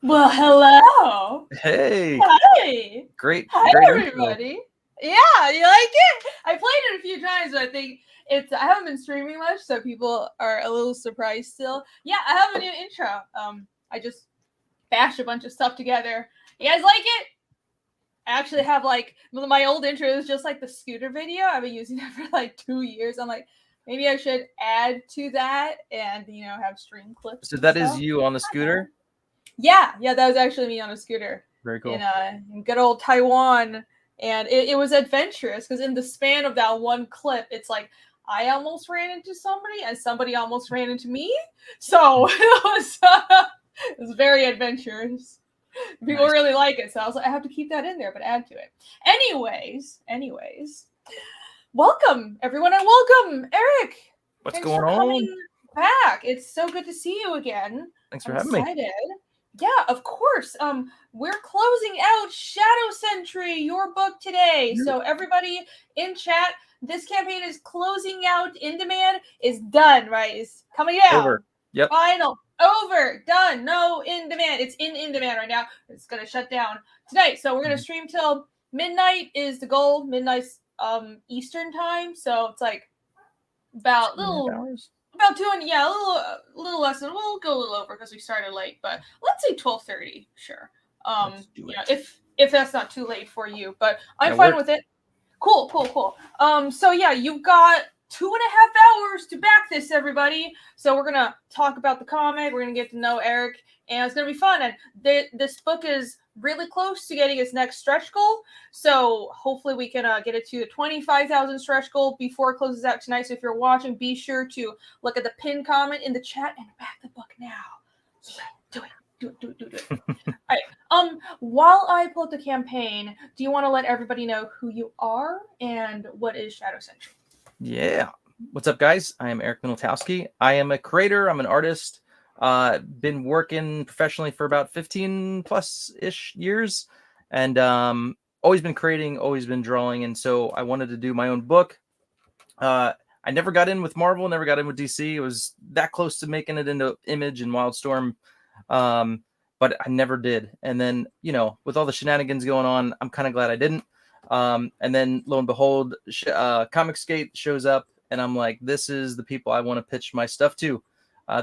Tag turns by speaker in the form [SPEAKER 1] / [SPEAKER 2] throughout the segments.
[SPEAKER 1] Well, hello.
[SPEAKER 2] Hey,
[SPEAKER 1] Hi.
[SPEAKER 2] great,
[SPEAKER 1] Hi,
[SPEAKER 2] great intro.
[SPEAKER 1] everybody. Yeah, you like it? I played it a few times, but I think I haven't been streaming much, so people are a little surprised still. Yeah, I have a new intro. I just bashed a bunch of stuff together. You guys like it? I actually have like my old intro is just like the scooter video. I've been using that for like 2 years. I'm like, maybe I should add to that and have stream clips
[SPEAKER 2] So
[SPEAKER 1] and
[SPEAKER 2] that is
[SPEAKER 1] stuff.
[SPEAKER 2] you on the
[SPEAKER 1] I don't know.
[SPEAKER 2] scooter.
[SPEAKER 1] Yeah, that was actually me on a scooter
[SPEAKER 2] Very
[SPEAKER 1] in
[SPEAKER 2] cool.
[SPEAKER 1] in good old Taiwan, and it was adventurous because in the span of that one clip, it's like I almost ran into somebody and somebody almost ran into me, so it was very adventurous. People
[SPEAKER 2] Nice.
[SPEAKER 1] really like it, so I was like, I have to keep that in there, but add to it. Anyways, welcome everyone and welcome Eric.
[SPEAKER 2] What's
[SPEAKER 1] Thanks
[SPEAKER 2] going
[SPEAKER 1] for
[SPEAKER 2] on?
[SPEAKER 1] coming back. It's so good to see you again.
[SPEAKER 2] Thanks for
[SPEAKER 1] I'm
[SPEAKER 2] having me.
[SPEAKER 1] excited. Yeah, of course. We're closing out Shadow Sentry, your book today. So everybody in chat, this campaign is closing out. In demand is done, right? It's coming down.
[SPEAKER 2] Over. Yep.
[SPEAKER 1] Final. Over. Done. No in demand. It's in demand right now. It's gonna shut down tonight. So we're gonna stream till midnight is the goal. Midnight's Eastern time. So it's like about
[SPEAKER 2] 2.5 hours.
[SPEAKER 1] about 2 and yeah, a little less than we'll go a little over because we started late, but let's say 12:30, sure.
[SPEAKER 2] Let's do it.
[SPEAKER 1] If that's not too late for you, but I'm
[SPEAKER 2] That
[SPEAKER 1] fine
[SPEAKER 2] works.
[SPEAKER 1] with it. Cool. So yeah, you've got 2.5 hours to back this, everybody. So we're gonna talk about the comic. We're gonna get to know Eric, and it's gonna be fun. And this book is really close to getting its next stretch goal. So hopefully we can get it to the 25,000 stretch goal before it closes out tonight. So if you're watching, be sure to look at the pinned comment in the chat and back the book now. Do it. All right. While I pull up the campaign, do you want to let everybody know who you are and what is Shadow Sentry?
[SPEAKER 2] Yeah. What's up, guys? I am Eric Minoltowski. I am a creator. I'm an artist. Been working professionally for about 15 plus ish years, and always been creating, always been drawing, and so I wanted to do my own book. I never got in with Marvel, never got in with DC. It was that close to making it into Image and Wildstorm, but I never did. And then, with all the shenanigans going on, I'm kind of glad I didn't. And then lo and behold, Comicsgate shows up, and I'm like, this is the people I want to pitch my stuff to.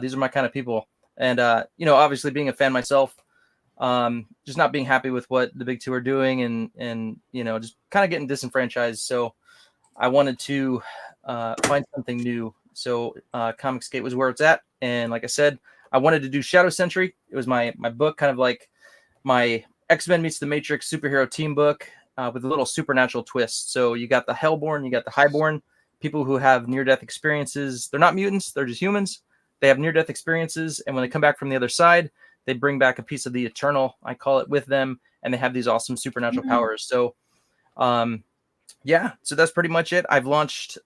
[SPEAKER 2] These are my kind of people. And, obviously being a fan myself, just not being happy with what the big two are doing and just kind of getting disenfranchised. So I wanted to find something new. So Comicsgate was where it's at. And like I said, I wanted to do Shadow Sentry. It was my book, kind of like my X-Men meets the Matrix superhero team book with a little supernatural twist. So you got the Hellborn, you got the Highborn, people who have near-death experiences. They're not mutants, they're just humans. They have near-death experiences, and when they come back from the other side, they bring back a piece of the eternal, I call it, with them, and they have these awesome supernatural powers. So yeah, so that's pretty much it. I've launched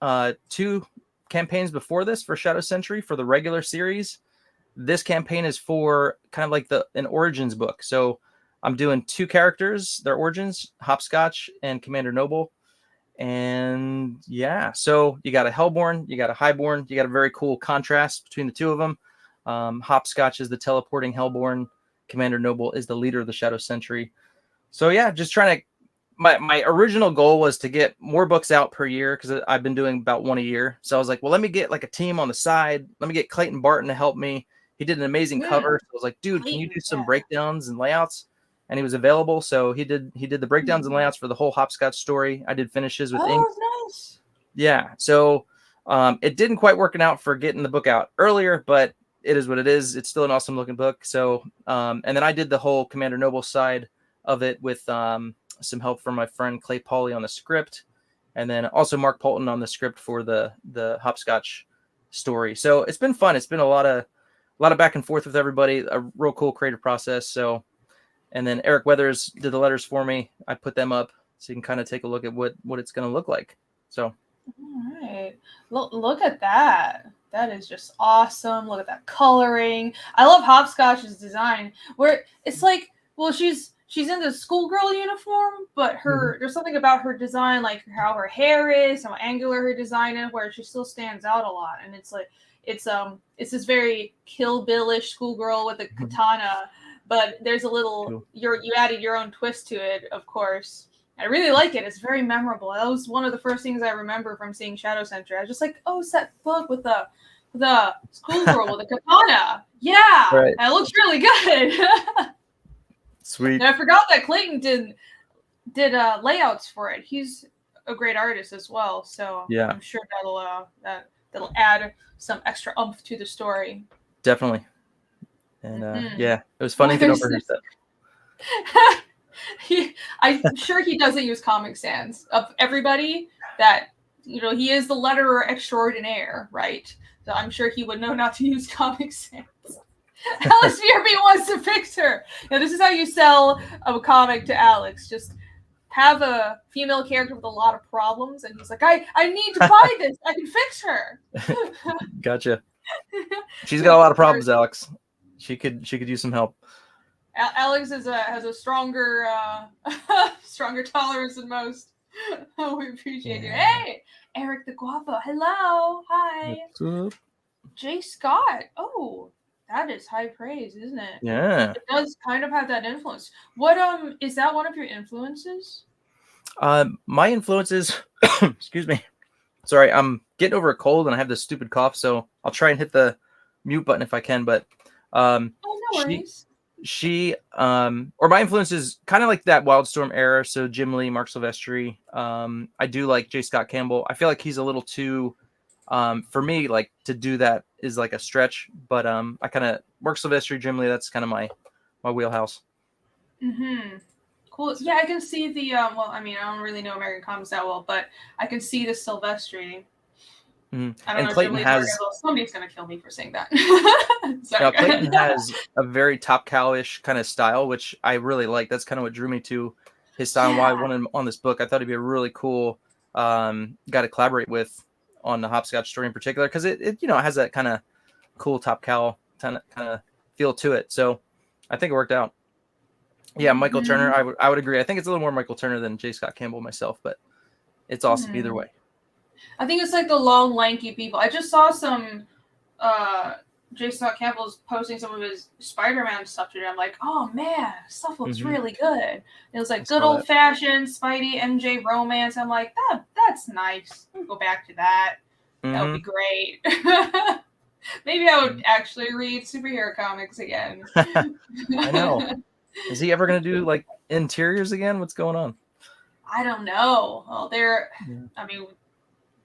[SPEAKER 2] 2 campaigns before this for Shadow Sentry for the regular series. This campaign is for kind of like an origins book. So I'm doing 2 characters, their origins, Hopscotch and Commander Noble. And yeah, so you got a Hellborn, you got a Highborn, you got a very cool contrast between the 2 of them. Hopscotch is the teleporting Hellborn. Commander Noble is the leader of the Shadow Sentry. So yeah, just trying to my original goal was to get more books out per year because I've been doing about 1 a year. So I was like, well, let me get like a team on the side. Let me get Clayton Barton to help me. He did an amazing cover. So I was like, dude, can you do some breakdowns and layouts? And he was available. So he did the breakdowns and layouts for the whole Hopscotch story. I did finishes with ink.
[SPEAKER 1] Nice.
[SPEAKER 2] Yeah. So it didn't quite working out for getting the book out earlier, but it is what it is. It's still an awesome looking book. So and then I did the whole Commander Noble side of it with some help from my friend Clay Pauly on the script, and then also Mark Polton on the script for the Hopscotch story. So it's been fun. It's been a lot of back and forth with everybody. A real cool creative process. So, and then Eric Weathers did the letters for me. I put them up so you can kind of take a look at what it's going to look like. So,
[SPEAKER 1] all right, look at that. That is just awesome. Look at that coloring. I love Hopscotch's design, where it's like, well, she's in the schoolgirl uniform, but there's something about her design, like how her hair is, how angular her design is, where she still stands out a lot. And it's like it's this very Kill Bill-ish schoolgirl with a katana but there's a little
[SPEAKER 2] Cool.
[SPEAKER 1] you added your own twist to it, of course. I really like it. It's very memorable. That was one of the first things I remember from seeing Shadow Sentry. I was just like, oh, it's that book with the schoolgirl with the katana. Yeah,
[SPEAKER 2] Right.
[SPEAKER 1] that looks really good.
[SPEAKER 2] Sweet.
[SPEAKER 1] And I forgot that Clayton did layouts for it. He's a great artist as well, so
[SPEAKER 2] Yeah.
[SPEAKER 1] I'm sure that'll add some extra oomph to the story.
[SPEAKER 2] Definitely. And yeah, it was funny to over her stuff.
[SPEAKER 1] I'm sure he doesn't use Comic Sans. Of everybody that, he is the letterer extraordinaire, right? So I'm sure he would know not to use Comic Sans. Alex BRB wants to fix her. Now, this is how you sell a comic to Alex. Just have a female character with a lot of problems, and he's like, I need to buy this. I can fix her.
[SPEAKER 2] Gotcha. She's got a lot of problems, Alex. She could use some help.
[SPEAKER 1] Alex has a stronger tolerance than most. Oh, we appreciate you. Hey, Eric the Guapo. Hello. Hi.
[SPEAKER 2] What's up?
[SPEAKER 1] Jay Scott. Oh, that is high praise, isn't it?
[SPEAKER 2] Yeah.
[SPEAKER 1] It does kind of have that influence. What is that one of your influences?
[SPEAKER 2] My influences, excuse me. Sorry, I'm getting over a cold and I have this stupid cough, so I'll try and hit the mute button if I can, but
[SPEAKER 1] no worries.
[SPEAKER 2] Or my influence is kind of like that Wildstorm era. So Jim Lee, Mark Silvestri. I do like J. Scott Campbell. I feel like he's a little too, for me, like to do that is like a stretch, but I kind of Mark Silvestri, Jim Lee, that's kind of my wheelhouse.
[SPEAKER 1] Mm-hmm. Cool. Yeah, I can see the, well, I mean, I don't really know American comics that well, but I can see the Silvestri.
[SPEAKER 2] Mm-hmm.
[SPEAKER 1] I don't know.
[SPEAKER 2] Clayton has.
[SPEAKER 1] Somebody's gonna kill me for saying that.
[SPEAKER 2] Now, Clayton has a very Top Cow-ish kind of style, which I really like. That's kind of what drew me to his style and why I wanted him on this book. I thought he'd be a really cool guy to collaborate with on the Hopscotch story in particular, because it has that kind of cool Top Cow kind of feel to it. So I think it worked out. Yeah, Michael Turner, I would agree. I think it's a little more Michael Turner than J. Scott Campbell myself, but it's awesome either way.
[SPEAKER 1] I think it's like the long, lanky people. I just saw some J. Scott Campbell's posting some of his Spider-Man stuff today. I'm like, oh man, stuff looks really good. And it was like good old-fashioned Spidey MJ romance. I'm like, that's nice. I'll go back to that. That would be great. Maybe I would actually read superhero comics again.
[SPEAKER 2] I know. Is he ever going to do like interiors again? What's going on?
[SPEAKER 1] I don't know. Well, I mean,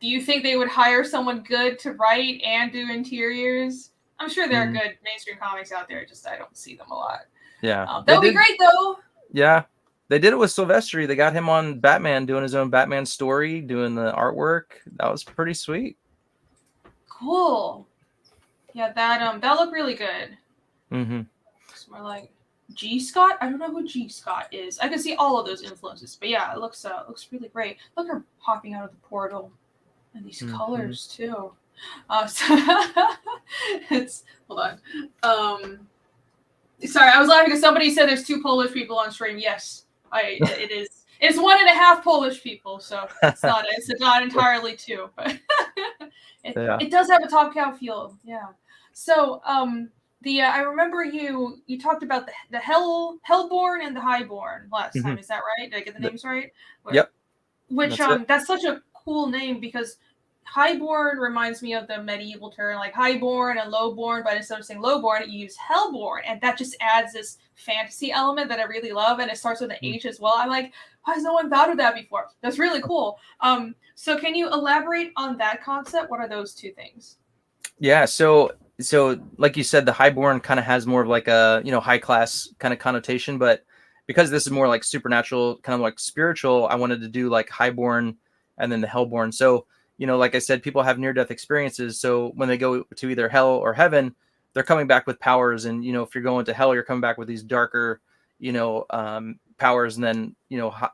[SPEAKER 1] do you think they would hire someone good to write and do interiors? I'm sure there are good mainstream comics out there. Just I don't see them a lot.
[SPEAKER 2] Yeah.
[SPEAKER 1] That would be great, though.
[SPEAKER 2] Yeah. They did it with Silvestri. They got him on Batman, doing his own Batman story, doing the artwork. That was pretty sweet.
[SPEAKER 1] Cool. Yeah, that looked really good.
[SPEAKER 2] Mm-hmm.
[SPEAKER 1] It's more like G. Scott? I don't know who G. Scott is. I can see all of those influences. But yeah, it looks really great. Look at her popping out of the portal. And these colors too. It's hold on. Sorry, I was laughing because somebody said there's 2 Polish people on stream. Yes, it is. It's 1.5 Polish people, so it's not entirely 2, but it does have a Top Cow feel. Yeah. So I remember you talked about the Hellborn and the Highborn last time. Is that right? Did I get the names right?
[SPEAKER 2] Yep.
[SPEAKER 1] Which that's such a cool name because Highborn reminds me of the medieval term like Highborn and Lowborn, but instead of saying Lowborn, you use Hellborn, and that just adds this fantasy element that I really love, and it starts with an H as well. I'm like, why has no one thought of that before? That's really cool. So can you elaborate on that concept? What are those 2 things?
[SPEAKER 2] Yeah, so like you said, the Highborn kind of has more of like a high class kind of connotation, but because this is more like supernatural, kind of like spiritual, I wanted to do like Highborn and then the Hellborn. So like I said, people have near-death experiences. So when they go to either hell or heaven, they're coming back with powers. And, if you're going to hell, you're coming back with these darker, powers. And then,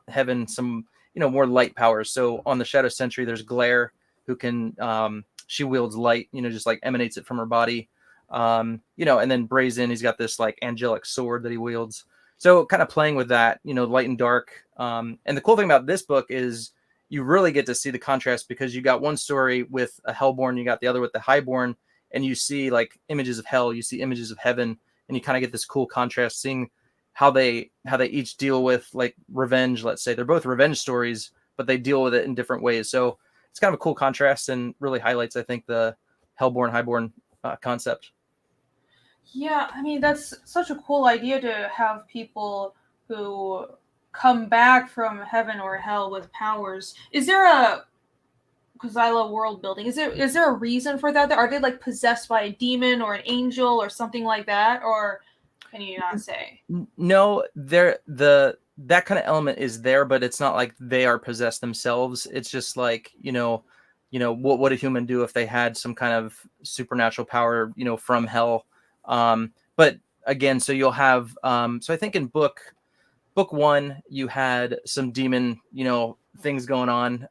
[SPEAKER 2] heaven, some, more light powers. So on the Shadow Sentry, there's Glare, who can, she wields light, just like emanates it from her body. And then Brazen, he's got this like angelic sword that he wields. So kind of playing with that, light and dark. And the cool thing about this book is you really get to see the contrast because you got one story with a Hellborn, you got the other with the Highborn, and you see like images of hell, you see images of heaven, and you kind of get this cool contrast, seeing how they each deal with like revenge. Let's say they're both revenge stories, but they deal with it in different ways. So it's kind of a cool contrast and really highlights, I think, the Hellborn Highborn concept.
[SPEAKER 1] Yeah, I mean, that's such a cool idea to have people who come back from heaven or hell with powers. Is there a, because I love world building, is there a reason for that? Are they like possessed by a demon or an angel or something like that? Or can you not say?
[SPEAKER 2] No, that kind of element is there, but it's not like they are possessed themselves. It's just like, what would a human do if they had some kind of supernatural power, from hell. But again, so you'll have, so I think in book one, you had some demon, things going on.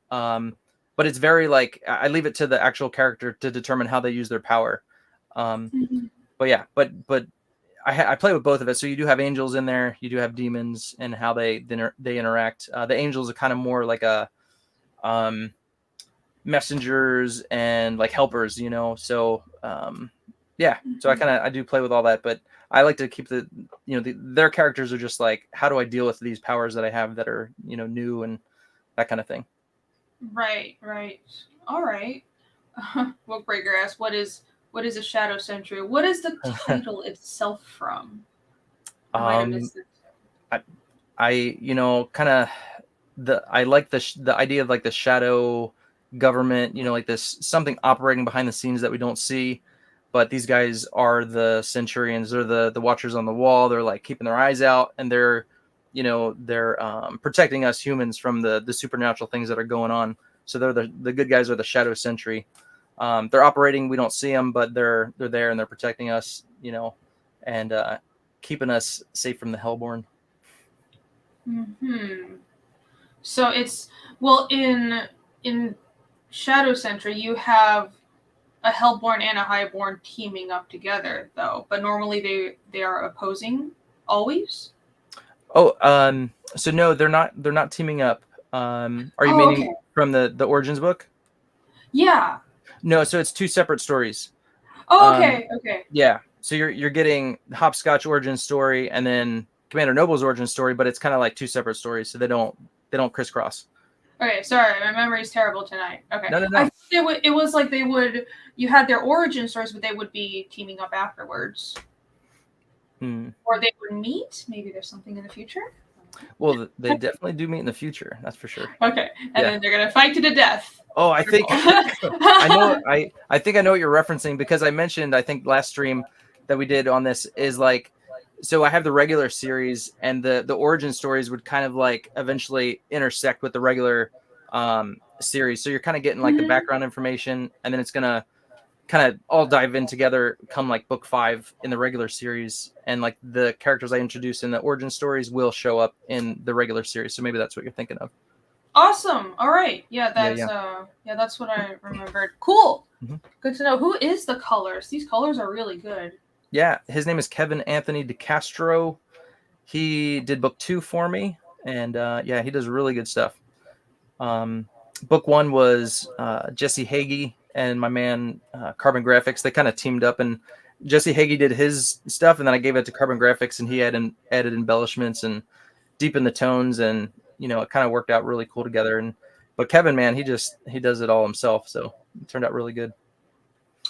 [SPEAKER 2] But it's very like, I leave it to the actual character to determine how they use their power. But yeah, but I play with both of it. So you do have angels in there, you do have demons, and how they interact. The angels are kind of more like a messengers and like helpers, So yeah, so I do play with all that, but I like to keep their characters are just like, how do I deal with these powers that I have that are new and that kind of thing.
[SPEAKER 1] Right. All right. Bookbreaker asks, what is a shadow sentry? What is the title itself from? I might have missed it.
[SPEAKER 2] I kind of I like the idea of like the shadow government, like this something operating behind the scenes that we don't see, but these guys are the Centurions. They're the watchers on the wall. They're like keeping their eyes out, and they're protecting us humans from the supernatural things that are going on. So they're the good guys are the shadow sentry. They're operating. We don't see them, but they're there and they're protecting us, and keeping us safe from the Hellborn.
[SPEAKER 1] So it's in Shadow Sentry you have a Hellborn and a Highborn teaming up together, though. But normally they are opposing always.
[SPEAKER 2] Oh, so no, they're not teaming up. Are you meaning from the Origins book?
[SPEAKER 1] Yeah.
[SPEAKER 2] No, so it's two separate stories.
[SPEAKER 1] Oh, okay.
[SPEAKER 2] Yeah, so you're getting Hopscotch origin story and then Commander Noble's origin story, but it's kind of like two separate stories, so they don't crisscross.
[SPEAKER 1] Okay, sorry, my memory's terrible tonight. Okay,
[SPEAKER 2] no.
[SPEAKER 1] I thought it was like you had their origin stories, but they would be teaming up afterwards, or they would meet. Maybe there's something in the future.
[SPEAKER 2] Well, they definitely do meet in the future. That's for sure.
[SPEAKER 1] Okay, and then they're gonna fight to the death.
[SPEAKER 2] Oh, I think I know. I think I know what you're referencing, because I mentioned, I think last stream that we did on this is like, so I have the regular series, and the origin stories would kind of like eventually intersect with the regular series. So you're kind of getting like the background information, and then it's gonna kind of all dive in together come like book 5 in the regular series, and like the characters I introduce in the origin stories will show up in the regular series. So maybe that's what you're thinking of.
[SPEAKER 1] Awesome. All right. Yeah, that's what I remembered. Cool. Good to know. Who is the colors? These colors are really good.
[SPEAKER 2] Yeah, his name is Kevin Anthony DeCastro. He did book 2 for me, and he does really good stuff. Book 1 was Jesse Hagee and my man Carbon Graphics. They kind of teamed up, and Jesse Hagee did his stuff, and then I gave it to Carbon Graphics, and he added embellishments and deepened the tones, and it kind of worked out really cool together. But Kevin, man, he does it all himself, so it turned out really good.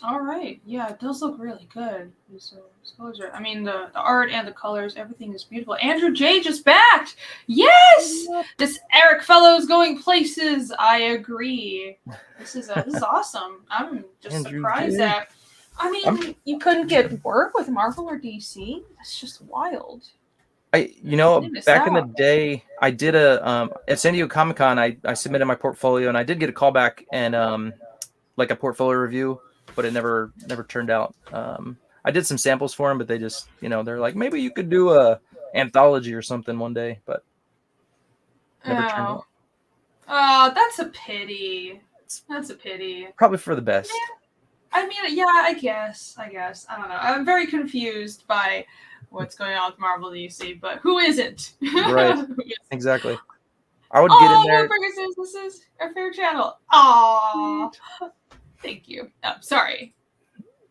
[SPEAKER 1] All right. Yeah, it does look really good. These colors are, I mean, the art and the colors, everything is beautiful. Andrew J just backed. Yes! This Eric fellow is going places. I agree. This is awesome. I'm just Andrew surprised J. that, I mean, you couldn't get work with Marvel or DC? That's just wild.
[SPEAKER 2] Back in the day, I did at San Diego Comic-Con, I submitted my portfolio, and I did get a callback and like a portfolio review, but it never turned out. I did some samples for them, but they just, they're like, maybe you could do a anthology or something one day, but never turned out.
[SPEAKER 1] Oh, that's a pity. That's a pity.
[SPEAKER 2] Probably for the best.
[SPEAKER 1] Yeah. I mean, yeah, I guess. I don't know. I'm very confused by what's going on with Marvel DC, but who isn't?
[SPEAKER 2] Right. Exactly. I would get in there.
[SPEAKER 1] Says this is our favorite channel. Aww. Thank you. Oh, sorry.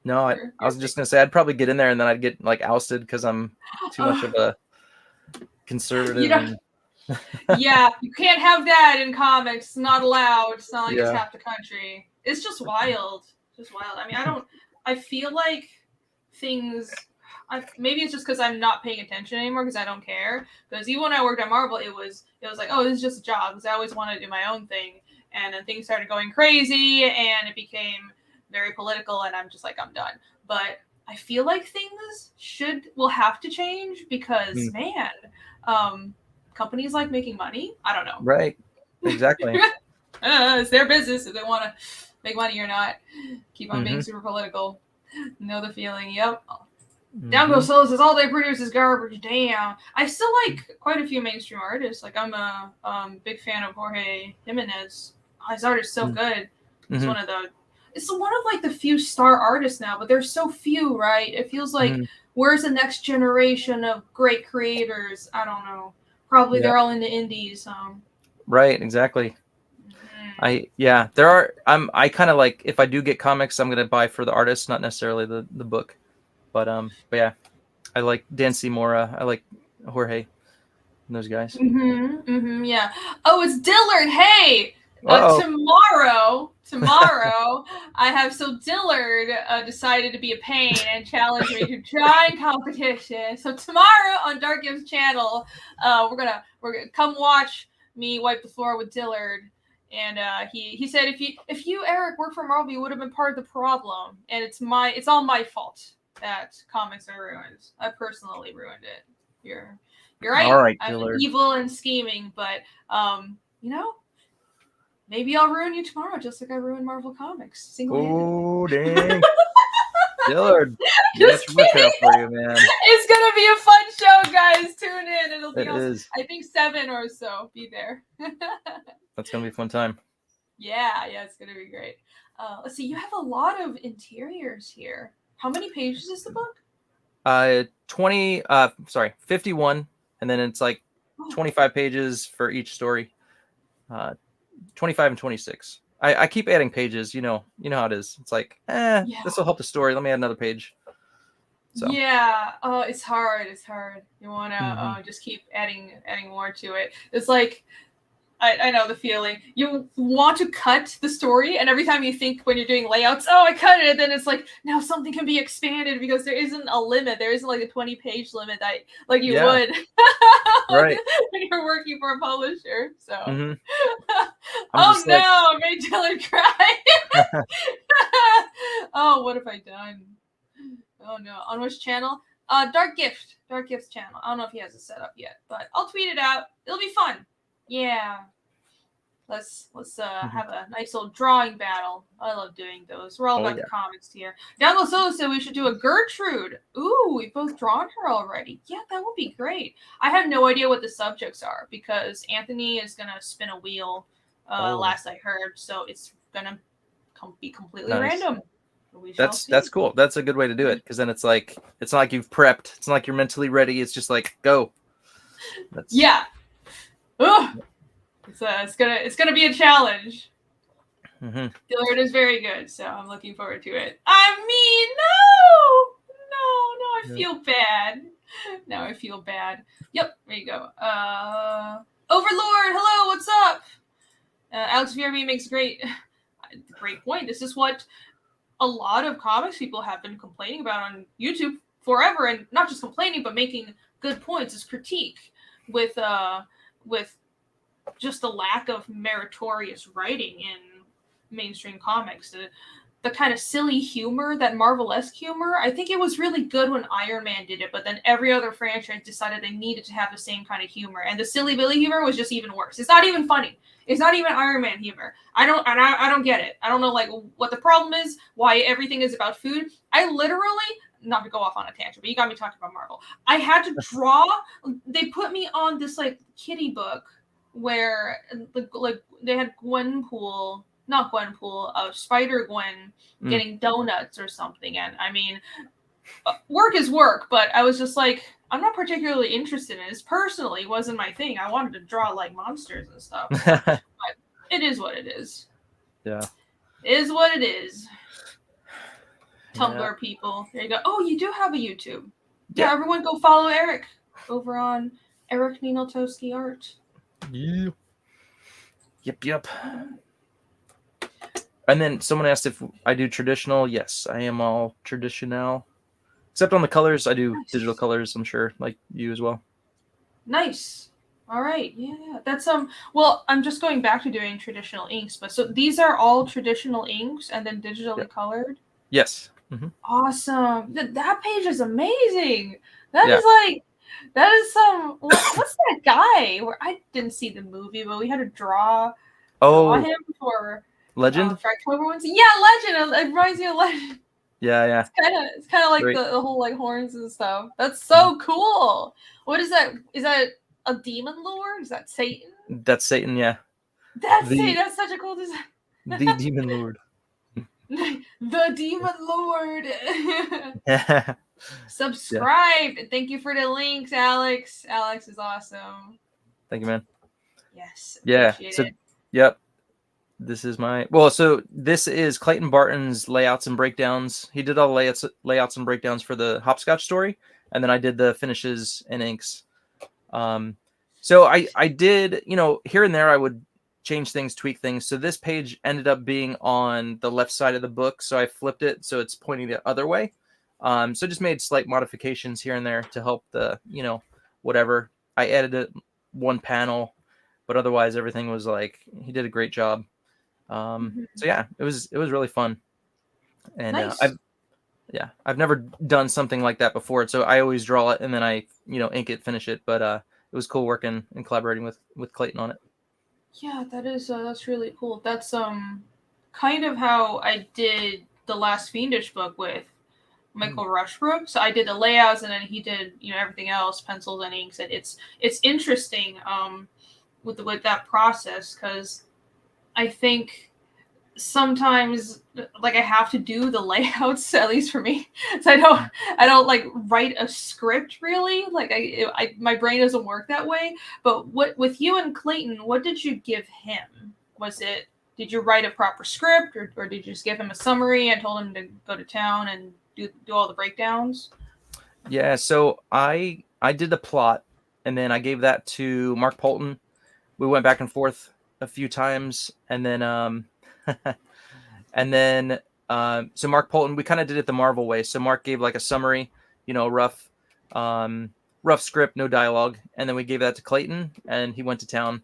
[SPEAKER 2] No, I was just gonna say I'd probably get in there and then I'd get like ousted because I'm too much of a conservative.
[SPEAKER 1] Yeah, you can't have that in comics. It's not allowed. It's not like it's
[SPEAKER 2] Yeah.
[SPEAKER 1] half the country. It's just wild. Just wild. I mean, I feel like things. Maybe it's just because I'm not paying attention anymore because I don't care. Because even when I worked at Marvel, it was like, oh, this is just a job because I always wanted to do my own thing. And then things started going crazy and it became very political and I'm just like, I'm done. But I feel like things will have to change because man, companies like making money. I don't know.
[SPEAKER 2] Right. Exactly.
[SPEAKER 1] It's their business if they want to make money or not. Keep on being super political. Know the feeling. Yep. Down goes Solo says all they produce is garbage. Damn. I still like quite a few mainstream artists. Like I'm a big fan of Jorge Jimenez. His art is so good. It's one of like the few star artists now, but there's so few, right? It feels like where's the next generation of great creators? I don't know. Probably they're all in the indies.
[SPEAKER 2] Right, exactly. There are. I kind of like if I do get comics, I'm gonna buy for the artist, not necessarily the book. But yeah, I like Dan Seymour. I like Jorge and those guys.
[SPEAKER 1] Yeah. Oh, it's Dillard. Hey. Tomorrow, I have Dillard decided to be a pain and challenge me to drawing competition. So tomorrow on Dark Gift's channel, we're gonna come watch me wipe the floor with Dillard. And he said if you Eric worked for Marvel, you would have been part of the problem. And it's all my fault that comics are ruined. I personally ruined it. You're right.
[SPEAKER 2] All right,
[SPEAKER 1] I'm
[SPEAKER 2] Dillard.
[SPEAKER 1] evil and scheming, but maybe I'll ruin you tomorrow, just like I ruined Marvel Comics.
[SPEAKER 2] Oh, dang. Dillard.
[SPEAKER 1] Just kidding.
[SPEAKER 2] For you, man.
[SPEAKER 1] It's going to be a fun show, guys. Tune in. It'll be awesome.
[SPEAKER 2] Is.
[SPEAKER 1] I think 7 or so. Be there.
[SPEAKER 2] That's going to be a fun time.
[SPEAKER 1] Yeah, it's going to be great. Let's see. You have a lot of interiors here. How many pages is the book?
[SPEAKER 2] 51. And then it's like 25 pages for each story. 25 and 26. I keep adding pages. You know how it is. It's like, this will help the story. Let me add another page. So.
[SPEAKER 1] Yeah. Oh, it's hard. You want to just keep adding more to it. It's like, I know the feeling. You want to cut the story, and every time you think when you're doing layouts, oh, I cut it, then it's like, now something can be expanded because there isn't a limit. There isn't like a 20-page limit that like you would
[SPEAKER 2] right.
[SPEAKER 1] when you're working for a publisher. So,
[SPEAKER 2] oh
[SPEAKER 1] no, I made Dillard cry. Oh, what have I done? Oh no, on which channel? Dark Gift's channel. I don't know if he has it set up yet, but I'll tweet it out. It'll be fun. Yeah. Let's have a nice little drawing battle. I love doing those. We're all about the comics here. Download Solo said we should do a Gertrude. Ooh, we've both drawn her already. Yeah, that would be great. I have no idea what the subjects are because Anthony is gonna spin a wheel. Last I heard, so it's gonna be completely random.
[SPEAKER 2] That's cool. That's a good way to do it because then it's not like you've prepped. It's not like you're mentally ready. It's just like go.
[SPEAKER 1] Yeah. Ugh. It's gonna be a challenge. Dillard is very good, so I'm looking forward to it. I mean, no, I feel bad. Now I feel bad. Yep, there you go. Overlord, hello, what's up? Alex VRB makes a great point. This is what a lot of comics people have been complaining about on YouTube forever, and not just complaining, but making good points is critique with just the lack of meritorious writing in mainstream comics. The kind of silly humor, that Marvel-esque humor, I think it was really good when Iron Man did it, but then every other franchise decided they needed to have the same kind of humor, and the silly Billy humor was just even worse. It's not even funny. It's not even Iron Man humor. I don't get it. I don't know like what the problem is, why everything is about food. I literally, not to go off on a tangent, but you got me talking about Marvel. I had to draw, they put me on this like kitty book where like they had Spider-Gwen getting donuts or something. And I mean, work is work, but I was just like, I'm not particularly interested in this. Personally, it wasn't my thing. I wanted to draw like monsters and stuff. But it is what it is.
[SPEAKER 2] Yeah.
[SPEAKER 1] It is what it is. Tumblr people. There you go. Oh, you do have a YouTube.
[SPEAKER 2] Yeah.
[SPEAKER 1] Yeah, everyone go follow Eric over on Eric Ninotowski Art.
[SPEAKER 2] Yeah. Yep. And then someone asked if I do traditional. Yes, I am all traditional. Except on the colors, I do digital colors, I'm sure, like you as well.
[SPEAKER 1] Nice. All right. Yeah. That's well, I'm just going back to doing traditional inks, but so these are all traditional inks and then digitally colored.
[SPEAKER 2] Yes.
[SPEAKER 1] Awesome. That page is amazing. That
[SPEAKER 2] Yeah.
[SPEAKER 1] is like that is some what's that guy? Where I didn't see the movie, but we had to draw him for
[SPEAKER 2] Legend?
[SPEAKER 1] for October ones. Yeah, Legend. It reminds me of Legend.
[SPEAKER 2] Yeah.
[SPEAKER 1] It's kind of like the whole like horns and stuff. That's so cool. What is that? Is that a demon lord? Is that Satan?
[SPEAKER 2] That's Satan, yeah.
[SPEAKER 1] That's Satan. That's such a cool design.
[SPEAKER 2] The demon lord.
[SPEAKER 1] The demon lord. Subscribe. Yeah. Thank you for the links, Alex. Alex is awesome.
[SPEAKER 2] Thank you, man.
[SPEAKER 1] Yes.
[SPEAKER 2] Yeah. So, yep. This is so this is Clayton Barton's layouts and breakdowns. He did all the layouts and breakdowns for the hopscotch story, and then I did the finishes and inks. So I did, here and there I would change things, tweak things. So this page ended up being on the left side of the book, so I flipped it so it's pointing the other way. So just made slight modifications here and there to help the, whatever. I edited one panel, but otherwise everything was like, he did a great job. So yeah, it was really fun. And
[SPEAKER 1] nice.
[SPEAKER 2] I've never done something like that before. So I always draw it and then I, ink it, finish it. But it was cool working and collaborating with Clayton on it.
[SPEAKER 1] Yeah, that's really cool. That's kind of how I did the last Fiendish book with Michael Rushbrook. So I did the layouts and then he did, everything else, pencils and inks. And it's interesting with that process, because I think sometimes like I have to do the layouts, at least for me. So I don't like write a script really. Like my brain doesn't work that way. But what with you and Clayton, what did you give him? Did you write a proper script or did you just give him a summary and told him to go to town and do all the breakdowns?
[SPEAKER 2] Yeah, so I did the plot and then I gave that to Mark Polton. We went back and forth a few times and then so Mark Polton, we kind of did it the Marvel way. So Mark gave like a summary, rough script, no dialogue, and then we gave that to Clayton and he went to town.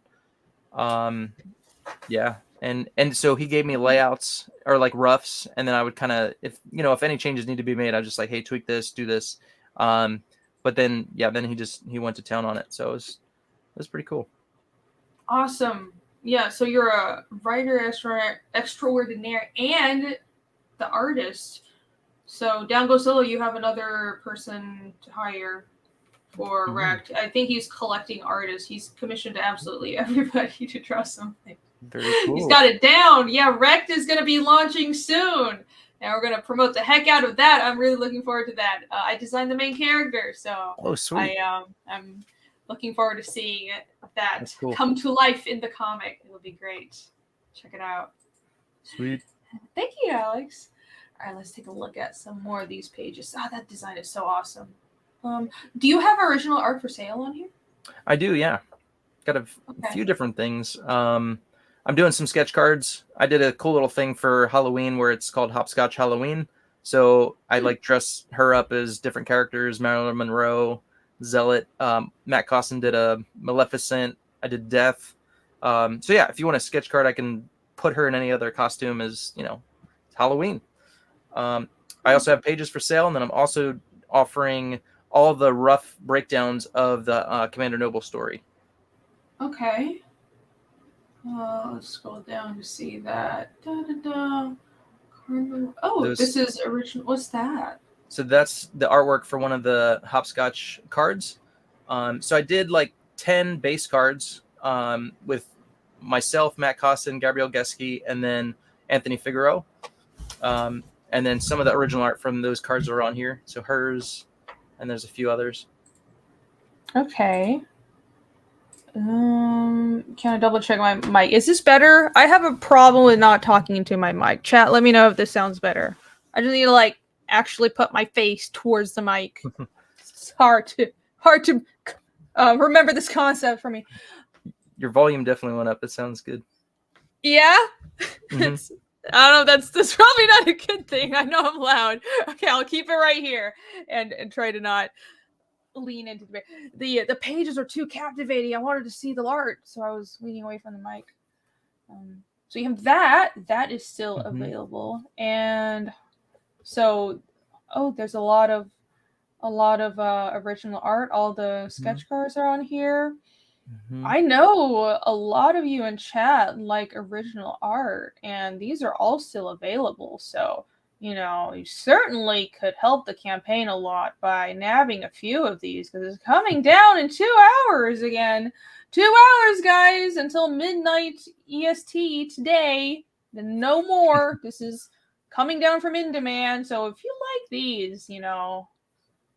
[SPEAKER 2] Yeah. And so he gave me layouts or like roughs, and then I would kind of, if any changes need to be made, I just like, hey, tweak this, do this. But then he went to town on it. So it was pretty cool.
[SPEAKER 1] Awesome. Yeah, so you're a writer extraordinaire and the artist. So down Go Solo, you have another person to hire for Rect. I think he's collecting artists. He's commissioned to absolutely everybody to draw something.
[SPEAKER 2] Very cool.
[SPEAKER 1] He's got it down. Yeah, Rect is going to be launching soon. And we're going to promote the heck out of that. I'm really looking forward to that. I designed the main character, so
[SPEAKER 2] sweet.
[SPEAKER 1] I'm looking forward to seeing that come to life in the comic. It'll be great. Check it out.
[SPEAKER 2] Sweet.
[SPEAKER 1] Thank you, Alex. All right, let's take a look at some more of these pages. That design is so awesome. Do you have original art for sale on here?
[SPEAKER 2] I do, yeah. Got a few different things. I'm doing some sketch cards. I did a cool little thing for Halloween where it's called Hopscotch Halloween. So I like dress her up as different characters, Marilyn Monroe, Zealot. Matt Costin did a Maleficent. I did Death. So yeah, if you want a sketch card, I can put her in any other costume as, it's Halloween. I also have pages for sale, and then I'm also offering all the rough breakdowns of the Commander Noble story.
[SPEAKER 1] Okay. Let's scroll down to see that. This is original. What's that?
[SPEAKER 2] So that's the artwork for one of the Hopscotch cards. So I did like 10 base cards with myself, Matt Costin, Gabrielle Geske, and then Anthony Figueroa. And then some of the original art from those cards are on here. So hers, and there's a few others.
[SPEAKER 1] Okay. Can I double check my mic? Is this better? I have a problem with not talking into my mic. Chat, let me know if this sounds better. I just need to actually put my face towards the mic. It's hard to remember this concept for me.
[SPEAKER 2] Your volume definitely went up. It sounds good.
[SPEAKER 1] Yeah.
[SPEAKER 2] Mhm.
[SPEAKER 1] I don't know. That's probably not a good thing. I know I'm loud. Okay, I'll keep it right here and try to not lean into the pages are too captivating. I wanted to see the art, so I was leaning away from the mic. So you have that is still available, and so there's a lot of original art. All the sketch cards are on here. I know a lot of you in chat like original art, and these are all still available. So, you certainly could help the campaign a lot by nabbing a few of these, because it's coming down in 2 hours again. 2 hours, guys, until midnight EST today. Then no more. This is coming down from in demand. So if you like these,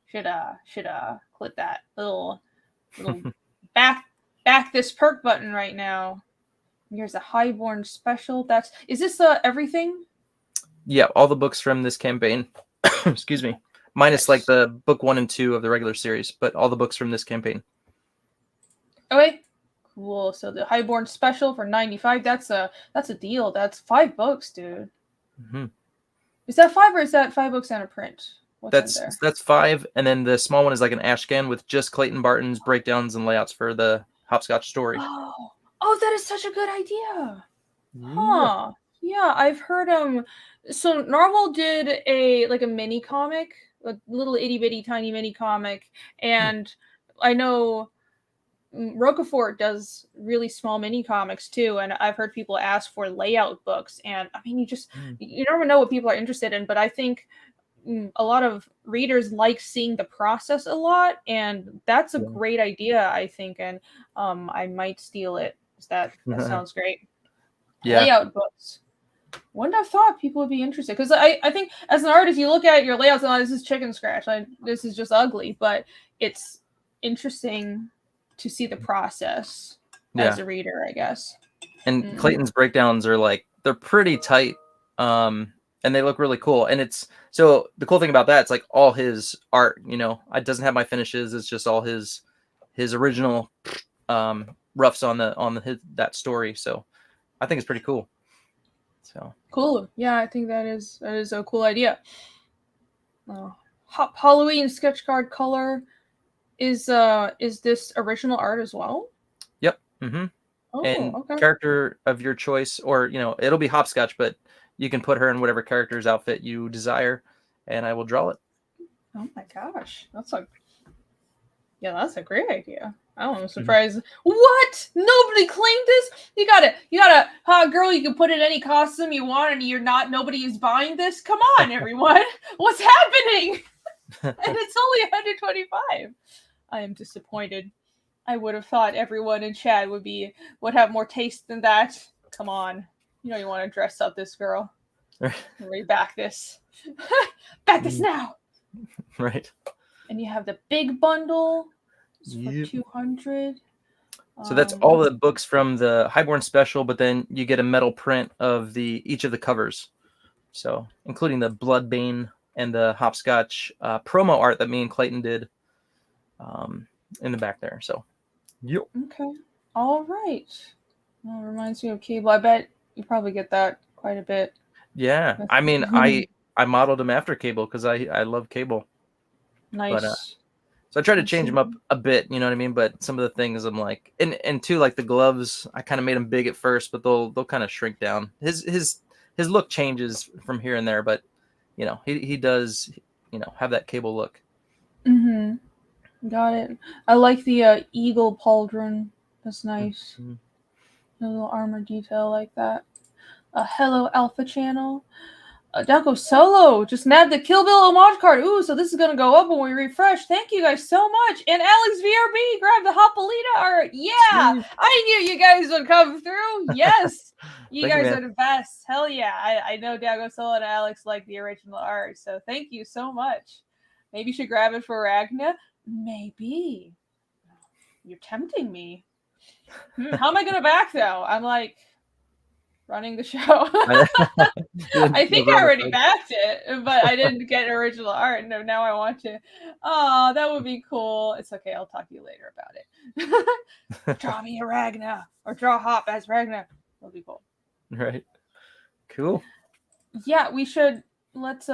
[SPEAKER 1] should click that little back this perk button right now. Here's a Highborn special. Is this everything?
[SPEAKER 2] Yeah, all the books from this campaign. Excuse me. Minus like the book 1 and 2 of the regular series, but all the books from this campaign.
[SPEAKER 1] Okay. Cool. So the Highborn special for 95. That's a deal. That's 5 books, dude. Is that 5 or is that 5 books and a print?
[SPEAKER 2] That's 5, and then the small one is like an ashcan with just Clayton Barton's breakdowns and layouts for the hopscotch story.
[SPEAKER 1] Oh, that is such a good idea. Huh. Yeah, I've heard so Normal did a mini comic, a little itty bitty tiny mini comic, and I know Roquefort does really small mini comics too, and I've heard people ask for layout books, and I mean you never know what people are interested in, but I think a lot of readers like seeing the process a lot, and that's a great idea, I think, and I might steal it. That sounds great. Yeah. Layout books. Wouldn't have thought people would be interested, because I think as an artist, you look at your layouts and this is chicken scratch. This is just ugly, but it's interesting to see the process as a reader, I guess.
[SPEAKER 2] And Clayton's breakdowns are they're pretty tight, and they look really cool. And so the cool thing about that, it's like all his art. It doesn't have my finishes. It's just all his original roughs on that story. So I think it's pretty cool. So
[SPEAKER 1] cool. Yeah, I think that is a cool idea. Halloween sketch card color is this original art as well?
[SPEAKER 2] Yep. And character of your choice, or it'll be hopscotch, but you can put her in whatever character's outfit you desire, and I will draw it.
[SPEAKER 1] Oh my gosh, that's a great idea. I'm surprised. What? Nobody claimed this? You got a girl. You can put in any costume you want, and nobody is buying this. Come on, everyone. What's happening? And it's only 125. I am disappointed. I would have thought everyone in chat would have more taste than that. Come on. You want to dress up this girl. Back this. Back this now.
[SPEAKER 2] Right.
[SPEAKER 1] And you have the big bundle. For 200.
[SPEAKER 2] So that's all the books from the Highborn special, but then you get a metal print of each of the covers. So including the Bloodbane and the hopscotch promo art that me and Clayton did in the back there. So yep.
[SPEAKER 1] Okay. All right. Well, it reminds me of Cable. I bet you probably get that quite a bit.
[SPEAKER 2] Yeah. I mean, I modeled him after Cable because I love Cable.
[SPEAKER 1] Nice.
[SPEAKER 2] But, so I try to change them up a bit, you know what I mean? But some of the things I'm like, and too, like the gloves, I kind of made them big at first, but they'll kind of shrink down. His look changes from here and there, but he does, have that Cable look.
[SPEAKER 1] Got it. I like the eagle pauldron. That's nice. A little armor detail like that. Hello Alpha Channel. Dago Solo just nabbed the Kill Bill homage card. Ooh, so this is gonna go up when we refresh. Thank you guys so much. And Alex VRB grabbed the Hoppolita art. Yeah, I knew you guys would come through. Yes, you guys are the best. Hell yeah. I know Dago Solo and Alex like the original art, so thank you so much. Maybe you should grab it for Ragna. Maybe. You're tempting me. How am I gonna back though? I'm like, running the show.
[SPEAKER 2] I
[SPEAKER 1] I think I already backed it, but I didn't get original art. No, now I want to. Oh, that would be cool. It's okay. I'll talk to you later about it. Draw me a Ragna or draw Hop as Ragna. That'll be cool.
[SPEAKER 2] Right. Cool.
[SPEAKER 1] Yeah, we should. Let's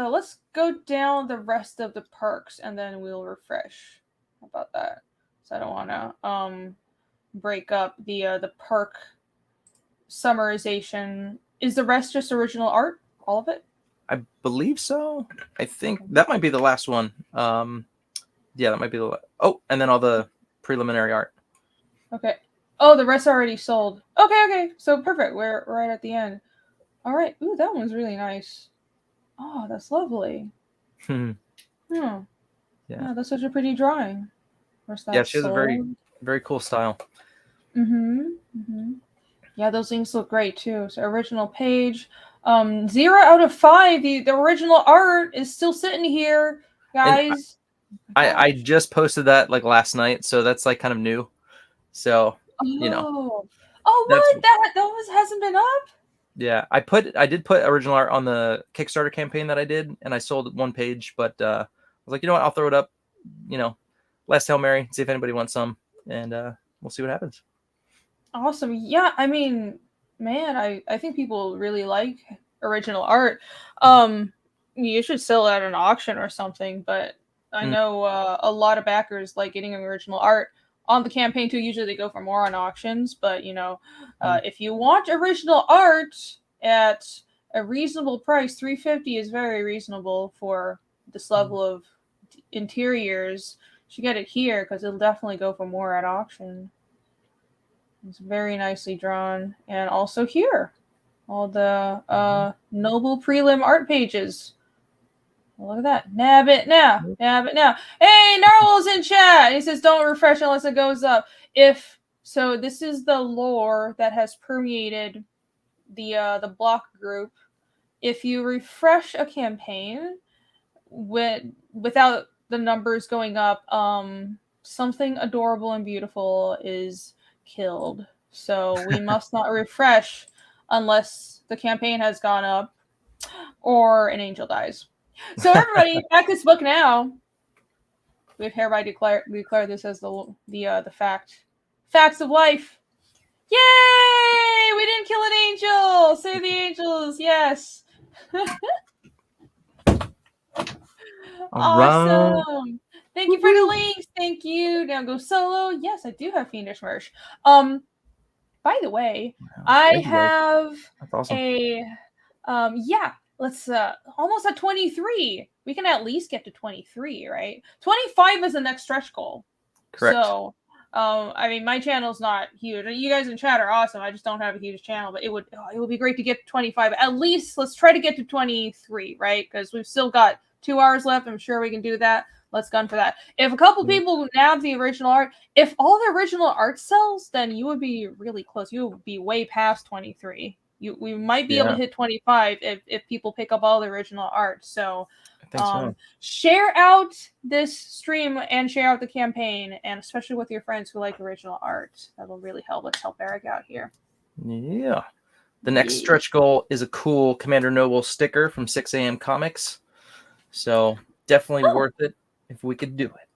[SPEAKER 1] go down the rest of the perks and then we'll refresh. How about that? So I don't want to break up the perk summarization. Is the rest just original art? All of it?
[SPEAKER 2] I believe so. I think that might be the last one. Yeah, that might be the. Oh, and then all the preliminary art.
[SPEAKER 1] Okay. Oh, the rest already sold. Okay. So perfect. We're right at the end. All right. Ooh, that one's really nice. Oh, that's lovely. Yeah, that's such a pretty drawing.
[SPEAKER 2] Yeah, she has a very, very cool style.
[SPEAKER 1] Yeah, those things look great too. So original page. 0 out of 5. The original art is still sitting here, guys.
[SPEAKER 2] I just posted that like last night, so that's like kind of new. So you know.
[SPEAKER 1] Oh, what? That hasn't been up?
[SPEAKER 2] Yeah, I did put original art on the Kickstarter campaign that I did, and I sold one page, but I was like, you know what, I'll throw it up, last Hail Mary, see if anybody wants some, and we'll see what happens.
[SPEAKER 1] Awesome. Yeah, I mean, man, I think people really like original art. You should sell it at an auction or something, but I know a lot of backers like getting original art on the campaign too. Usually they go for more on auctions, but if you want original art at a reasonable price, $350 is very reasonable for this level of interiors. You should get it here because it'll definitely go for more at auction. It's very nicely drawn, and also here, all the noble prelim art pages. Look at that. Nab it now. Hey, Gnarl's in chat. He says don't refresh unless it goes up. So this is the lore that has permeated the block group. If you refresh a campaign without the numbers going up, something adorable and beautiful is killed. So we must not refresh unless the campaign has gone up or an angel dies. So everybody, back this book now. We have hereby declare this as the facts of life. Yay! We didn't kill an angel. Save the angels. Yes. Awesome. Thank you for the links. Thank you. Now go solo. Yes, I do have fiendish merch. By the way, I have a let's almost at 23. We can at least get to 23, right? 25 is the next stretch goal.
[SPEAKER 2] Correct.
[SPEAKER 1] So I mean, my channel's not huge. You guys in chat are awesome. I just don't have a huge channel, but it would be great to get to 25. At least let's try to get to 23, right? Because we've still got 2 hours left. I'm sure we can do that. Let's gun for that. If a couple people nab the original art, if all the original art sells, then you would be really close. You would be way past 23. We might be able to hit 25 if people pick up all the original art. So, share out this stream and share out the campaign, and especially with your friends who like original art. That'll really help. Let's help Eric out here.
[SPEAKER 2] Yeah. The next stretch goal is a cool Commander Noble sticker from 6 a.m. Comics. So definitely worth it if we could do it.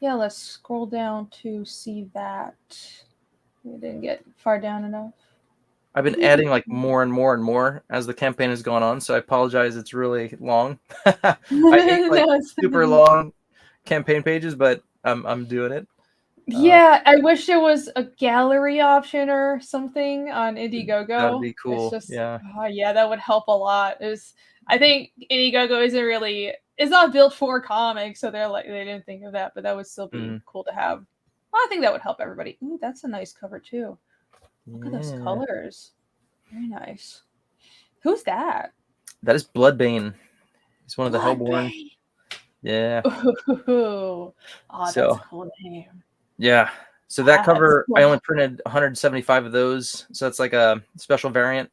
[SPEAKER 1] Yeah, let's scroll down to see that. We didn't get far down enough.
[SPEAKER 2] I've been adding like more and more and more as the campaign has gone on, so I apologize. It's really long. I hate like super long campaign pages, but I'm doing it.
[SPEAKER 1] Yeah, I wish there was a gallery option or something on Indiegogo.
[SPEAKER 2] That'd be cool.
[SPEAKER 1] It's just, yeah, that would help a lot. I think Indiegogo it's not built for comics, so they didn't think of that, but that would still be cool to have. Well, I think that would help everybody. Ooh, that's a nice cover too. Look at those colors. Very nice. Who's that?
[SPEAKER 2] That is Bloodbane. He's one of the Hellborn. Yeah.
[SPEAKER 1] Ooh. Oh, that's a cool name.
[SPEAKER 2] Yeah. So that cover, cool. I only printed 175 of those. So that's like a special variant.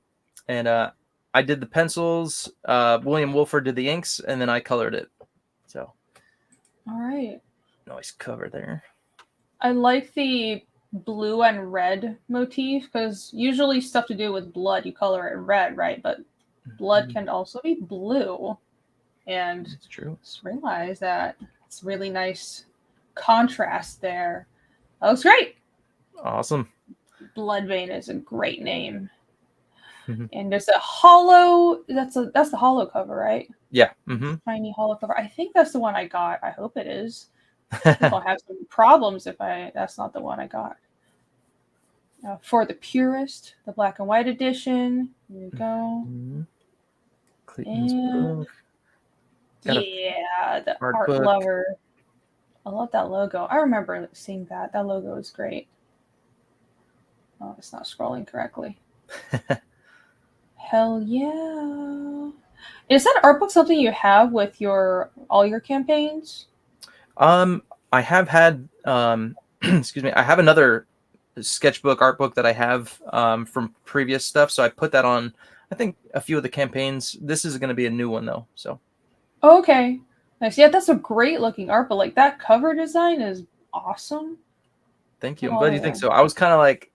[SPEAKER 2] And I did the pencils. William Wolford did the inks, and then I colored it. So.
[SPEAKER 1] All right.
[SPEAKER 2] Nice cover there.
[SPEAKER 1] I like the blue and red motif, because usually stuff to do with blood, you color it red, right? But blood can also be blue. And
[SPEAKER 2] It's true.
[SPEAKER 1] just realize that it's really nice contrast there. That looks great.
[SPEAKER 2] Awesome.
[SPEAKER 1] Bloodvein is a great name.
[SPEAKER 2] Mhm.
[SPEAKER 1] And there's a hollow. That's the hollow cover, right?
[SPEAKER 2] Yeah.
[SPEAKER 1] Tiny hollow cover. I think that's the one I got. I hope it is. I'm gonna have some problems if that's not the one I got. For the purist, the black and white edition. Here we go.
[SPEAKER 2] Clayton's
[SPEAKER 1] And
[SPEAKER 2] book.
[SPEAKER 1] yeah, the
[SPEAKER 2] art book.
[SPEAKER 1] lover. I love that logo. I remember seeing that. That logo is great. Oh, it's not scrolling correctly. Hell yeah. Is that art book something you have with all your campaigns?
[SPEAKER 2] I have had excuse me, I have another sketchbook art book that I have from previous stuff, so I put that on I think a few of the campaigns. This is going to be a new one though, so
[SPEAKER 1] Okay. Nice. Yeah, that's a great looking art, but like that cover design is awesome.
[SPEAKER 2] thank you. I'm glad you think so. I was kind of like,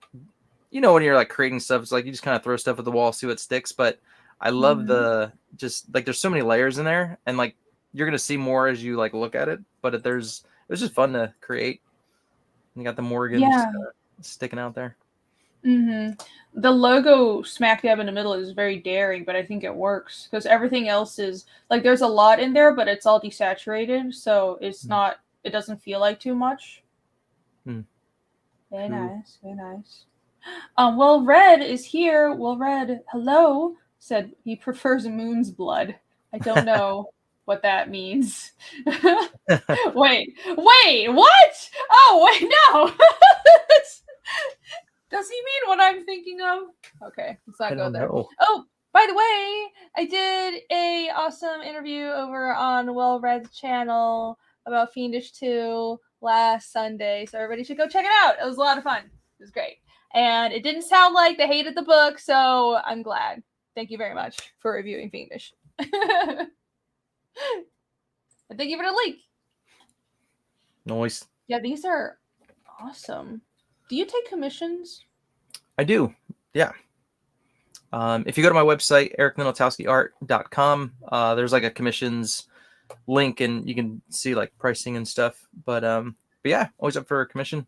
[SPEAKER 2] when you're like creating stuff, it's like you just kind of throw stuff at the wall, see what sticks, but I love the just like there's so many layers in there, and like you're going to see more as you like look at it, but it was just fun to create. You got the Morgans sticking out there.
[SPEAKER 1] The logo smack dab in the middle is very daring, but I think it works because everything else is like there's a lot in there, but it's all desaturated, so it's not. It doesn't feel like too much. Very nice, very nice. Well, Red is here. Well, Red, hello. Said he prefers Moon's blood. I don't know what that means. Wait, what? Oh, wait, no. Does he mean what I'm thinking of? Okay, let's not go there.
[SPEAKER 2] Know.
[SPEAKER 1] Oh, by the way, I did a awesome interview over on Well Red's channel about Fiendish 2 last Sunday, so everybody should go check it out. It was a lot of fun. It was great. And it didn't sound like they hated the book, so I'm glad. Thank you very much for reviewing Fiendish. And thank you for the link.
[SPEAKER 2] Nice.
[SPEAKER 1] Yeah, these are awesome. Do you take commissions?
[SPEAKER 2] I do. Yeah. If you go to my website, ericminoltowskiart.com, there's like a commissions link and you can see like pricing and stuff. But yeah, always up for a commission.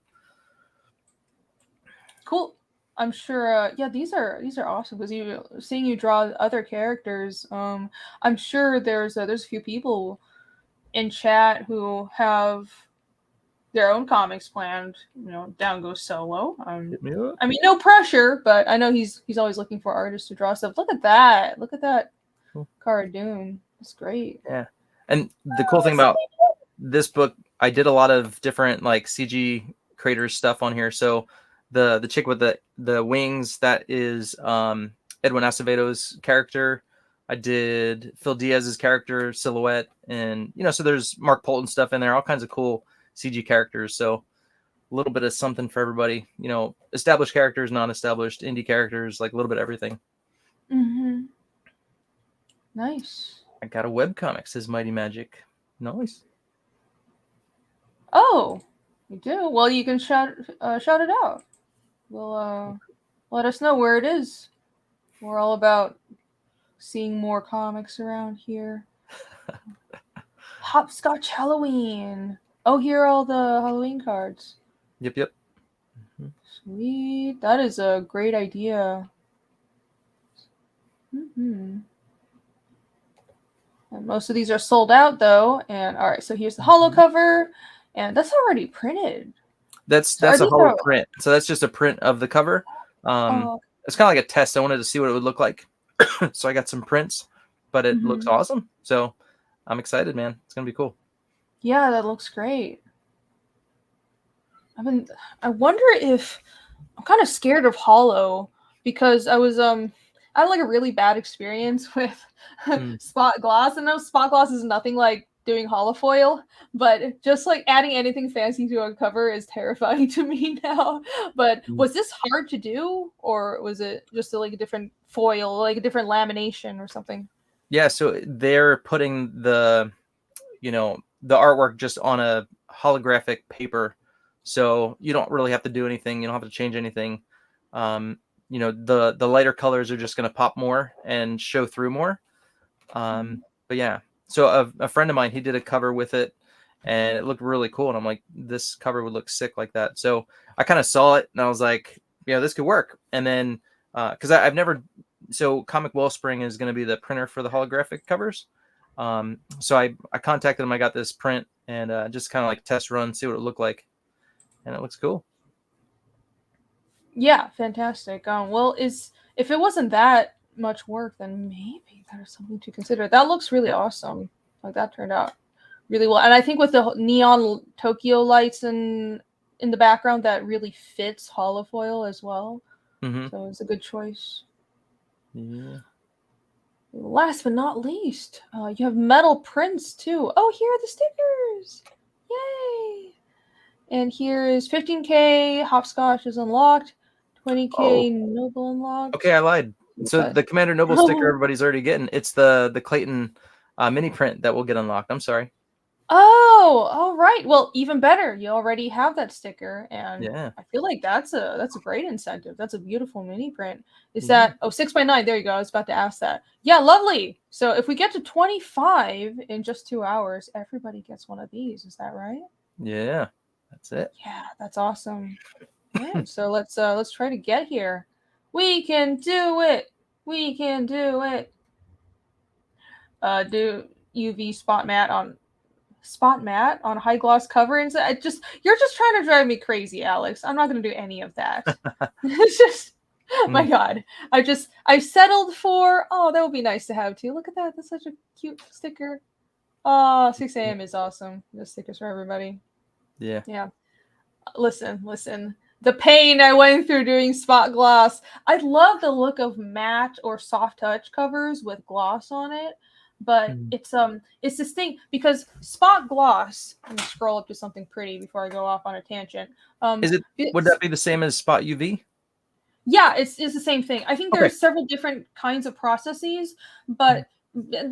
[SPEAKER 1] Cool. I'm sure. Yeah, these are awesome because seeing you draw other characters. I'm sure there's a few people in chat who have their own comics planned. Down goes solo. I mean, no pressure, but I know he's always looking for artists to draw stuff. Look at that. Look at that cartoon. It's great.
[SPEAKER 2] Yeah. And the cool thing about this book, I did a lot of different like CG creators stuff on here. So the chick with the wings, that is Edwin Acevedo's character. I did Phil Diaz's character silhouette, and so there's Mark Polton stuff in there, all kinds of cool CG characters. So a little bit of something for everybody, established characters, non-established, indie characters, like a little bit of everything.
[SPEAKER 1] Nice.
[SPEAKER 2] I got a webcomic, says Mighty Magic. Nice.
[SPEAKER 1] Oh, you do? Well, you can shout it out. We'll let us know where it is. We're all about seeing more comics around here. Hopscotch Halloween. Oh, here are all the Halloween cards.
[SPEAKER 2] Yep.
[SPEAKER 1] Sweet. That is a great idea. And most of these are sold out, though. And all right, so here's the holo cover. And that's already printed.
[SPEAKER 2] That's a holo print. So that's just a print of the cover. It's kind of like a test. I wanted to see what it would look like. So I got some prints, but it looks awesome. So I'm excited, man. It's going to be cool.
[SPEAKER 1] Yeah, that looks great. I wonder if I'm kind of scared of holo because I had like a really bad experience with spot gloss. And no, spot gloss is nothing like doing holofoil, but just like adding anything fancy to a cover is terrifying to me now. But was this hard to do, or was it just like a different foil, like a different lamination or something?
[SPEAKER 2] Yeah, so they're putting the artwork just on a holographic paper. so you don't really have to do anything. You don't have to change anything. You know, the lighter colors are just going to pop more and show through more. But yeah, so a friend of mine, he did a cover with it, and it looked really cool. And I'm like, this cover would look sick like that. So I kind of saw it, and I was like, yeah, this could work. And then because I've never, so Comic Wellspring is going to be the printer for the holographic covers. So I contacted him. I got this print and just kind of like test run, see what it looked like, and it looks cool.
[SPEAKER 1] Yeah, fantastic. Well, if it wasn't that much work, then maybe that is something to consider. That looks really awesome. Like that turned out really well, and I think with the neon Tokyo lights in the background, that really fits holofoil as well. So it's a good choice.
[SPEAKER 2] Yeah.
[SPEAKER 1] Last but not least, you have metal prints too. Oh, here are the stickers! Yay! And here is 15K Hopscotch is unlocked, 20K Noble unlocked.
[SPEAKER 2] Okay, I lied. So the Commander Noble sticker everybody's already getting. It's the Clayton mini print that will get unlocked. I'm sorry.
[SPEAKER 1] Oh, all right. Well, even better. You already have that sticker, and
[SPEAKER 2] Yeah.
[SPEAKER 1] I feel like that's a great incentive. That's a beautiful mini print. Is that 6x9? There you go. I was about to ask that. Yeah, lovely. So if we get to 25 in just 2 hours, everybody gets one of these. Is that right?
[SPEAKER 2] Yeah, that's it.
[SPEAKER 1] Yeah, that's awesome. Yeah, so let's try to get here. We can do it. We can do it. Do UV spot matte on high gloss cover, and you're just trying to drive me crazy, Alex. I'm not going to do any of that. It's just my god. I've settled for, oh, that would be nice to have too. Look at that. That's such a cute sticker. Oh, 6 a.m. is awesome. The stickers for everybody. Yeah. Listen. The pain I went through doing spot gloss. I love the look of matte or soft touch covers with gloss on it. But it's this thing because spot gloss. Let me scroll up to something pretty before I go off on a tangent.
[SPEAKER 2] Would that be the same as spot UV?
[SPEAKER 1] Yeah, it's the same thing. I think there are several different kinds of processes, but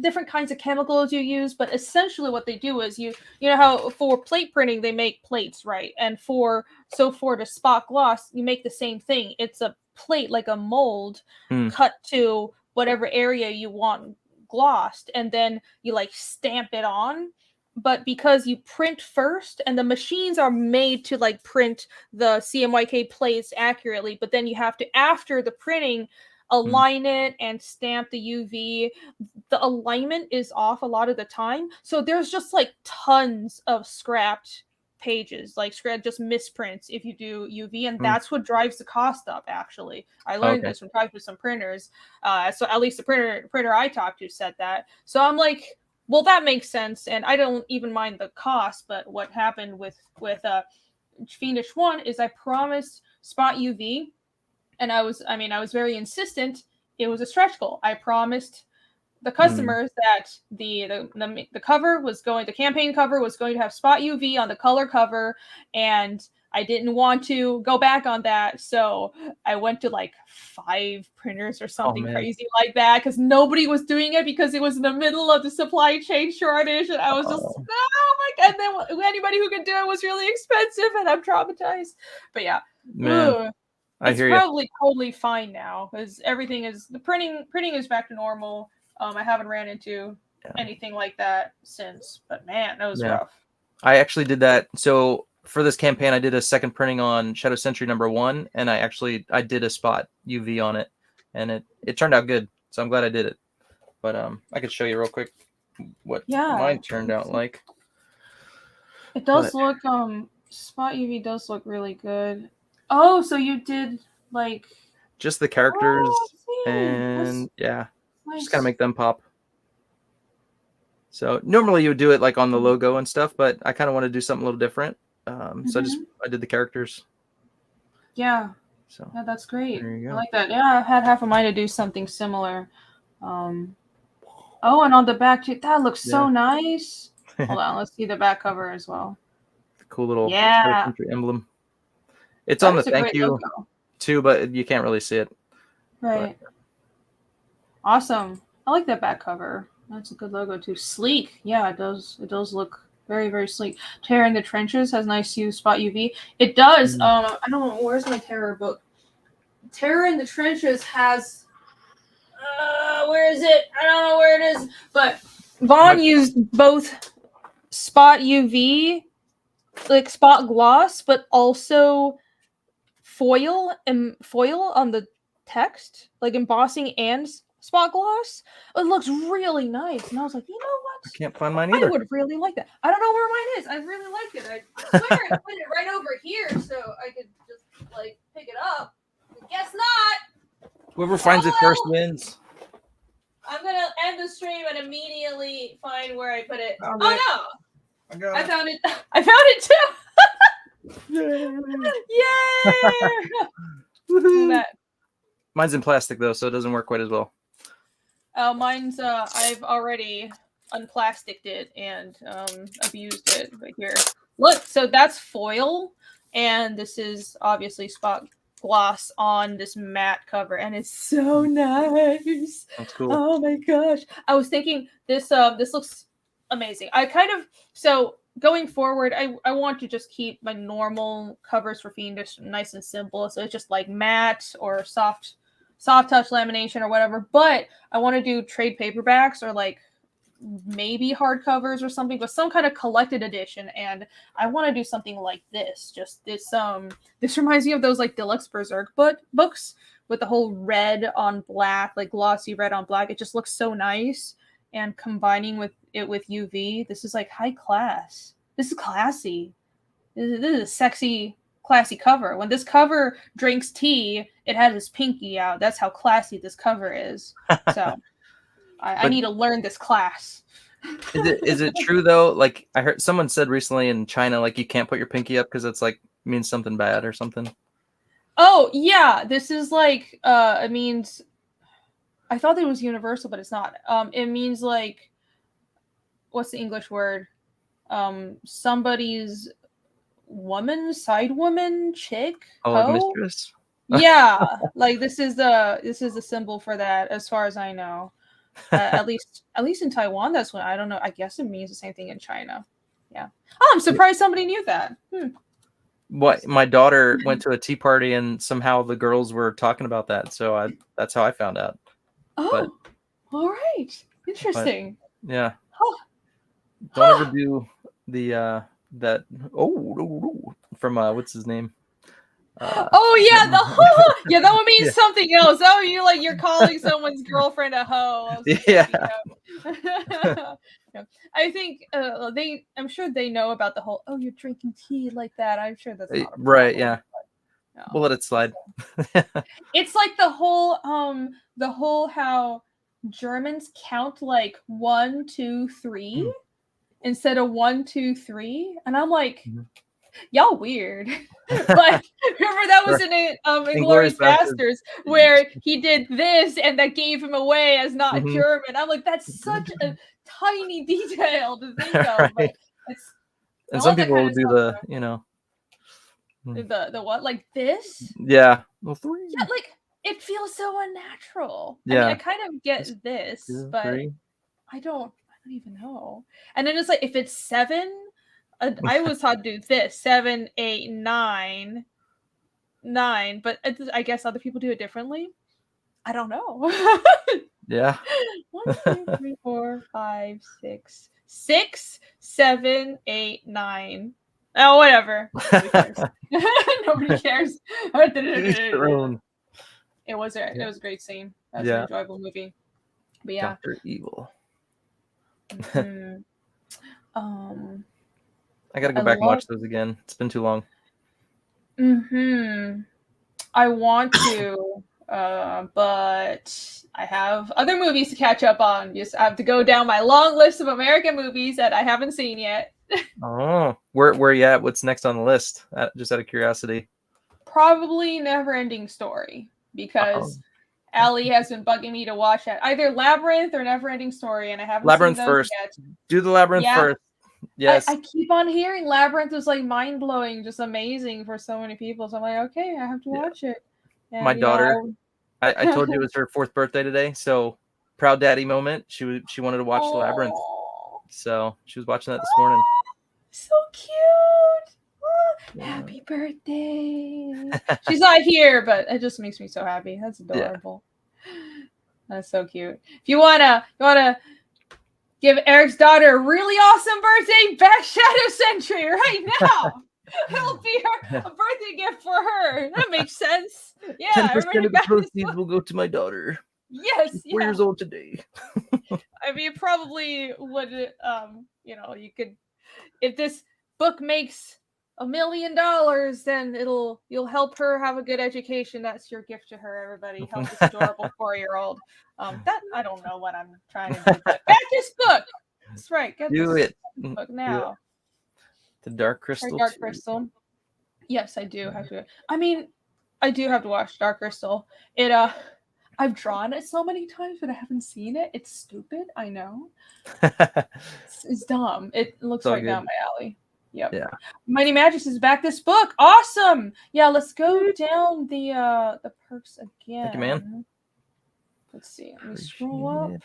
[SPEAKER 1] different kinds of chemicals you use. But essentially, what they do is you know how for plate printing they make plates, right? And for the spot gloss, you make the same thing. It's a plate like a mold cut to whatever area you want glossed, and then you like stamp it on. But because you print first and the machines are made to like print the CMYK plates accurately, but then you have to, after the printing, align it and stamp the UV. The alignment is off a lot of the time. So there's just like tons of scrapped pages, like just misprints if you do UV, and that's what drives the cost up. Actually, I learned this from talking to some printers. So at least the printer I talked to said that. So I'm like, well, that makes sense, and I don't even mind the cost. But what happened with Fiendish 1 is I promised spot UV, and I was very insistent. It was a stretch goal. I promised the customers that the cover was going, the campaign cover was going to have spot UV on the color cover, and I didn't want to go back on that, so I went to like 5 printers or something crazy like that because nobody was doing it because it was in the middle of the supply chain shortage, and I was just, oh my god! And then anybody who could do it was really expensive, and I'm traumatized. But yeah, it's probably totally fine now because everything is the printing is back to normal. I haven't ran into anything like that since, but man, that was rough.
[SPEAKER 2] I actually did that. So for this campaign, I did a second printing on Shadow Sentry #1, and I did a spot UV on it, and it turned out good. So I'm glad I did it. But I could show you real quick what mine turned out like.
[SPEAKER 1] It does look spot UV does look really good. Oh, so you did like
[SPEAKER 2] just the characters and just gotta make them pop. So normally you would do it like on the logo and stuff, but I kind of want to do something a little different. So I did the characters.
[SPEAKER 1] Yeah. So yeah, that's great. I like that. Yeah, I had half of mine to do something similar. Oh, and on the back too, that looks so nice. Hold on, let's see the back cover as well.
[SPEAKER 2] The cool little emblem. It's on the thank you too, but you can't really see it.
[SPEAKER 1] Right. But. Awesome. I like that back cover. That's a good logo too. Sleek. Yeah, it does look Very, very sleek. Terror in the Trenches has nice spot UV. It does. I don't know. Where's my terror book? Terror in the Trenches has. Where is it? I don't know where it is. But Vaughn used both spot UV, like spot gloss, but also foil on the text, like embossing and spot gloss. It looks really nice, and I was like, you know what?
[SPEAKER 2] I can't find mine either.
[SPEAKER 1] I would really like that. I don't know where mine is. I really like it. I swear I put it right over here so I could just like pick it up. But guess not.
[SPEAKER 2] Whoever finds it first wins.
[SPEAKER 1] I'm gonna end the stream and immediately find where I put it.
[SPEAKER 2] Oh
[SPEAKER 1] no!
[SPEAKER 2] I
[SPEAKER 1] found it. I found it too. Yay!
[SPEAKER 2] Mine's in plastic though, so it doesn't work quite as well.
[SPEAKER 1] Mine's I've already unplasticed it and abused it right here. Look, so that's foil, and this is obviously spot gloss on this matte cover, and it's so nice.
[SPEAKER 2] That's cool.
[SPEAKER 1] Oh my gosh. I was thinking this looks amazing. So going forward, I want to just keep my normal covers for Fiendish nice and simple. So it's just like matte or soft touch lamination or whatever. But I want to do trade paperbacks or like maybe hardcovers or something, but some kind of collected edition. And I want to do something like this. Just this reminds me of those like deluxe Berserk books with the whole red on black, like glossy red on black. It just looks so nice. And combining with UV, this is like high class. This is classy. This is a sexy, classy cover. When this cover drinks tea, it has its pinky out. That's how classy this cover is. So I need to learn this class.
[SPEAKER 2] Is it true though? Like I heard someone said recently in China, like you can't put your pinky up because it's like means something bad or something.
[SPEAKER 1] Oh yeah, this is like it means. I thought it was universal, but it's not. It means like, what's the English word? Somebody's woman, side woman, chick.
[SPEAKER 2] Oh, like mistress.
[SPEAKER 1] Yeah, like this is the symbol for that, as far as I know. At least in Taiwan, that's what I don't know. I guess it means the same thing in China. Yeah. Oh, I'm surprised somebody knew that.
[SPEAKER 2] What my daughter went to a tea party and somehow the girls were talking about that, so that's how I found out.
[SPEAKER 1] Oh, but, all right. Interesting.
[SPEAKER 2] But, yeah. Don't ever do the that from what's his name?
[SPEAKER 1] Oh yeah, yeah, that would mean something else. Oh, you're calling someone's girlfriend a hoe.
[SPEAKER 2] Yeah.
[SPEAKER 1] I think I'm sure they know about the whole you're drinking tea like that. I'm sure that's not
[SPEAKER 2] right. Yeah. No. We'll let it slide.
[SPEAKER 1] It's like the whole how Germans count like 1, 2, 3 instead of 1, 2, 3, and I'm like, y'all weird. But remember that was in Inglourious Basterds where he did this and that gave him away as not German. I'm like, that's such a tiny detail to think of.
[SPEAKER 2] Right.
[SPEAKER 1] But
[SPEAKER 2] and some people will do the,
[SPEAKER 1] the what, like this?
[SPEAKER 2] Yeah. Well, 3.
[SPEAKER 1] Yeah, like it feels so unnatural.
[SPEAKER 2] Yeah.
[SPEAKER 1] I mean, I kind of get this,
[SPEAKER 2] 2,
[SPEAKER 1] but
[SPEAKER 2] 3.
[SPEAKER 1] I don't even know. And then it's like if it's 7, I was taught to do this 7, 8, 9, but I guess other people do it differently. I don't know.
[SPEAKER 2] Yeah.
[SPEAKER 1] 1, 2, 3, 4, 5, 6, 6, 7, 8, 9. Oh, whatever. Nobody cares. Nobody cares. It was a great scene. That was an enjoyable movie. But yeah.
[SPEAKER 2] Dr. Evil. I gotta go back and watch those again. It's been too long.
[SPEAKER 1] I want to, but I have other movies to catch up on. Just I have to go down my long list of American movies that I haven't seen yet.
[SPEAKER 2] Oh, where are you at? What's next on the list? Just out of curiosity.
[SPEAKER 1] Probably Never-Ending Story, because Allie has been bugging me to watch that. Either Labyrinth or Never-Ending Story, and I haven't
[SPEAKER 2] Labyrinth
[SPEAKER 1] seen those
[SPEAKER 2] first.
[SPEAKER 1] yet.
[SPEAKER 2] Do the Labyrinth first. Yes.
[SPEAKER 1] I keep on hearing Labyrinth is like mind-blowing, just amazing for so many people. So I'm like, okay, I have to watch it. And,
[SPEAKER 2] my daughter, I told you it was her 4th birthday today, so proud daddy moment. She wanted to watch the Labyrinth, so she was watching that this morning.
[SPEAKER 1] So cute. Oh, happy birthday. She's not here, but it just makes me so happy. That's adorable. That's so cute. If you wanna give Eric's daughter a really awesome birthday, back Shadow Sentry right now. It'll be a birthday gift for her. That makes sense. Yeah,
[SPEAKER 2] 10% of the proceeds will go to my daughter.
[SPEAKER 1] Yes,
[SPEAKER 2] She's 4 years old today.
[SPEAKER 1] I mean, probably would, you know, you could, if this book makes $1 million, then you'll help her have a good education. That's your gift to her, everybody. Help this adorable 4-year-old. That I don't know what I'm trying to do, but back this book. That's right. Get this book now.
[SPEAKER 2] The Dark Crystal.
[SPEAKER 1] Dark Crystal. Yes, I do have to. I mean, I do have to watch Dark Crystal. I've drawn it so many times, but I haven't seen it. It's stupid. I know. It's dumb. It looks right down my alley. Yep. Yeah. Mighty Magus is back this book. Awesome. Yeah, let's go down the perks again.
[SPEAKER 2] Thank you, man.
[SPEAKER 1] Let's see. Let me scroll up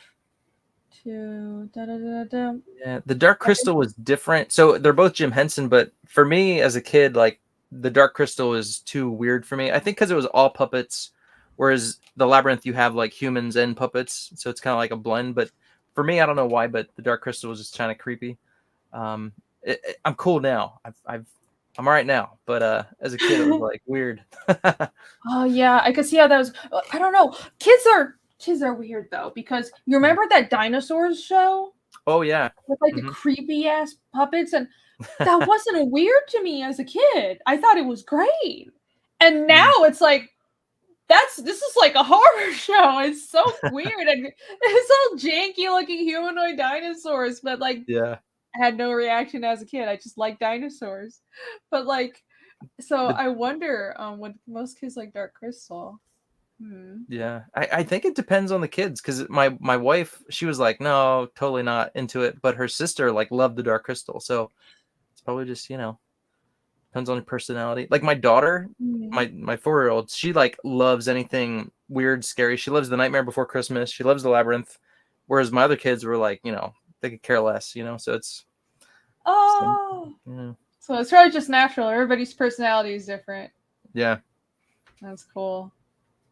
[SPEAKER 1] to
[SPEAKER 2] Yeah, the Dark Crystal was different. So they're both Jim Henson, but for me as a kid, like the Dark Crystal is too weird for me. I think because it was all puppets, whereas the Labyrinth you have like humans and puppets, so it's kind of like a blend. But for me, I don't know why, but the Dark Crystal was just kind of creepy. I'm cool now. I'm all right now, but as a kid, it was like weird.
[SPEAKER 1] Oh yeah, I could see how that was. I don't know. Kids are weird though, because you remember that dinosaurs show?
[SPEAKER 2] Oh yeah,
[SPEAKER 1] with like the creepy ass puppets, and that wasn't weird to me as a kid. I thought it was great, and now it's like this is like a horror show. It's so weird, and it's all janky looking humanoid dinosaurs, but like I had no reaction as a kid. I just like dinosaurs, but like, so I wonder would most kids like Dark Crystal?
[SPEAKER 2] Yeah, I think it depends on the kids, because my wife, she was like, no, totally not into it, but her sister like loved the Dark Crystal, so it's probably just, you know, depends on your personality. Like my daughter, my 4-year-old, she like loves anything weird, scary. She loves The Nightmare Before Christmas. She loves The Labyrinth, whereas my other kids were like, you know, they could care less, you know. So it's
[SPEAKER 1] so it's really just natural. Everybody's personality is different.
[SPEAKER 2] Yeah,
[SPEAKER 1] that's cool.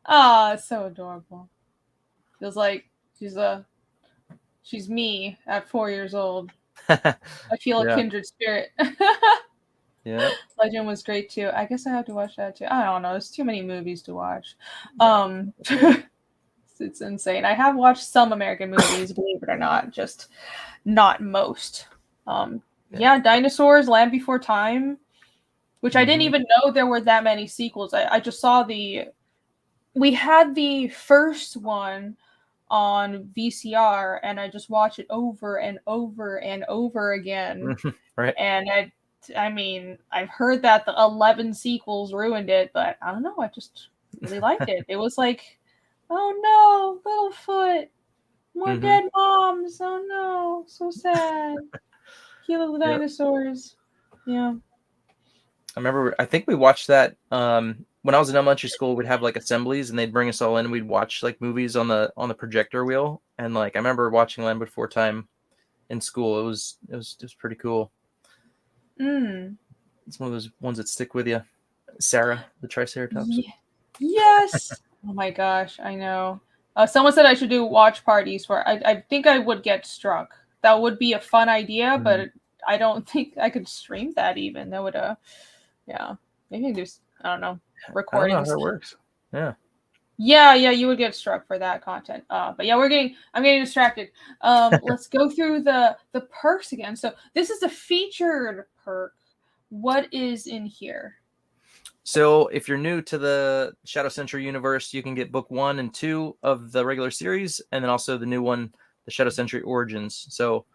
[SPEAKER 1] Ah, it's so adorable. Feels like she's me at 4 years old. I feel a kindred spirit.
[SPEAKER 2] Yeah.
[SPEAKER 1] Legend was great too. I guess I have to watch that too. I don't know. There's too many movies to watch. It's insane. I have watched some American movies, believe it or not, just not most. Dinosaurs, Land Before Time, which I didn't even know there were that many sequels. I just saw we had the first one on VCR, and I just watched it over and over and over again.
[SPEAKER 2] Right.
[SPEAKER 1] And I mean, I've heard that the 11 sequels ruined it, but I don't know. I just really liked it. It was like, oh no, Littlefoot, more dead moms. Oh no, so sad. Kill the dinosaurs. Yeah.
[SPEAKER 2] I think we watched that when I was in elementary school. We'd have like assemblies, and they'd bring us all in. We'd watch like movies on the projector wheel, and like I remember watching Land Before Time in school. It was pretty cool. It's one of those ones that stick with you. Sarah, the Triceratops.
[SPEAKER 1] Yes. Oh my gosh, I know. Someone said I should do watch parties where I think I would get struck. That would be a fun idea, but I don't think I could stream that even. That would maybe do, I don't know, recordings.
[SPEAKER 2] I don't know how it works.
[SPEAKER 1] Yeah, you would get struck for that content. But yeah, I'm getting distracted. Let's go through the perks again. So this is a featured perk. What is in here?
[SPEAKER 2] So if you're new to the Shadow Sentry universe, you can get book 1 and 2 of the regular series, and then also the new one, the Shadow Sentry Origins. So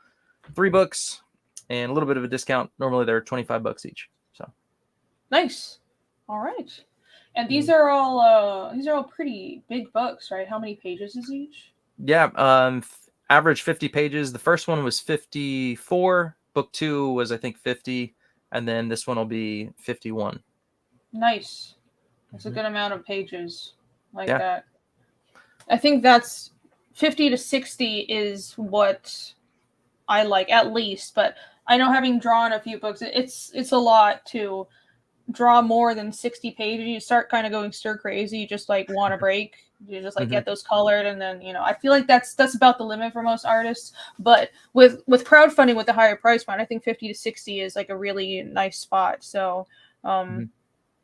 [SPEAKER 2] 3 books and a little bit of a discount. Normally they're $25 each. So
[SPEAKER 1] nice. All right. And these are all pretty big books, right? How many pages is each?
[SPEAKER 2] Yeah, average 50 pages. The first one was 54. Book 2 was, I think, 50, and then this one will be 51.
[SPEAKER 1] Nice. That's a good amount of pages like that. I think that's 50 to 60 is what I like, at least, but I know, having drawn a few books, it's a lot to draw more than 60 pages. You start kind of going stir crazy. You just like want a break. You just like get those colored, and then I feel like that's about the limit for most artists. But with crowdfunding, with the higher price point, I think 50 to 60 is like a really nice spot. So I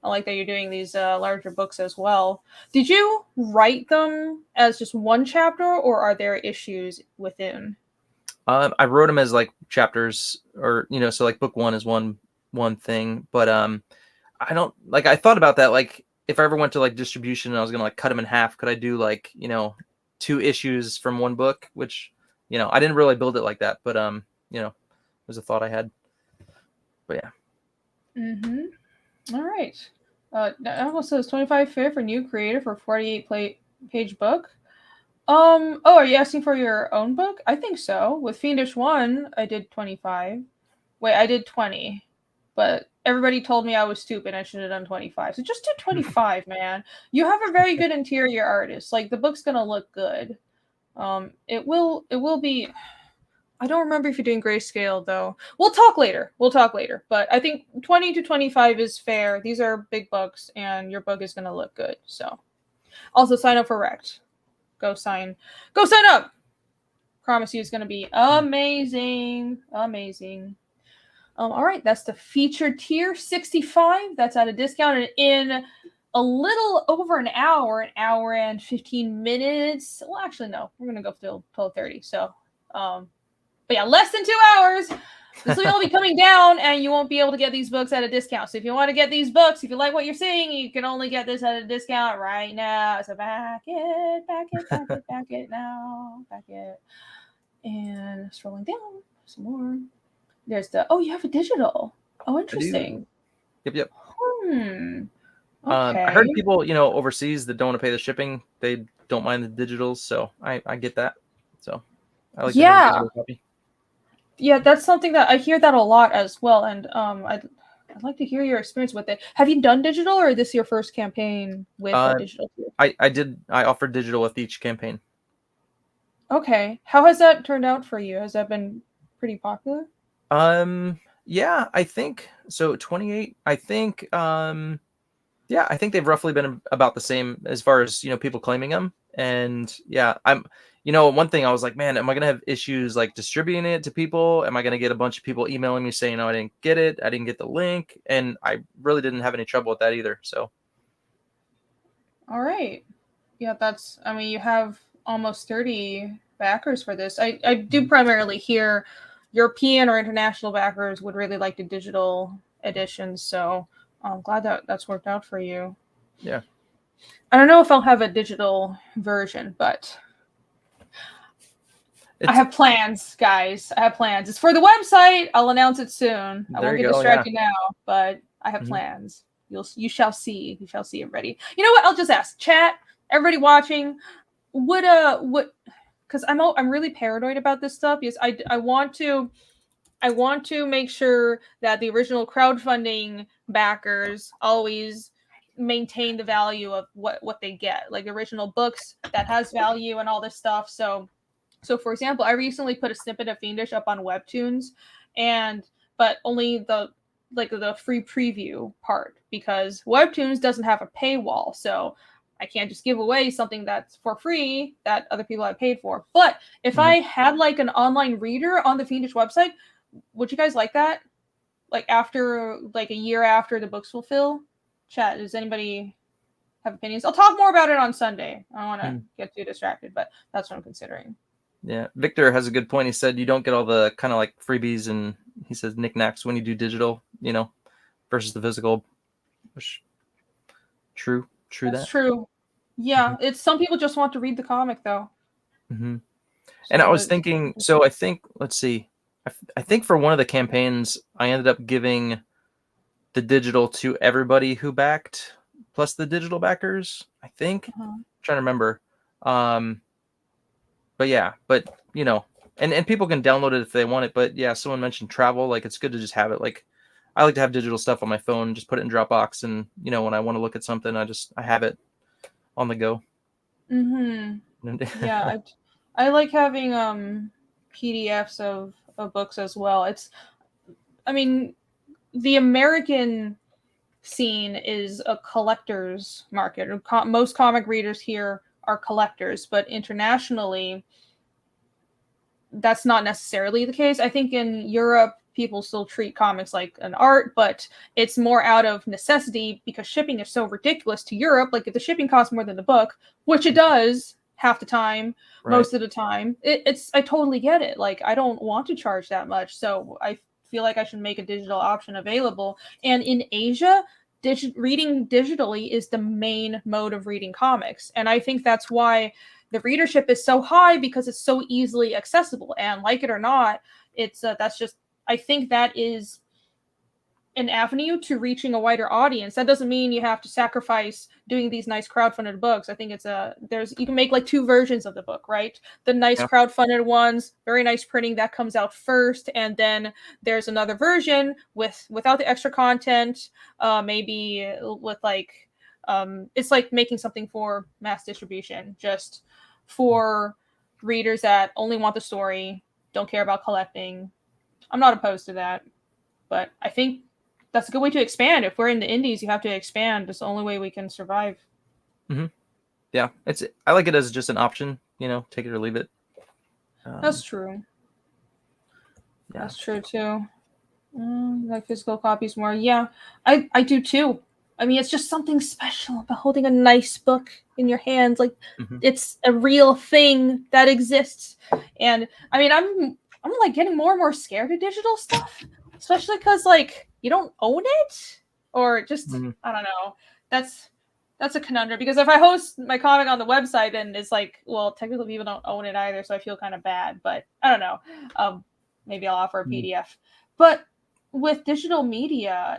[SPEAKER 1] like that you're doing these larger books as well. Did you write them as just one chapter, or are there issues within?
[SPEAKER 2] I wrote them as like chapters, or so like book one is one thing, but I don't like. I thought about that. Like, if I ever went to like distribution and I was gonna like cut them in half, could I do like 2 issues from one book? Which I didn't really build it like that, but it was a thought I had. But yeah.
[SPEAKER 1] All right. That almost says 25 fair for new creator for 48-page book. Oh, are you asking for your own book? I think so. With Fiendish 1, I did 25. Wait, I did 20. But everybody told me I was stupid. I should have done 25. So just do 25, man. You have a very good interior artist. Like, the book's gonna look good. It will be. I don't remember if you're doing grayscale though. We'll talk later. But I think 20 to 25 is fair. These are big books, and your book is gonna look good. So, also sign up for Rect. Go sign up. Promise you, it's gonna be amazing. All right, that's the featured tier 65. That's at a discount, and in a little over an hour and 15 minutes. Well, actually, no, we're gonna go till 12:30. So, but yeah, less than 2 hours. This will all be coming down, and you won't be able to get these books at a discount. So if you want to get these books, if you like what you're seeing, you can only get this at a discount right now. So back it now. And scrolling down some more. There's you have a digital. Oh, interesting.
[SPEAKER 2] Yep.
[SPEAKER 1] Okay.
[SPEAKER 2] I heard people, overseas that don't want to pay the shipping, they don't mind the digitals, so I get that. So I like to have a digital copy.
[SPEAKER 1] Yeah, that's something that I hear that a lot as well, and I'd like to hear your experience with it. Have you done digital, or is this your first campaign with digital?
[SPEAKER 2] I offered digital with each campaign.
[SPEAKER 1] Okay, how has that turned out for you? Has that been pretty popular?
[SPEAKER 2] Yeah, I think so. 28. I think yeah, I think they've roughly been about the same as far as people claiming them. And yeah, I'm one thing I was like, man, am I gonna have issues like distributing it to people? Am I gonna get a bunch of people emailing me saying, no, I didn't get it, I didn't get the link? And I really didn't have any trouble with that either. So
[SPEAKER 1] all right. Yeah, you have almost 30 backers for this. I do primarily hear European or international backers would really like the digital editions, so I'm glad that's worked out for you.
[SPEAKER 2] Yeah.
[SPEAKER 1] I don't know if I'll have a digital version, but I have plans, guys. I have plans. It's for the website. I'll announce it soon. I won't get distracted now, but I have plans. You shall see. You shall see, everybody. You know what? I'll just ask chat, everybody watching, what because I'm really paranoid about this stuff. Yes, I want to make sure that the original crowdfunding backers always maintain the value of what they get, like original books that has value and all this stuff. So for example, I recently put a snippet of Fiendish up on Webtoons, but only the free preview part, because Webtoons doesn't have a paywall. So I can't just give away something that's for free that other people have paid for. But if I had like an online reader on the Fiendish website, would you guys like that? Like after a year after the books fulfill? Chat, does anybody have opinions? I'll talk more about it on Sunday. I don't want to get too distracted, but that's what I'm considering.
[SPEAKER 2] Yeah, Victor has a good point. He said you don't get all the kind of like freebies and he says knickknacks when you do digital, versus the physical. Which true.
[SPEAKER 1] That's true. Yeah, it's some people just want to read the comic though.
[SPEAKER 2] And I was thinking, so I think, let's see, I think for one of the campaigns, I ended up giving the digital to everybody who backed, plus the digital backers, I think. I'm trying to remember. But yeah, and people can download it if they want it. But yeah, someone mentioned travel. Like, it's good to just have it. Like, I like to have digital stuff on my phone, just put it in Dropbox. And, when I want to look at something, I have it on the go.
[SPEAKER 1] Yeah, I like having PDFs of books as well. I mean, the American scene is a collector's market. Most comic readers here are collectors, but internationally, that's not necessarily the case. I think in Europe, people still treat comics like an art, but it's more out of necessity because shipping is so ridiculous to Europe. Like if the shipping costs more than the book, which it does half the time, most of the time, it's I totally get it. Like I don't want to charge that much, so I feel like I should make a digital option available. And in Asia, reading digitally is the main mode of reading comics, and I think that's why the readership is so high because it's so easily accessible. And like it or not, it's that's just I think that is an avenue to reaching a wider audience. That doesn't mean you have to sacrifice doing these nice crowdfunded books. I think it's you can make like 2 versions of the book, right? The nice crowdfunded ones, very nice printing that comes out first, and then there's another version without the extra content, maybe with like it's like making something for mass distribution, just for readers that only want the story, don't care about collecting. I'm not opposed to that, but I think that's a good way to expand. If we're in the indies, you have to expand. It's the only way we can survive.
[SPEAKER 2] Yeah, I like it as just an option, take it or leave it.
[SPEAKER 1] That's true. Yeah. That's true too. Like physical copies more. Yeah, I do too. I mean, it's just something special about holding a nice book in your hands. Like it's a real thing that exists. And I mean, I'm like getting more and more scared of digital stuff, especially because like you don't own it, or just I don't know. That's a conundrum, because if I host my comic on the website, then it's like, well, technically people don't own it either, so I feel kind of bad. But I don't know. Maybe I'll offer a PDF. But with digital media,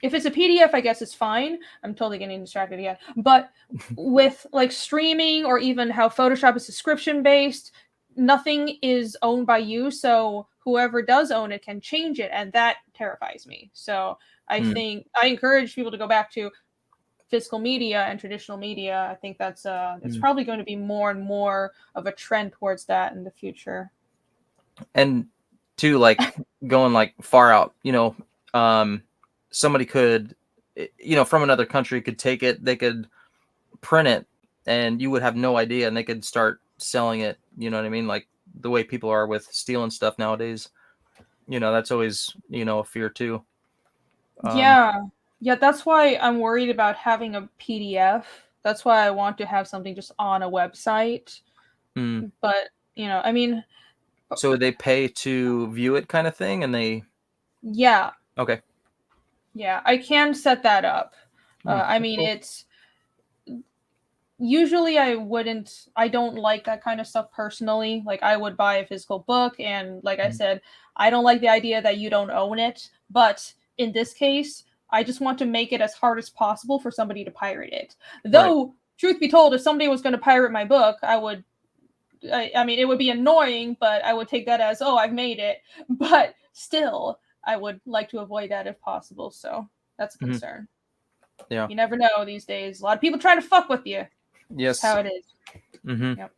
[SPEAKER 1] if it's a PDF, I guess it's fine. I'm totally getting distracted again. But with like streaming, or even how Photoshop is subscription based, nothing is owned by you. So whoever does own it can change it, and that terrifies me. So I think I encourage people to go back to physical media and traditional media. I think that's it's probably going to be more and more of a trend towards that in the future.
[SPEAKER 2] And to like going like far out, somebody could, from another country could take it, they could print it, and you would have no idea, and they could start selling it. You know what I mean? Like the way people are with stealing stuff nowadays. That's always, a fear too.
[SPEAKER 1] Yeah, that's why I'm worried about having a PDF. That's why I want to have something just on a website. But, I mean...
[SPEAKER 2] So they pay to view it kind of thing, and they...
[SPEAKER 1] Yeah.
[SPEAKER 2] Okay.
[SPEAKER 1] Yeah, I can set that up. I mean, cool. It's... Usually I don't like that kind of stuff personally. Like, I would buy a physical book, and like I said, I don't like the idea that you don't own it. But in this case, I just want to make it as hard as possible for somebody to pirate it. Though, truth be told, if somebody was going to pirate my book, I mean, it would be annoying, but I would take that as, oh, I've made it. But still, I would like to avoid that if possible. So that's a concern.
[SPEAKER 2] Yeah.
[SPEAKER 1] You never know these days. A lot of people trying to fuck with you.
[SPEAKER 2] Yes.
[SPEAKER 1] That's how it is. Yep.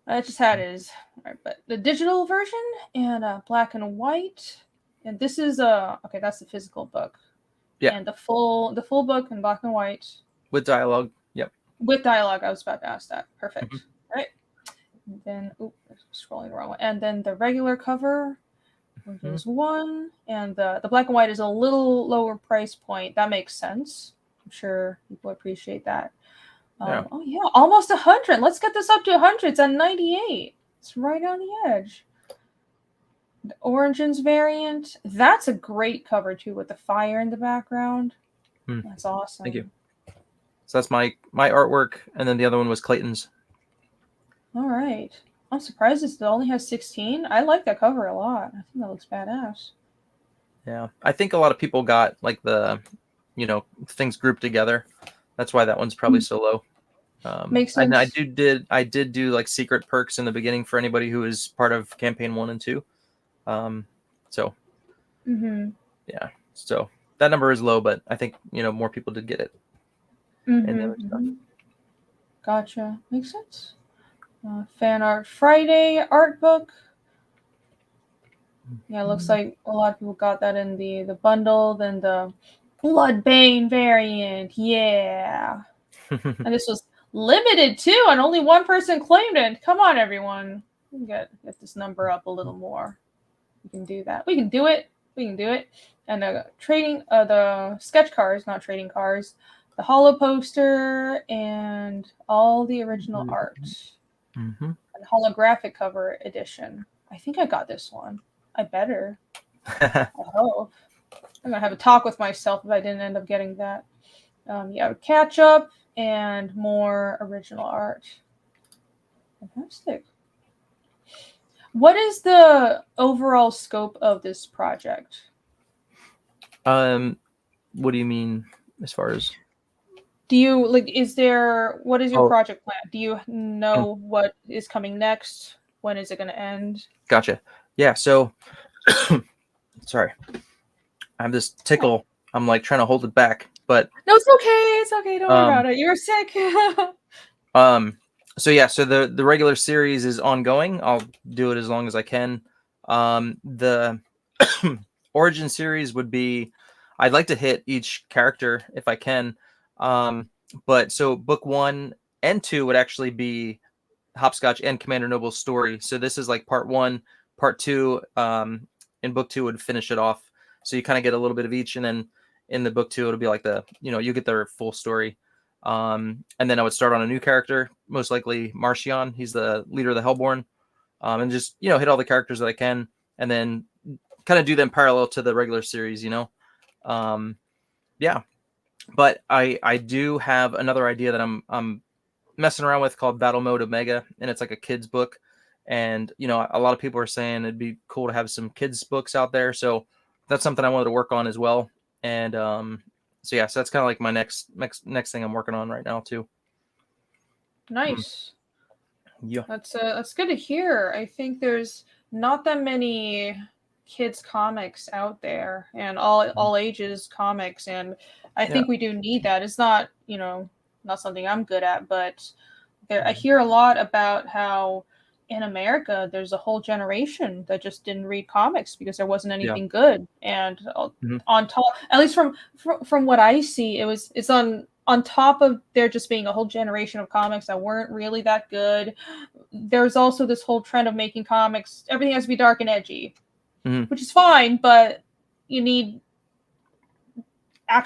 [SPEAKER 1] That's just how it is. All right, but the digital version and black and white, and this is okay. That's the physical book.
[SPEAKER 2] Yeah.
[SPEAKER 1] And the full book in black and white
[SPEAKER 2] with dialogue. Yep.
[SPEAKER 1] With dialogue. I was about to ask that. Perfect. All right. And then scrolling the wrong way. And then the regular cover, which is one, and the black and white is a little lower price point. That makes sense. I'm sure people appreciate that. Oh yeah, almost 100. Let's get this up to 100. It's at 98. It's right on the edge. The Origins variant. That's a great cover too, with the fire in the background. That's awesome.
[SPEAKER 2] Thank you. So that's my artwork, and then the other one was Clayton's.
[SPEAKER 1] All right. I'm surprised it only has 16. I like that cover a lot. I think that looks badass.
[SPEAKER 2] Yeah, I think a lot of people got like the, things grouped together. That's why that one's probably so low.
[SPEAKER 1] Makes sense.
[SPEAKER 2] And I did do like secret perks in the beginning for anybody who was part of campaign 1 and 2. So yeah, so that number is low, but I think more people did get it.
[SPEAKER 1] Gotcha. Makes sense. Fan Art Friday art book. Yeah, it looks like a lot of people got that in the bundle, then the Bloodbane variant. Yeah. And this was limited too, and only one person claimed it. Come on, everyone. We can get this number up a little more. We can do that. We can do it. We can do it. And the sketch cards, not trading cards, the holo poster, and all the original art.
[SPEAKER 2] Mm-hmm.
[SPEAKER 1] And holographic cover edition. I think I got this one. I better. I hope. I'm gonna have a talk with myself if I didn't end up getting that. Yeah, catch up and more original art. Fantastic. What is the overall scope of this project?
[SPEAKER 2] What do you mean as far as?
[SPEAKER 1] Do you what is your
[SPEAKER 2] Oh,
[SPEAKER 1] project plan? Do you know what is coming next? When is it going to end?
[SPEAKER 2] gotcha. Yeah. So, sorry, I have this tickle. I'm like trying to hold it back, but
[SPEAKER 1] No, it's okay. It's okay. Don't worry about it. You're sick.
[SPEAKER 2] So yeah, so the regular series is ongoing. I'll do it as long as I can. The origin series would be, I'd like to hit each character if I can. But so book 1 and 2 would actually be Hopscotch and Commander Noble's story. So this is like part 1, part 2. In book 2 would finish it off. So you kind of get a little bit of each, and then in the book 2 it'll be like you get their full story. And then I would start on a new character, most likely Marcion. He's the leader of the Hellborn. And just hit all the characters that I can, and then kind of do them parallel to the regular series. Yeah. But I do have another idea that I'm messing around with called Battle Mode Omega, and it's like a kids book. And a lot of people are saying it'd be cool to have some kids books out there, so that's something I wanted to work on as well. And so yeah, so that's kind of like my next thing I'm working on right now too.
[SPEAKER 1] Nice.
[SPEAKER 2] Yeah,
[SPEAKER 1] That's good to hear. I think there's not that many kids comics out there, and all ages comics, and I think we do need that. It's not not something I'm good at, but I hear a lot about how in America there's a whole generation that just didn't read comics because there wasn't anything good. And on top, at least from what I see, it's on top of there just being a whole generation of comics that weren't really that good. There's also this whole trend of making comics, everything has to be dark and edgy, which is fine, but you need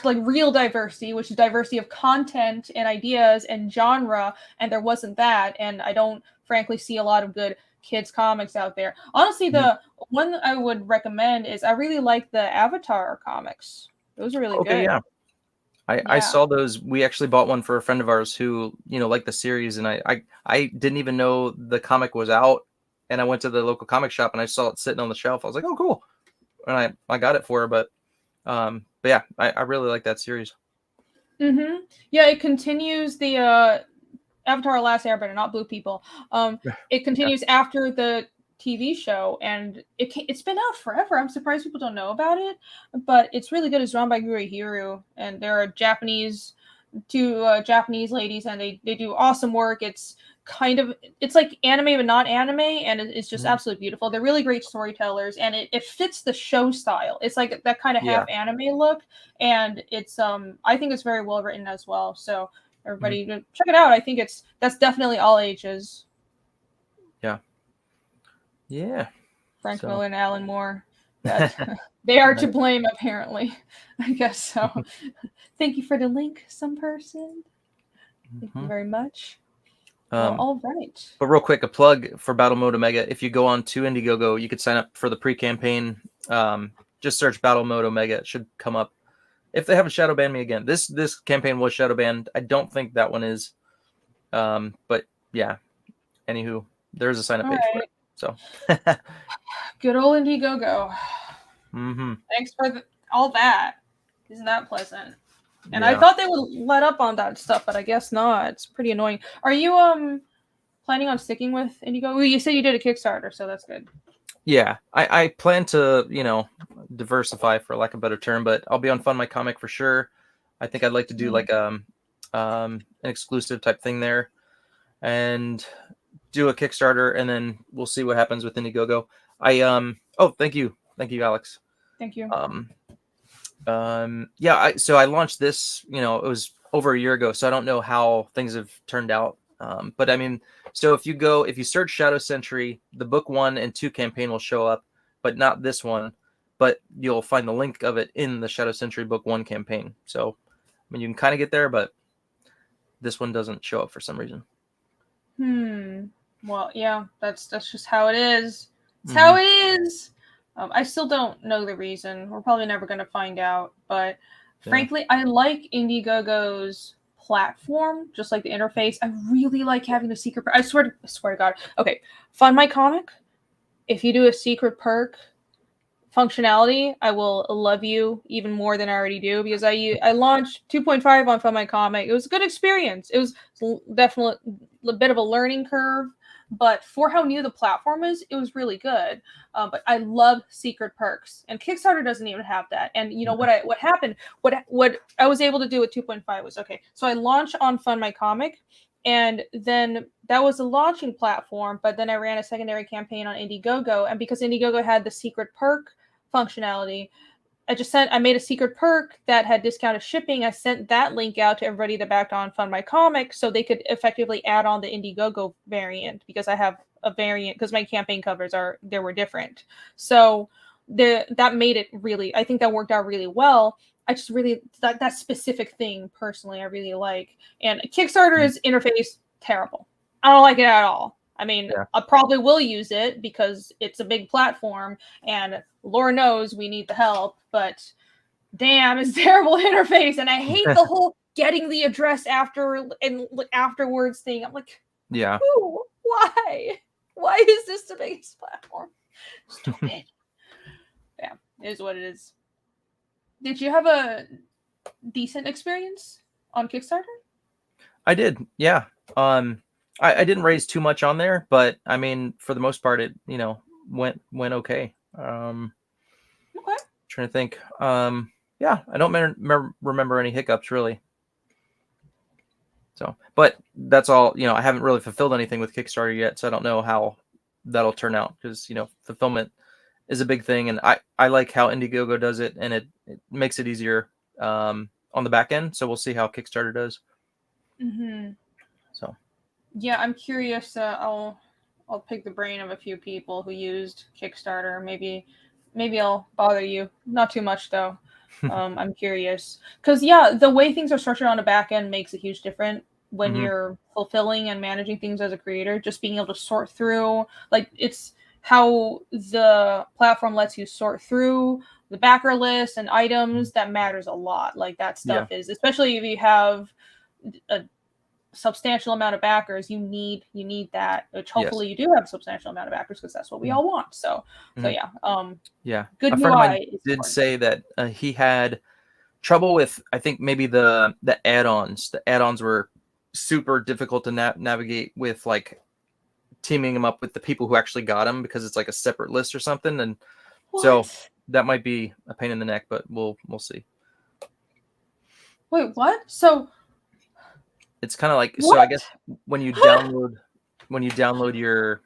[SPEAKER 1] like real diversity, which is diversity of content and ideas and genre, and there wasn't that. And I don't frankly see a lot of good kids comics out there. Honestly, the one I would recommend is I really like the Avatar comics. Those are really good.
[SPEAKER 2] Yeah. I saw those. We actually bought one for a friend of ours who liked the series, and I didn't even know the comic was out, and I went to the local comic shop and I saw it sitting on the shelf. I was like, oh, cool, and I got it for her. But yeah, I really like that series.
[SPEAKER 1] Yeah, it continues the Avatar: Last Airbender, not Blue People. It continues after the TV show, and it's been out forever. I'm surprised people don't know about it, but it's really good. It's drawn by Gurihiru, and there are two Japanese ladies, and they do awesome work. It's like anime but not anime, and it's just absolutely beautiful. They're really great storytellers, and it fits the show style. It's like that kind of half anime look, and it's I think it's very well written as well. So everybody check it out. I think that's definitely all ages.
[SPEAKER 2] Yeah.
[SPEAKER 1] Frank Miller and Alan Moore. They are to blame, apparently. I guess so. Thank you for the link, some person. Thank you very much. Well, all right.
[SPEAKER 2] But real quick, a plug for Battle Mode Omega. If you go on to Indiegogo, you could sign up for the pre-campaign. Just search Battle Mode Omega. It should come up. If they haven't shadow banned me again. This campaign was shadow banned. I don't think that one is. But yeah. Anywho, there's a sign-up page for it. So
[SPEAKER 1] good old Indiegogo. Thanks for all that. Isn't that pleasant? And I thought they would let up on that stuff, but I guess not. It's pretty annoying. Are you planning on sticking with Indiegogo? You said you did a Kickstarter, so that's good. Yeah,
[SPEAKER 2] I plan to diversify, for lack of a better term, but I'll be on Fund My Comic for sure. I think I'd like to do like an exclusive type thing there, and do a Kickstarter, and then we'll see what happens with Indiegogo. Oh, thank you, Alex.
[SPEAKER 1] Thank you.
[SPEAKER 2] Yeah, so I launched this, it was over a year ago, so I don't know how things have turned out. But I mean, so if you search Shadow Sentry, the book 1 and 2 campaign will show up, but not this one. But you'll find the link of it in the Shadow Sentry book 1 campaign. So, I mean, you can kind of get there, but this one doesn't show up for some reason.
[SPEAKER 1] Well, yeah, that's just how it is. It's how it is. I still don't know the reason. We're probably never going to find out. But frankly, I like Indiegogo's platform, just like the interface. I really like having the secret. I swear to God. Okay, Fund My Comic. If you do a secret perk functionality, I will love you even more than I already do, because I launched 2.5 on Fund My Comic. It was a good experience. It was definitely a bit of a learning curve, but for how new the platform is, it was really good. But I love secret perks, and Kickstarter doesn't even have that. And you know what happened? What I was able to do with 2.5 was, okay, so I launched on Fund My Comic, and then that was a launching platform. But then I ran a secondary campaign on Indiegogo, and because Indiegogo had the secret perk functionality, I made a secret perk that had discounted shipping. I sent that link out to everybody that backed on Fund My Comic, so they could effectively add on the Indiegogo variant, because I have a variant, because my campaign covers were different. So that made it really, I think that worked out really well. I just really, that specific thing personally, I really like. And Kickstarter's interface, terrible. I don't like it at all. I mean, I probably will use it because it's a big platform, and Lord knows we need the help, but damn, it's terrible interface. And I hate the whole getting the address afterwards thing. I'm like, ooh, why? Why is this the biggest platform? Stupid. Yeah, it is what it is. Did you have a decent experience on Kickstarter?
[SPEAKER 2] I did, yeah. I didn't raise too much on there, but I mean, for the most part, it went okay. Okay. Trying to think. Yeah, I don't remember any hiccups really. So, but that's all. I haven't really fulfilled anything with Kickstarter yet, so I don't know how that'll turn out, because fulfillment is a big thing, and I like how Indiegogo does it, and it makes it easier on the back end. So we'll see how Kickstarter does. So.
[SPEAKER 1] Yeah, I'm curious. I'll pick the brain of a few people who used Kickstarter. Maybe I'll bother you. Not too much though. I'm curious, because the way things are structured on the back end makes a huge difference when you're fulfilling and managing things as a creator. Just being able to sort through, like, it's how the platform lets you sort through the backer list and items that matters a lot. Like, that stuff is, especially if you have a substantial amount of backers, you need that, which hopefully you do have a substantial amount of backers, because that's what we all want. So yeah. Good
[SPEAKER 2] a friend of mine did say that he had trouble with, I think, maybe the add-ons. The add-ons were super difficult to navigate with, like, teaming them up with the people who actually got them, because it's like a separate list or something. And so that might be a pain in the neck, but we'll see.
[SPEAKER 1] Wait, what? So
[SPEAKER 2] it's kind of like, so I guess when you download your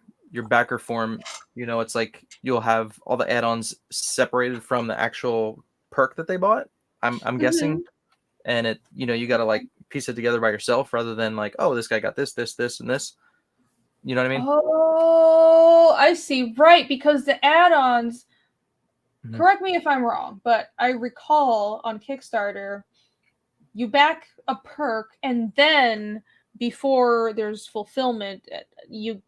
[SPEAKER 2] backer form, it's like you'll have all the add-ons separated from the actual perk that they bought. I'm guessing, and it you got to like piece it together by yourself, rather than like, oh, this guy got this, and this. You know what I mean?
[SPEAKER 1] Oh, I see. Right, because the add-ons. Correct me if I'm wrong, but I recall on Kickstarter, you back a perk, and then before there's fulfillment, the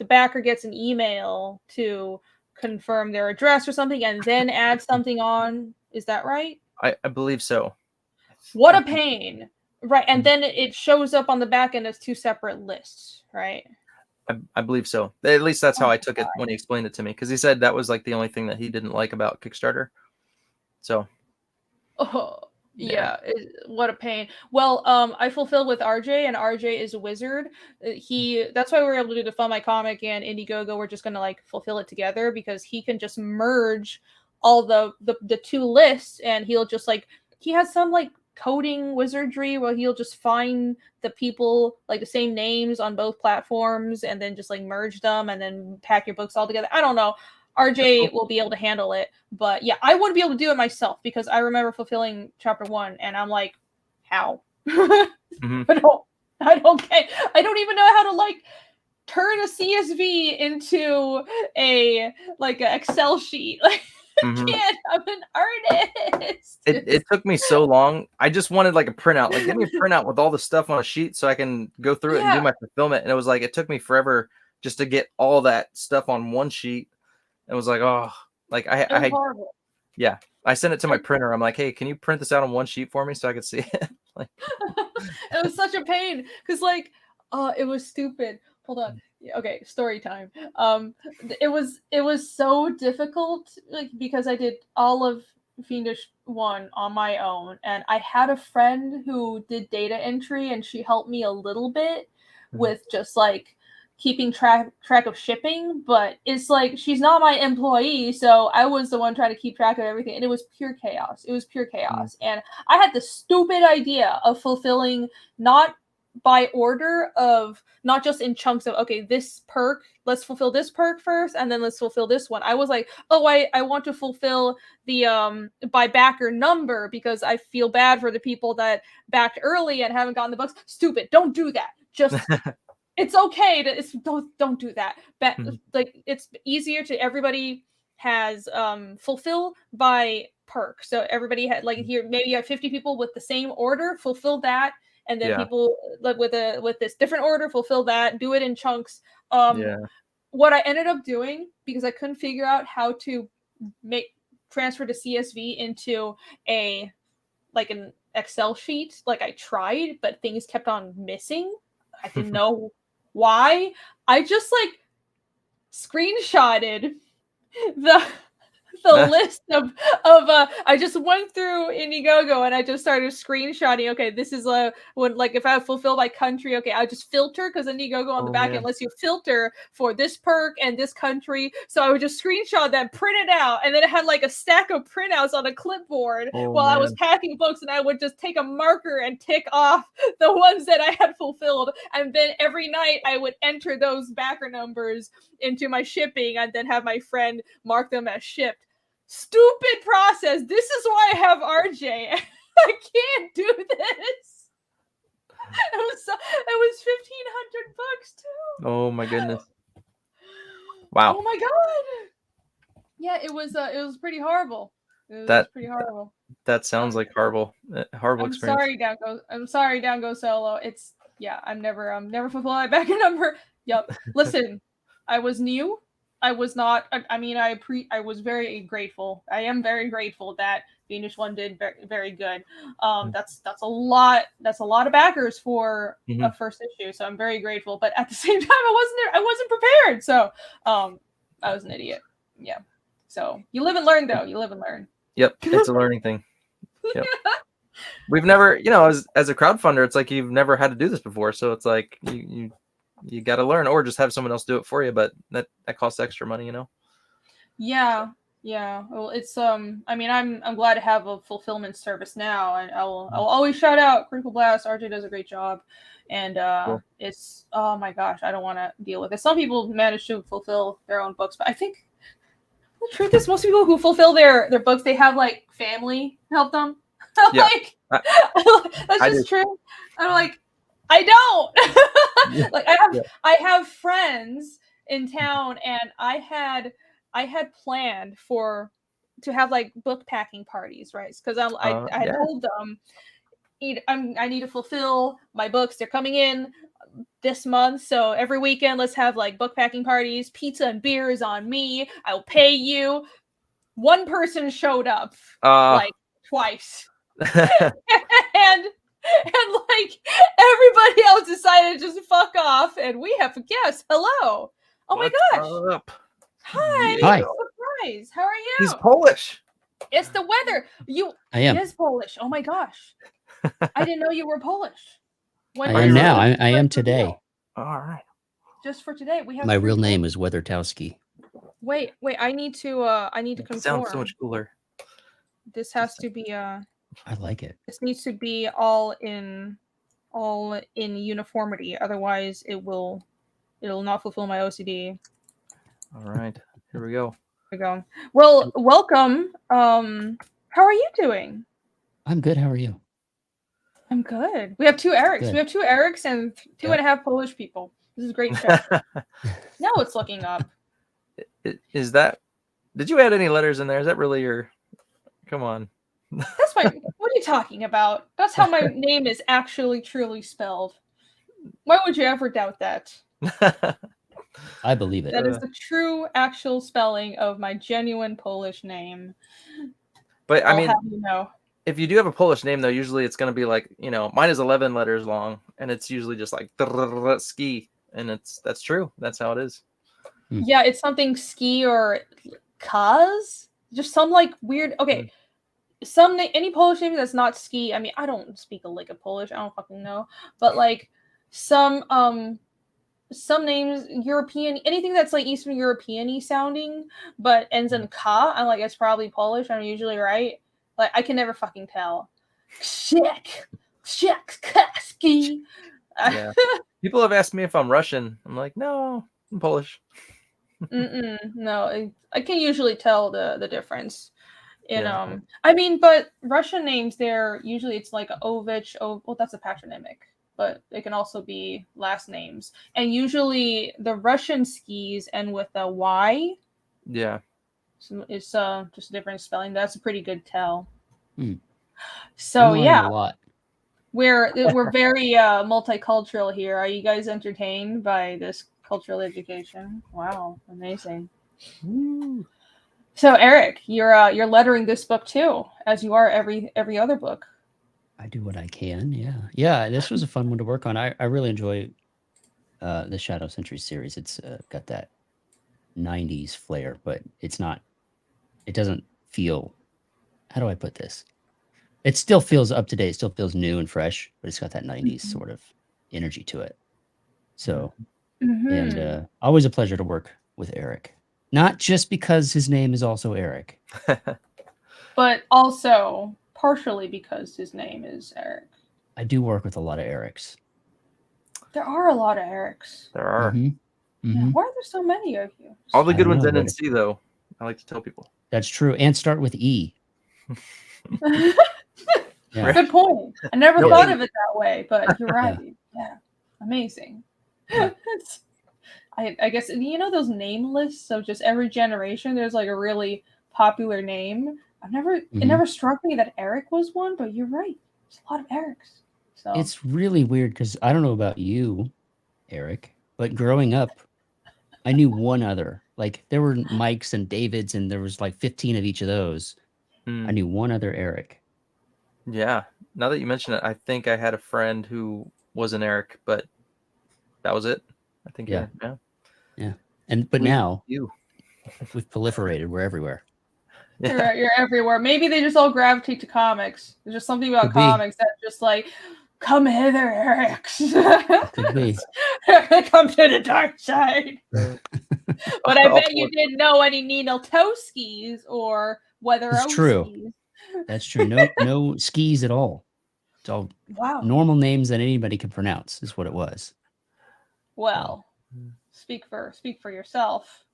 [SPEAKER 1] backer gets an email to confirm their address or something, and then add something on. Is that right?
[SPEAKER 2] I believe so.
[SPEAKER 1] What a pain. Right, and then it shows up on the back end as two separate lists, right?
[SPEAKER 2] I believe so. At least that's how I took it when he explained it to me, because he said that was like the only thing that he didn't like about Kickstarter. So.
[SPEAKER 1] Yeah, what a pain. Well, I fulfilled with RJ, and RJ is a wizard. That's why we were able to do the Fund My Comic and Indiegogo. We're just gonna like fulfill it together, because he can just merge all the two lists, and he'll just like, he has some like coding wizardry where he'll just find the people like the same names on both platforms, and then just like merge them, and then pack your books all together. I don't know. RJ will be able to handle it. But yeah, I wouldn't be able to do it myself because I remember fulfilling chapter 1 and I'm like, how?
[SPEAKER 2] Mm-hmm.
[SPEAKER 1] I don't get. I don't even know how to like turn a CSV into a like an Excel sheet. Like,
[SPEAKER 2] Mm-hmm.
[SPEAKER 1] I can't. I'm an artist.
[SPEAKER 2] It took me so long. I just wanted like a printout. Like, give me a printout with all the stuff on a sheet so I can go through it and do my fulfillment. And it was like, it took me forever just to get all that stuff on one sheet. It was like, oh, like I had,
[SPEAKER 1] horrible.
[SPEAKER 2] Yeah, I sent it to my printer. I'm like, hey, can you print this out on one sheet for me so I could see it? Like,
[SPEAKER 1] it was such a pain because like, it was stupid. Hold on. Okay, story time. It was so difficult, like because I did all of Fiendish 1 on my own, and I had a friend who did data entry, and she helped me a little bit with just like keeping track of shipping, but it's like she's not my employee, so I was the one trying to keep track of everything, and it was pure chaos. And I had the stupid idea of fulfilling not by order of not just in chunks of okay, this perk, let's fulfill this perk first and then let's fulfill this one. I was like, oh, I want to fulfill the by backer number because I feel bad for the people that backed early and haven't gotten the bucks. Stupid. Don't do that. Just it's okay to don't do that. But like it's easier to everybody has fulfill by perk. So everybody had like here maybe you have 50 people with the same order, fulfill that, and then people like with this different order fulfill that, do it in chunks. What I ended up doing because I couldn't figure out how to transfer the CSV into an Excel sheet. Like I tried, but things kept on missing. I didn't know why. I just like screenshotted the list of I just went through Indiegogo and I just started screenshotting. Okay, this is when like if I fulfill by country, okay, I just filter because Indiegogo on the back end lets you filter for this perk and this country. So I would just screenshot that, print it out, and then it had like a stack of printouts on a clipboard while I was packing books, and I would just take a marker and tick off the ones that I had fulfilled, and then every night I would enter those backer numbers into my shipping and then have my friend mark them as shipped. Stupid process. This is why I have RJ. I can't do this. It was $1,500 too.
[SPEAKER 2] Oh my goodness. Wow.
[SPEAKER 1] Oh my god. Yeah, it was pretty horrible. It was pretty horrible.
[SPEAKER 2] That sounds like horrible experience.
[SPEAKER 1] I'm sorry, Down Go Solo. It's I'm never fulfilling my backer number. Yep. Listen, I was new. I was not. I mean, I was very grateful. I am very grateful that Fiendish 1 did very, very good. That's a lot. That's a lot of backers for a first issue. So I'm very grateful. But at the same time, I wasn't prepared. So I was an idiot. Yeah. So you live and learn, though. You live and learn.
[SPEAKER 2] Yep, it's a learning thing. Yep. We've never, as a crowdfunder, it's like you've never had to do this before. So it's like you got to learn, or just have someone else do it for you, but that costs extra money,
[SPEAKER 1] Yeah. Well, it's I mean, I'm glad to have a fulfillment service now, and I'll always shout out Critical Blast. RJ does a great job, and cool. It's oh my gosh, I don't want to deal with it. Some people manage to fulfill their own books, but I think the truth is most people who fulfill their books, they have like family help them. Like that's just true. I'm like, I don't. Like I have friends in town, and I had planned to have like book packing parties, right? Because I had told them I need to fulfill my books. They're coming in this month, so every weekend let's have like book packing parties. Pizza and beer is on me. I will pay you. One person showed up like twice. and like everybody else decided to just fuck off, and we have a guest. Hello. Oh my gosh. Hi. Surprise. How are you?
[SPEAKER 2] He's Polish.
[SPEAKER 1] It's the weather.
[SPEAKER 3] I am.
[SPEAKER 1] He is Polish. Oh my gosh. I didn't know you were Polish.
[SPEAKER 3] I am now. I am today.
[SPEAKER 2] All right.
[SPEAKER 1] Just for today, we have.
[SPEAKER 3] My real name is Weathertowski.
[SPEAKER 1] Wait. I need to conform.
[SPEAKER 2] Sounds so much cooler.
[SPEAKER 1] This has to be
[SPEAKER 3] I like it.
[SPEAKER 1] This needs to be all in uniformity. Otherwise, it'll not fulfill my OCD.
[SPEAKER 2] All right, here we go.
[SPEAKER 1] we go. Well, welcome. How are you doing?
[SPEAKER 3] I'm good. How are you?
[SPEAKER 1] I'm good. We have two Erics.
[SPEAKER 3] Good.
[SPEAKER 1] We have two Erics and two and a half Polish people. This is a great show. Now it's looking up.
[SPEAKER 2] Is that? Did you add any letters in there? Is that really your? Come on.
[SPEAKER 1] That's my. What are you talking about? That's how my name is actually truly spelled. Why would you ever doubt that?
[SPEAKER 3] I believe it.
[SPEAKER 1] That is the true, actual spelling of my genuine Polish name.
[SPEAKER 2] But I mean,
[SPEAKER 1] have you know.
[SPEAKER 2] If you do have a Polish name, though, usually it's going to be like, mine is 11 letters long, and it's usually just like ski, and that's true. That's how it is.
[SPEAKER 1] Yeah, it's something ski or kaz. Just some like weird. Okay, any Polish name that's not ski. I mean, I don't speak a lick of Polish. I don't fucking know, but like some names, European, anything that's like Eastern European-y sounding, but ends in ka, I'm like, it's probably Polish. I'm usually right. Like, I can never fucking tell. Ksiek, Kaski.
[SPEAKER 2] Yeah. People have asked me if I'm Russian. I'm like, no, I'm Polish.
[SPEAKER 1] No, I can usually tell the difference. I mean, but Russian names, it's like Ovich. Well, that's a patronymic, but it can also be last names. And usually the Russian skis end with a Y.
[SPEAKER 2] Yeah.
[SPEAKER 1] So it's just a different spelling. That's a pretty good tell.
[SPEAKER 3] So yeah, a lot.
[SPEAKER 1] We're very multicultural here. Are you guys entertained by this cultural education? Wow, amazing.
[SPEAKER 3] Woo.
[SPEAKER 1] So Eric, you're lettering this book too, as you are every other book.
[SPEAKER 3] I do what I can. Yeah. This was a fun one to work on. I really enjoy the Shadow Sentry series. It's got that 90s flair, but it's not. It doesn't feel. How do I put this? It still feels up to date. It still feels new and fresh, but it's got that 90s sort of energy to it. So, and always a pleasure to work with Eric. Not just because his name is also Eric,
[SPEAKER 1] but also partially because his name is Eric.
[SPEAKER 3] I do work with a lot of Erics.
[SPEAKER 1] There are a lot of Erics.
[SPEAKER 2] There are.
[SPEAKER 1] Yeah, why are there so many of you?
[SPEAKER 2] All the good ones end in C, though. I like to tell people.
[SPEAKER 3] That's true. And start with E.
[SPEAKER 1] Yeah. Good point. I never thought of it that way, but you're right. Yeah. Amazing. I guess, those name lists of just every generation, there's like a really popular name. It never struck me that Eric was one, but you're right. There's a lot of Erics. So
[SPEAKER 3] it's really weird because I don't know about you, Eric, but growing up, I knew one other. Like there were Mikes and Davids, and there was like 15 of each of those. I knew one other Eric.
[SPEAKER 2] Yeah. Now that you mention it, I think I had a friend who was an Eric, but that was it. I think. Yeah.
[SPEAKER 3] But now we've proliferated. We're everywhere.
[SPEAKER 1] Yeah. You're everywhere. Maybe they just all gravitate to comics. There's just something about comics that just like, come hither, Erics.
[SPEAKER 3] Could be.
[SPEAKER 1] Come to the dark side. But I bet you didn't know any Ninotowskis or Weatherowskis.
[SPEAKER 3] That's true. That's true. No skis at all. It's all normal names that anybody can pronounce is what it was.
[SPEAKER 1] Well, speak for yourself.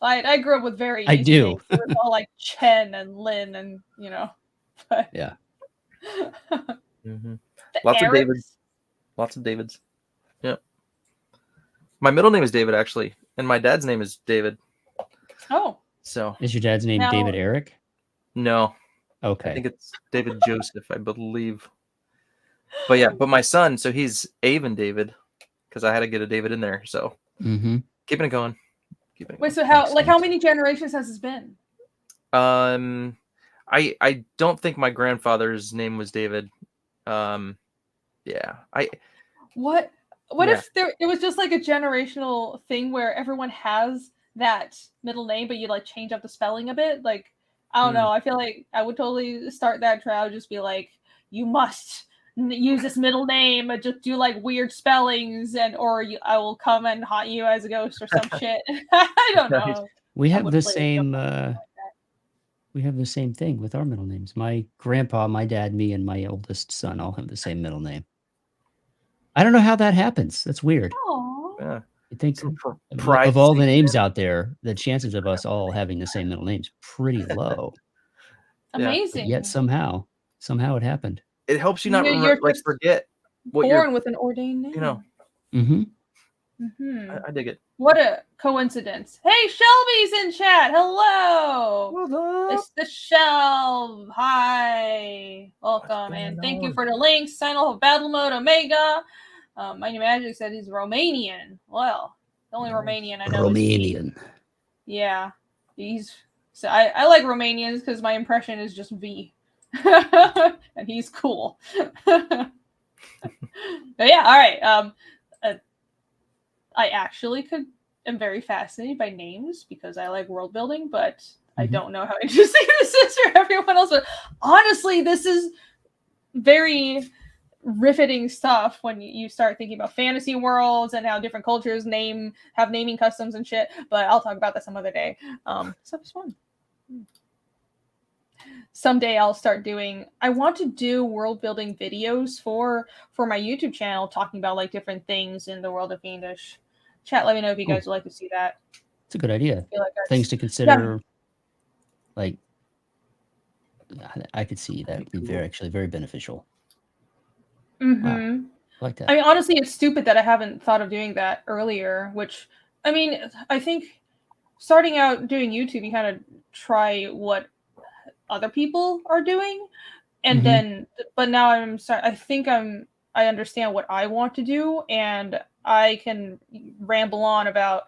[SPEAKER 1] I grew up with very easy
[SPEAKER 3] I do.
[SPEAKER 1] names. It was all like Chen and Lin and but
[SPEAKER 3] yeah.
[SPEAKER 2] Lots of Davids. Lots of Davids. Yeah. My middle name is David, actually, and my dad's name is David.
[SPEAKER 1] Oh.
[SPEAKER 2] So
[SPEAKER 3] is your dad's name David Eric?
[SPEAKER 2] No.
[SPEAKER 3] Okay.
[SPEAKER 2] I think it's David Joseph, I believe. But my son, so he's Avon David, because I had to get a David in there. So keeping it going.
[SPEAKER 1] Wait, so how many generations has this been?
[SPEAKER 2] I don't think my grandfather's name was David.
[SPEAKER 1] What if it was just like a generational thing where everyone has that middle name, but you like change up the spelling a bit? Like, I don't know. I feel like I would totally start that trial. Just be like, you must use this middle name, but just do like weird spellings, or I will come and haunt you as a ghost or some shit. I don't know.
[SPEAKER 3] We have the same. We have the same thing with our middle names. My grandpa, my dad, me, and my oldest son all have the same middle name. I don't know how that happens. That's weird.
[SPEAKER 1] Aww.
[SPEAKER 2] Yeah.
[SPEAKER 3] I think
[SPEAKER 2] Some
[SPEAKER 3] of all the names out there, the chances of us all having the same middle name's pretty low.
[SPEAKER 1] Amazing.
[SPEAKER 3] But yet somehow it happened.
[SPEAKER 2] It helps you not
[SPEAKER 1] You're
[SPEAKER 2] like
[SPEAKER 1] just
[SPEAKER 2] forget what
[SPEAKER 1] born with an ordained name.
[SPEAKER 2] you know.
[SPEAKER 3] Mm-hmm.
[SPEAKER 2] I dig it.
[SPEAKER 1] What a coincidence. Hey, Shelby's in chat. Hello.
[SPEAKER 2] What's up?
[SPEAKER 1] It's the Shelb. Hi. Welcome. And thank you for the links. Sign off of Battle Mode Omega. My new Magic said he's Romanian. Well, the only Romanian I know is
[SPEAKER 3] Romanian.
[SPEAKER 1] V. Yeah. So I like Romanians because my impression is just V. And he's cool. But yeah, all right. I actually am very fascinated by names because I like world building, but I don't know how interesting this is for everyone else. But honestly, this is very riveting stuff when you start thinking about fantasy worlds and how different cultures have naming customs and shit. But I'll talk about that some other day. Stuff is fun. Someday I'll start I want to do world building videos for my YouTube channel, talking about like different things in the world of Fiendish. Chat, let me know if you guys would like to see that.
[SPEAKER 3] It's a good idea.
[SPEAKER 1] I feel like
[SPEAKER 3] Things to consider. Like, I could see that would be actually very beneficial. Wow. I like that.
[SPEAKER 1] I mean, honestly, it's stupid that I haven't thought of doing that earlier, which, I mean, I think starting out doing YouTube, you kind of try what other people are doing. And then, but now I understand what I want to do, and I can ramble on about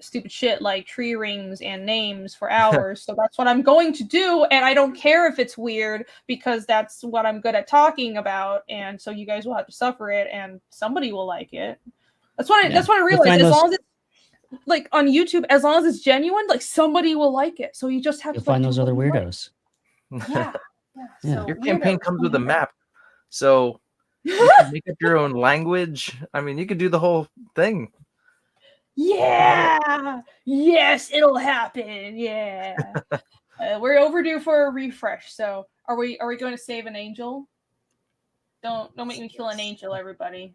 [SPEAKER 1] stupid shit like tree rings and names for hours. So that's what I'm going to do, and I don't care if it's weird because that's what I'm good at talking about, and so you guys will have to suffer it, and somebody will like it. That's what I realized. As long as it's like on YouTube, as long as it's genuine, like somebody will like it. So you just have to
[SPEAKER 3] find those other weirdos.
[SPEAKER 1] Yeah. So
[SPEAKER 2] your campaign comes with a map, so you can make up your own language. I mean, you could do the whole thing.
[SPEAKER 1] Yeah. Yes, it'll happen. Yeah. We're overdue for a refresh. So are we going to save an angel? Don't make me kill an angel, everybody.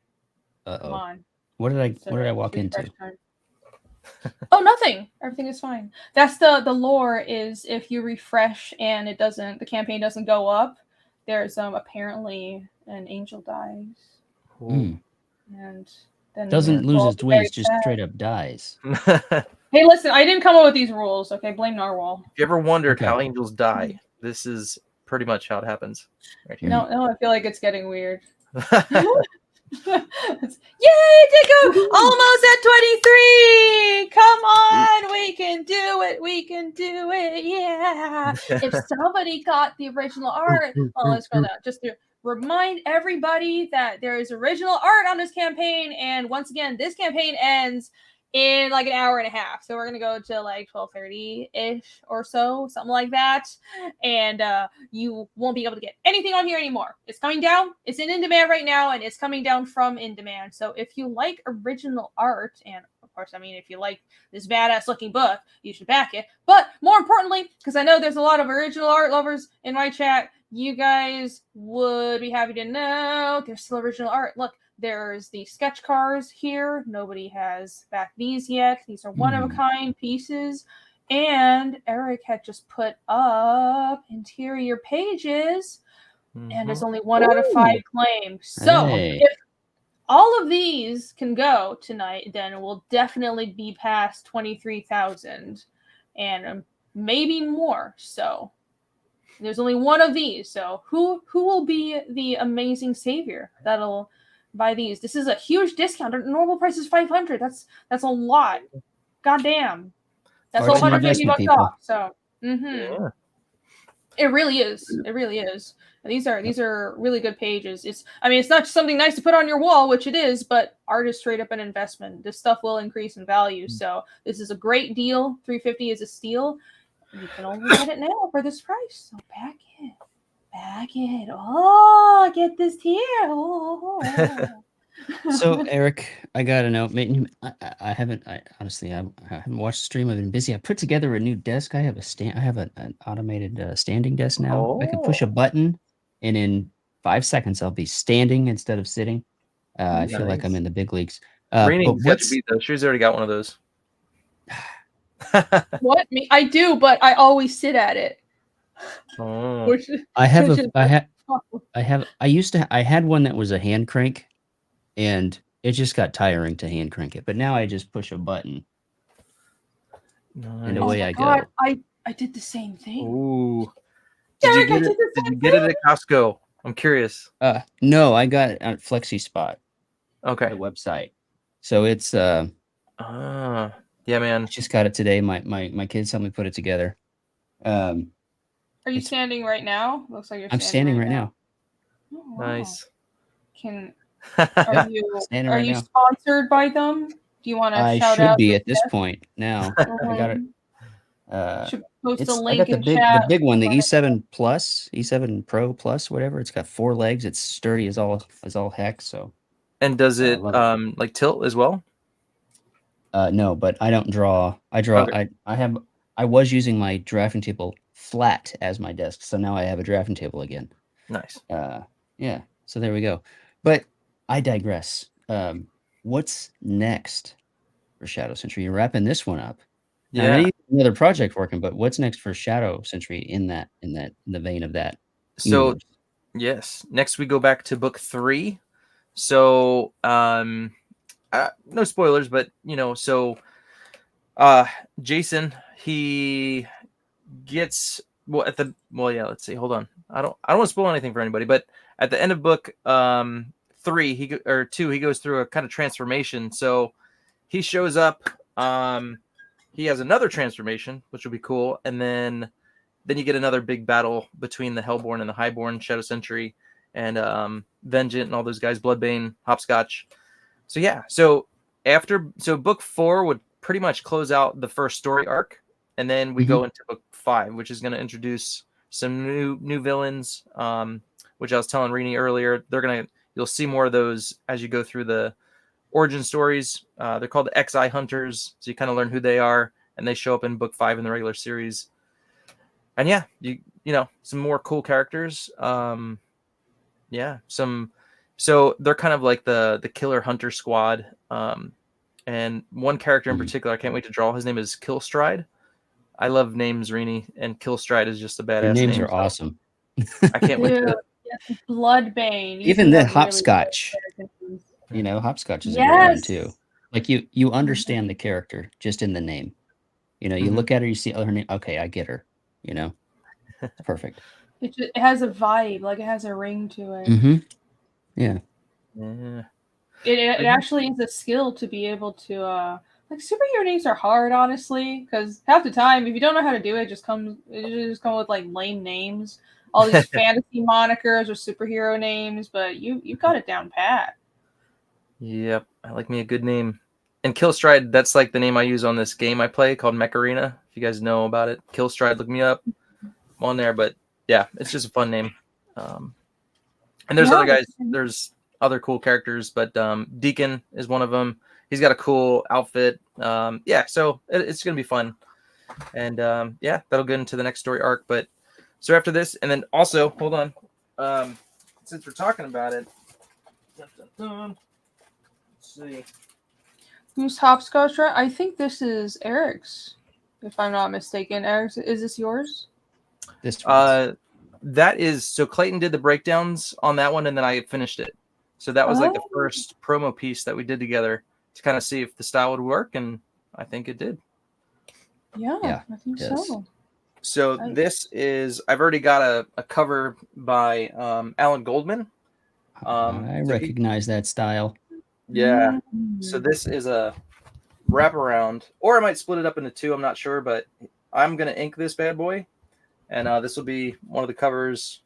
[SPEAKER 1] Come on.
[SPEAKER 3] What did I walk into?
[SPEAKER 1] Oh, nothing. Everything is fine. That's the lore is if you refresh and the campaign doesn't go up, there's apparently an angel dies. And then
[SPEAKER 3] doesn't lose its wings, just straight up dies.
[SPEAKER 1] Hey, listen, I didn't come up with these rules, okay? Blame Narwhal.
[SPEAKER 2] If you ever wondered how angels die, this is pretty much how it happens right here.
[SPEAKER 1] No, I feel like it's getting weird. Yay, Dico! Almost at 23! Come on, we can do it! We can do it! Yeah! If somebody got the original art, let's scroll down. Just to remind everybody that there is original art on this campaign, and once again, this campaign ends in like an hour and a half. So we're gonna go to like 12:30-ish or so, something like that. And you won't be able to get anything on here anymore. It's coming down. It's in demand right now, and it's coming down from in demand. So if you like original art, and of course, I mean, if you like this badass looking book, you should back it. But more importantly, because I know there's a lot of original art lovers in my chat, you guys would be happy to know there's still original art. Look, there's the sketch cars here. Nobody has backed these yet. These are one-of-a-kind pieces. And Eric had just put up interior pages. And it's only 1 out of 5 claimed. So if all of these can go tonight, then we'll definitely be past 23,000. And maybe more. So there's only 1 of these. So who will be the amazing savior that'll buy these? This is a huge discount. Our normal price is $500. That's a lot. Goddamn. That's $150 off. So it really is. It really is. And these are really good pages. It's not just something nice to put on your wall, which it is, but art is straight up an investment. This stuff will increase in value. So this is a great deal. $350 is a steal. You can only get it now for this price. So back it. Oh, get this here. Oh.
[SPEAKER 3] So Eric, I gotta know. I haven't watched the stream. I've been busy. I put together a new desk. I have an automated standing desk now. I can push a button, and in 5 seconds I'll be standing instead of sitting. I feel like I'm in the big leagues.
[SPEAKER 2] Rainey's got to
[SPEAKER 3] what's
[SPEAKER 2] beat those. She's already got one of those.
[SPEAKER 1] What? Me? I do, but I always sit at it.
[SPEAKER 2] Oh.
[SPEAKER 1] Which,
[SPEAKER 3] I have
[SPEAKER 1] which
[SPEAKER 3] a
[SPEAKER 1] is-
[SPEAKER 3] I had one that was a hand crank, and it just got tiring to hand crank it. But now I just push a button and
[SPEAKER 2] Nice.
[SPEAKER 3] away
[SPEAKER 1] my
[SPEAKER 3] I
[SPEAKER 1] God,
[SPEAKER 3] go.
[SPEAKER 1] I did the same thing.
[SPEAKER 2] Ooh. Did you
[SPEAKER 1] Derek, I
[SPEAKER 2] get
[SPEAKER 1] did
[SPEAKER 2] it?
[SPEAKER 1] the
[SPEAKER 2] Did
[SPEAKER 1] same
[SPEAKER 2] you get it
[SPEAKER 1] thing.
[SPEAKER 2] at Costco? I'm curious.
[SPEAKER 3] No, I got it at Flexi Spot,
[SPEAKER 2] Okay.
[SPEAKER 3] the website. So it's
[SPEAKER 2] Yeah, man.
[SPEAKER 3] I just got it today. My kids helped me put it together.
[SPEAKER 1] Are you
[SPEAKER 3] It's-
[SPEAKER 1] standing right now? Looks like you're
[SPEAKER 3] I'm standing right now.
[SPEAKER 1] Oh, wow.
[SPEAKER 2] Nice.
[SPEAKER 1] Are you
[SPEAKER 3] Standing
[SPEAKER 1] are
[SPEAKER 3] right
[SPEAKER 1] you
[SPEAKER 3] now.
[SPEAKER 1] sponsored by them? Do you want to
[SPEAKER 3] I
[SPEAKER 1] shout
[SPEAKER 3] should
[SPEAKER 1] out
[SPEAKER 3] be
[SPEAKER 1] the
[SPEAKER 3] at this
[SPEAKER 1] test?
[SPEAKER 3] point now. I got it.
[SPEAKER 1] Should post a
[SPEAKER 3] It's I
[SPEAKER 1] link
[SPEAKER 3] got the
[SPEAKER 1] in
[SPEAKER 3] big
[SPEAKER 1] chat.
[SPEAKER 3] one, the
[SPEAKER 1] Let it-
[SPEAKER 3] E7 Plus, E7 Pro Plus, whatever. It's got 4 legs. It's sturdy as all heck. So
[SPEAKER 2] And does it
[SPEAKER 3] love it.
[SPEAKER 2] like tilt as well?
[SPEAKER 3] No, but I don't draw. I draw.
[SPEAKER 2] Okay.
[SPEAKER 3] I was using my drafting table flat as my desk, so now I have a drafting table again.
[SPEAKER 2] Nice.
[SPEAKER 3] Yeah. So there we go. But I digress. What's next for Shadow Sentry? You're wrapping this one up. Now, I know
[SPEAKER 2] Yeah.
[SPEAKER 3] you have another project working, but what's next for Shadow Sentry in the vein of that?
[SPEAKER 2] So
[SPEAKER 3] universe?
[SPEAKER 2] yes, next we go back to book 3. So no spoilers, but Jason, he gets let's see, hold on. I don't want to spoil anything for anybody, but at the end of book 3 or 2, he goes through a kind of transformation. So he shows up, he has another transformation, which will be cool, and then you get another big battle between the Hellborn and the Highborn, Shadow Sentry, and Vengeant and all those guys, Bloodbane, Hopscotch. So yeah, so book 4 would pretty much close out the first story arc, and then we go into book 5, which is going to introduce some new villains. Which I was telling Rini earlier, you'll see more of those as you go through the origin stories. They're called the XI Hunters, so you kind of learn who they are, and they show up in book 5 in the regular series. And yeah, you know, some more cool characters. So they're kind of like the killer hunter squad. And one character in particular, I can't wait to draw. His name is Killstride. I love names, Rini, and Killstride is just a badass
[SPEAKER 3] Their names
[SPEAKER 2] name.
[SPEAKER 3] are awesome.
[SPEAKER 2] I can't wait
[SPEAKER 1] Dude,
[SPEAKER 2] to.
[SPEAKER 1] yes, Bloodbane.
[SPEAKER 3] Even
[SPEAKER 1] the
[SPEAKER 3] the Hopscotch. You know, Hopscotch is a great one too. Like you understand the character just in the name. You know, you look at her, you see her name. Okay, I get her. You know, it's perfect.
[SPEAKER 1] It has a vibe, like it has a ring to it.
[SPEAKER 3] Yeah.
[SPEAKER 2] Yeah.
[SPEAKER 1] It actually is a skill to be able to like superhero names are hard, honestly, because half the time if you don't know how to do it, it just come with like lame names, all these fantasy monikers or superhero names, but you got it down pat.
[SPEAKER 2] Yep, I like me a good name. And Killstride, that's like the name I use on this game I play called Mech Arena. If you guys know about it, Killstride, look me up. I'm on there, but yeah, it's just a fun name. And there's other guys. There's other cool characters, but Deacon is one of them. He's got a cool outfit. So it's gonna be fun. And that'll get into the next story arc. But so after this, and then also hold on, since we're talking about it. Let's see.
[SPEAKER 1] Who's Hopscotch? I think this is Eric's, if I'm not mistaken. Eric's, is this yours?
[SPEAKER 3] This
[SPEAKER 2] that is so Clayton did the breakdowns on that one, and then I finished it. So that was like the first promo piece that we did together to kind of see if the style would work, and I think it did.
[SPEAKER 1] Yeah, I think so.
[SPEAKER 2] So this is I've already got a cover by Alan Goldman.
[SPEAKER 3] I recognize that style.
[SPEAKER 2] Yeah. So this is a wraparound, or I might split it up into 2. I'm not sure, but I'm gonna ink this bad boy, and this will be one of the covers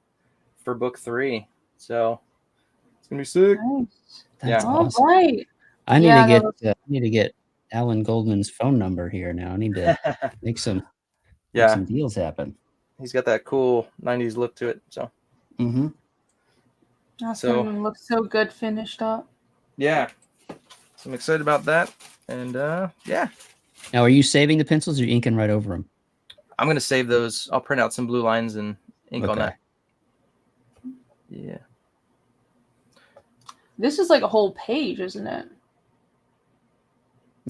[SPEAKER 2] for book 3. So it's gonna be sick.
[SPEAKER 1] Nice.
[SPEAKER 3] That's
[SPEAKER 2] Yeah.
[SPEAKER 3] awesome.
[SPEAKER 1] Right.
[SPEAKER 3] I need to get Alan Goldman's phone number here now. I need to make some deals happen.
[SPEAKER 2] He's got that cool 90s look to it. So
[SPEAKER 1] That's gonna look so good finished up.
[SPEAKER 2] Yeah. So I'm excited about that. And yeah.
[SPEAKER 3] Now, are you saving the pencils or inking right over them?
[SPEAKER 2] I'm gonna save those. I'll print out some blue lines and ink on that. Yeah.
[SPEAKER 1] This is like a whole page, isn't it?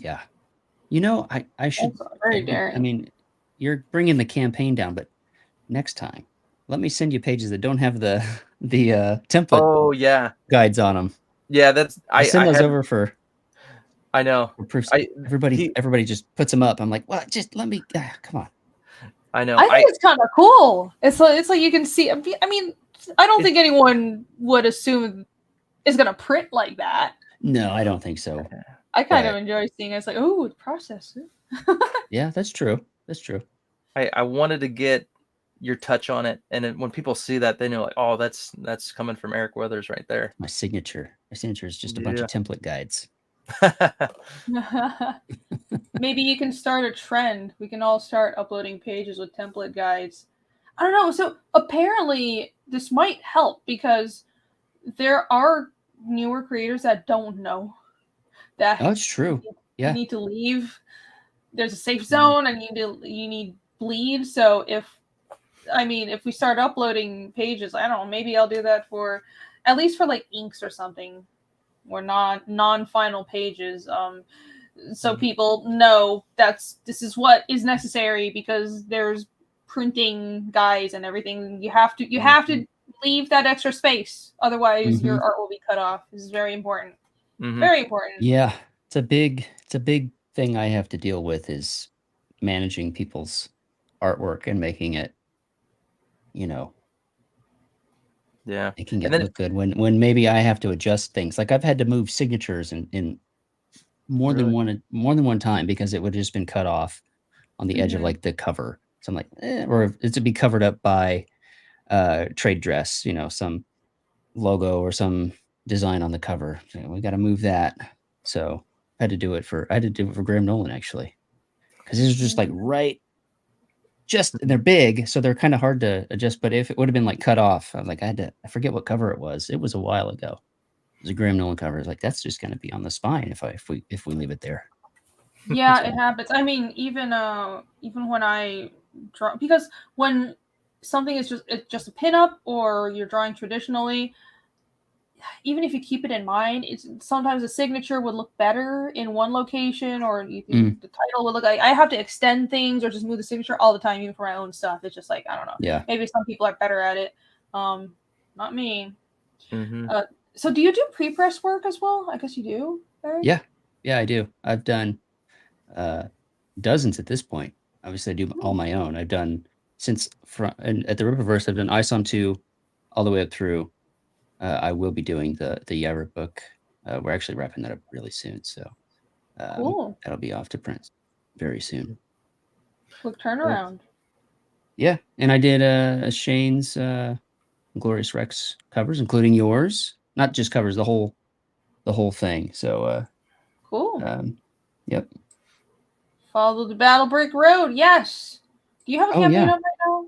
[SPEAKER 3] Yeah. You know, I should.
[SPEAKER 1] That's very daring.
[SPEAKER 3] I mean, you're bringing the campaign down, but next time, let me send you pages that don't have the template
[SPEAKER 2] Oh yeah,
[SPEAKER 3] guides on them.
[SPEAKER 2] yeah. That's
[SPEAKER 3] I send
[SPEAKER 2] I
[SPEAKER 3] those
[SPEAKER 2] had.
[SPEAKER 3] over for
[SPEAKER 2] I know.
[SPEAKER 3] proofs.
[SPEAKER 2] I he.
[SPEAKER 3] Everybody just puts them up. I'm like, well, just let me. Come on.
[SPEAKER 2] I know.
[SPEAKER 1] I think it's kind of cool. It's like you can see. I mean, I don't think anyone would assume it's gonna print like that.
[SPEAKER 3] No, I don't think so.
[SPEAKER 1] I kind of enjoy seeing it. It's like, oh, the process.
[SPEAKER 3] Yeah, that's true. That's true.
[SPEAKER 2] I wanted to get your touch on it, and then when people see that, they know like, oh, that's coming from Eric Weathers right there.
[SPEAKER 3] My signature. My signature is just a bunch of template guides.
[SPEAKER 1] Maybe you can start a trend. We can all start uploading pages with template guides. I don't know. So apparently this might help because there are newer creators that don't know that.
[SPEAKER 3] Oh, it's true. Yeah.
[SPEAKER 1] You need to leave. There's a safe zone and you need bleed. So if we start uploading pages, I don't know, maybe I'll do that for at least for like inks or something, or non-final pages. So people know this is what is necessary because there's printing guides and everything. You have to leave that extra space, otherwise your art will be cut off. This is very important. Very important.
[SPEAKER 3] Yeah, it's a big thing I have to deal with is managing people's artwork and making it, making it look good when maybe I have to adjust things. Like I've had to move signatures in more than one time because it would have just been cut off on the edge of like the cover. So I'm like, or it's to be covered up by trade dress, some logo or some design on the cover. So we got to move that. So I had to do it for Graham Nolan actually, because these are just like and they're big, so they're kind of hard to adjust. But if it would have been like cut off, I was like, I forget what cover it was. It was a while ago. It was a Graham Nolan cover. It's like that's just going to be on the spine if we leave it there.
[SPEAKER 1] Yeah, it happens. I mean, even when I draw, because when something is just a pinup or you're drawing traditionally, even if you keep it in mind, it's sometimes a signature would look better in one location, or the title would look like. I have to extend things or just move the signature all the time, even for my own stuff. It's just like, I don't know.
[SPEAKER 3] Yeah.
[SPEAKER 1] Maybe some people are better at it. Not me. So do you do pre-press work as well? I guess you do, Eric?
[SPEAKER 3] Yeah, I do. I've done dozens at this point. Obviously, I do all my own. I've done and at the Rippaverse, I've done ISOM 2 all the way up through. I will be doing the Yara book. We're actually wrapping that up really soon, so
[SPEAKER 1] cool.
[SPEAKER 3] That'll be off to print very soon.
[SPEAKER 1] Quick turnaround.
[SPEAKER 3] Yeah, and I did Shane's Glorious Rex covers, including yours. Not just covers, the whole thing. So
[SPEAKER 1] cool.
[SPEAKER 3] Yep.
[SPEAKER 1] Follow the Battle Brick Road. Yes. Do you have a campaign up right now?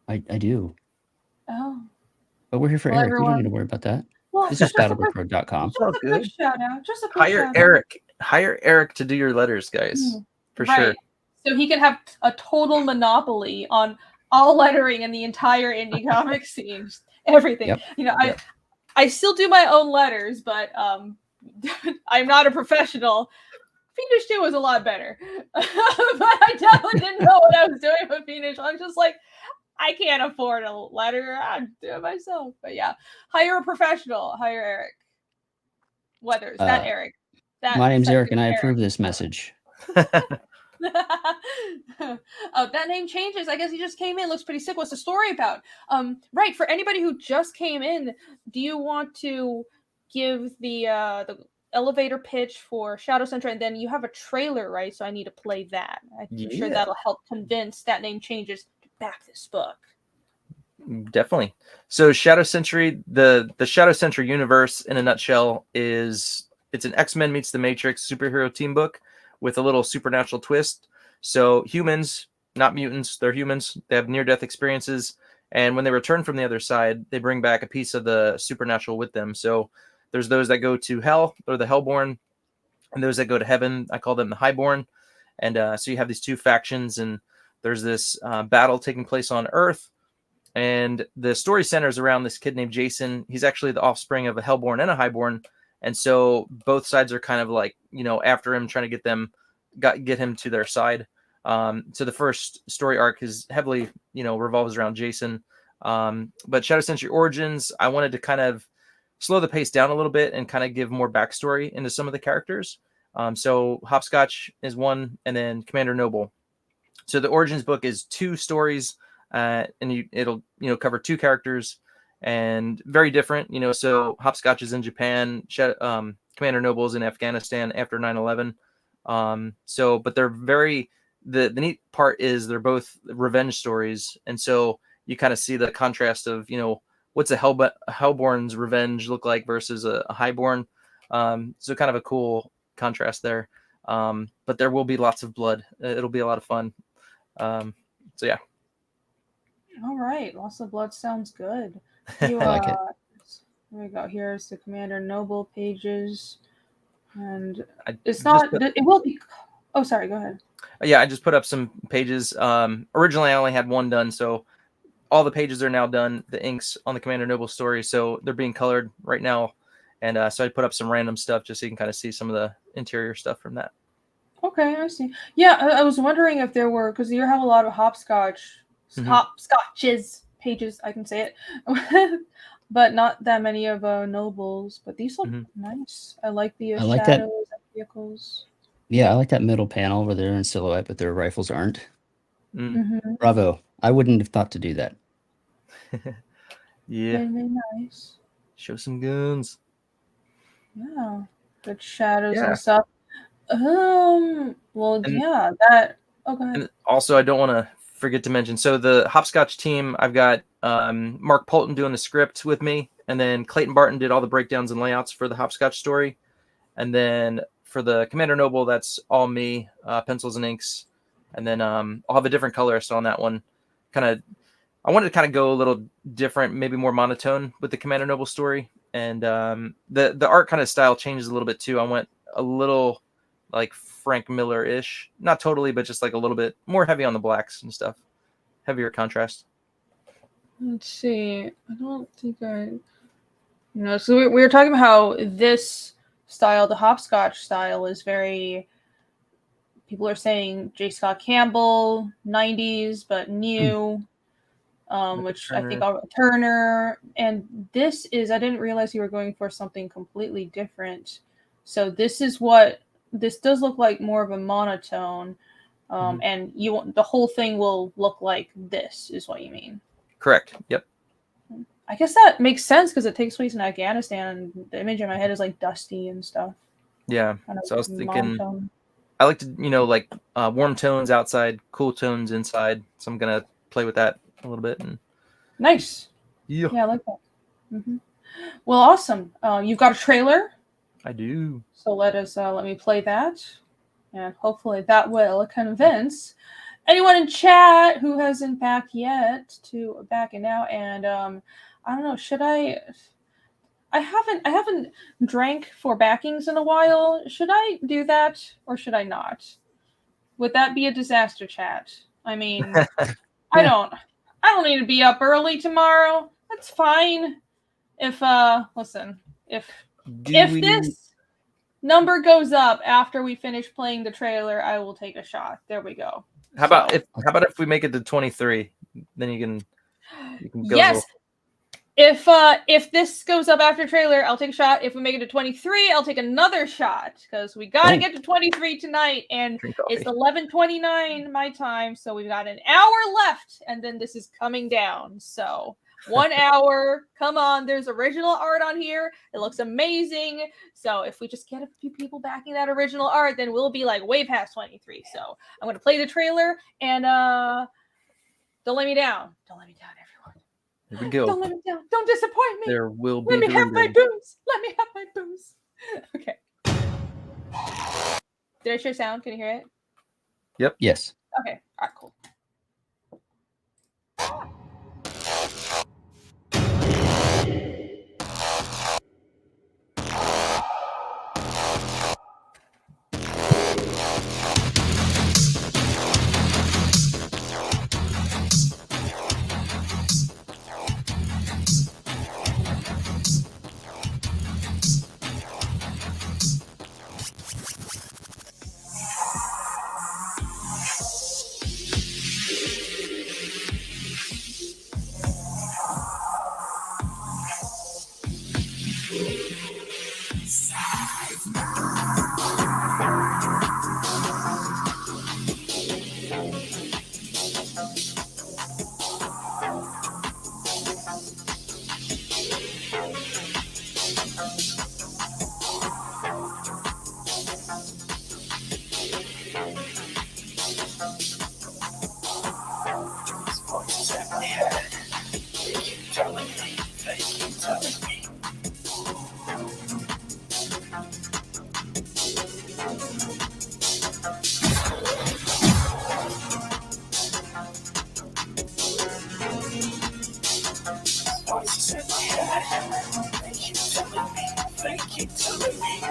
[SPEAKER 3] I do.
[SPEAKER 1] Oh.
[SPEAKER 3] But we're here for Eric. You don't need to worry about that.
[SPEAKER 1] Well,
[SPEAKER 3] it's just battlebrickroad.com.
[SPEAKER 1] Just a quick shout out. Just a quick shout out.
[SPEAKER 2] Hire Eric to do your letters, guys. For sure.
[SPEAKER 1] So he can have a total monopoly on all lettering in the entire indie comic scene. Everything. Yep. I still do my own letters, but I'm not a professional. Phoenix Jim was a lot better. But I definitely didn't know what I was doing with Phoenix. I was just like, I can't afford a letter. I'll do it myself. But yeah, hire a professional. Hire Eric Weathers. That Eric.
[SPEAKER 3] My name's Eric, and I approve this message.
[SPEAKER 1] Oh, that name changes. I guess he just came in. Looks pretty sick. What's the story about? Right. For anybody who just came in, do you want to give the elevator pitch for Shadow SENTRY, and then you have a trailer, right? So I need to play that. I'm sure that'll help convince that name changes to back this book.
[SPEAKER 2] Definitely. So Shadow SENTRY, the Shadow SENTRY universe in a nutshell it's an X-Men meets the Matrix superhero team book with a little supernatural twist. So humans, not mutants, they're humans. They have near-death experiences, and when they return from the other side, they bring back a piece of the supernatural with them. So there's those that go to hell, or the Hellborn, and those that go to heaven. I call them the Highborn. And so you have these two factions, and there's this battle taking place on Earth. And the story centers around this kid named Jason. He's actually the offspring of a Hellborn and a Highborn. and so both sides are kind of like, after him, trying to get him to their side. So the first story arc is heavily, revolves around Jason. But Shadow Sentry Origins, I wanted to kind of slow the pace down a little bit and kind of give more backstory into some of the characters. So Hopscotch is one, and then Commander Noble. So the Origins book is 2 stories, and it'll cover 2 characters, and very different. So Hopscotch is in Japan, Commander Noble is in Afghanistan after 9/11. But they're very, the neat part is they're both revenge stories, and so you kind of see the contrast of what's a Hellborn's revenge look like versus a Highborn. So kind of a cool contrast there. But there will be lots of blood. It'll be a lot of fun. So yeah.
[SPEAKER 1] All right, lots of blood sounds good.
[SPEAKER 3] I like it.
[SPEAKER 1] Here we go. Here's the Commander Noble pages, and
[SPEAKER 2] I
[SPEAKER 1] it's not. It will be. Oh, sorry. Go ahead.
[SPEAKER 2] Yeah, I just put up some pages. Originally, I only had 1 done, so all the pages are now done. The inks on the Commander Noble story, so they're being colored right now. And so I put up some random stuff just so you can kind of see some of the interior stuff from that.
[SPEAKER 1] Okay, I see. Yeah, I was wondering if there were, because you have a lot of Hopscotches pages, I can say it, but not that many of Nobles. But these look nice. I like the
[SPEAKER 3] like
[SPEAKER 1] shadows and vehicles.
[SPEAKER 3] Yeah, I like that middle panel where they're in silhouette, but their rifles aren't.
[SPEAKER 1] Mm-hmm.
[SPEAKER 3] Bravo. I wouldn't have thought to do that.
[SPEAKER 2] Yeah.
[SPEAKER 1] Very nice.
[SPEAKER 2] Show some guns.
[SPEAKER 1] Yeah. Good shadows
[SPEAKER 2] Yeah.
[SPEAKER 1] and stuff. Well, yeah, that. Oh, go ahead.
[SPEAKER 2] And also, I don't want to forget to mention, so the Hopscotch team, I've got Mark Polton doing the script with me, and then Clayton Barton did all the breakdowns and layouts for the Hopscotch story. And then for the Commander Noble, that's all me, pencils and inks. And then I'll have a different colorist on that one. I wanted to kind of go a little different, maybe more monotone with the Commander Noble story. And the art kind of style changes a little bit too. I went a little like Frank Miller-ish, not totally, but just like a little bit more heavy on the blacks and stuff, heavier contrast.
[SPEAKER 1] Let's see. I don't think so we were talking about how this style, the Hopscotch style, is very, people are saying J. Scott Campbell, 90s, but new, which
[SPEAKER 2] Turner.
[SPEAKER 1] I think Turner. And this is, I didn't realize you were going for something completely different. So this does look like more of a monotone. And the whole thing will look like this, is what you mean.
[SPEAKER 2] Correct. Yep.
[SPEAKER 1] I guess that makes sense because it takes place in Afghanistan, and the image in my head is like dusty and stuff.
[SPEAKER 2] Yeah.
[SPEAKER 1] Kind of
[SPEAKER 2] So I was thinking,
[SPEAKER 1] monotone.
[SPEAKER 2] I like to, like warm tones outside, cool tones inside. So I'm going to play with that a little bit. And
[SPEAKER 1] Nice.
[SPEAKER 2] yeah,
[SPEAKER 1] I like that. Well, awesome. You've got a trailer.
[SPEAKER 2] I do.
[SPEAKER 1] So let me play that. And hopefully that will convince anyone in chat who hasn't backed yet to back it now. And I don't know, should I haven't drank for backings in a while. Should I do that or should I not? Would that be a disaster, chat? I mean, I don't need to be up early tomorrow. That's fine. If this number goes up after we finish playing the trailer, I will take a shot. There we go.
[SPEAKER 2] How about if we make it to 23? Then you can go.
[SPEAKER 1] Yes. If this goes up after trailer, I'll take a shot. If we make it to 23, I'll take another shot because we got to get to 23 tonight, and it's 11:29 my time, so we've got an hour left, and then this is coming down. So 1 hour. Come on, there's original art on here. It looks amazing. So if we just get a few people backing that original art, then we'll be like way past 23. So I'm gonna play the trailer, and don't let me down. Don't let me down, everyone.
[SPEAKER 2] Here we go.
[SPEAKER 1] Don't let me down. Don't disappoint me.
[SPEAKER 2] There will be.
[SPEAKER 1] Let me have my booze. Let me have my booze. Okay. Did I share sound? Can you hear it?
[SPEAKER 2] Yep.
[SPEAKER 3] Yes.
[SPEAKER 1] Okay. All right, cool.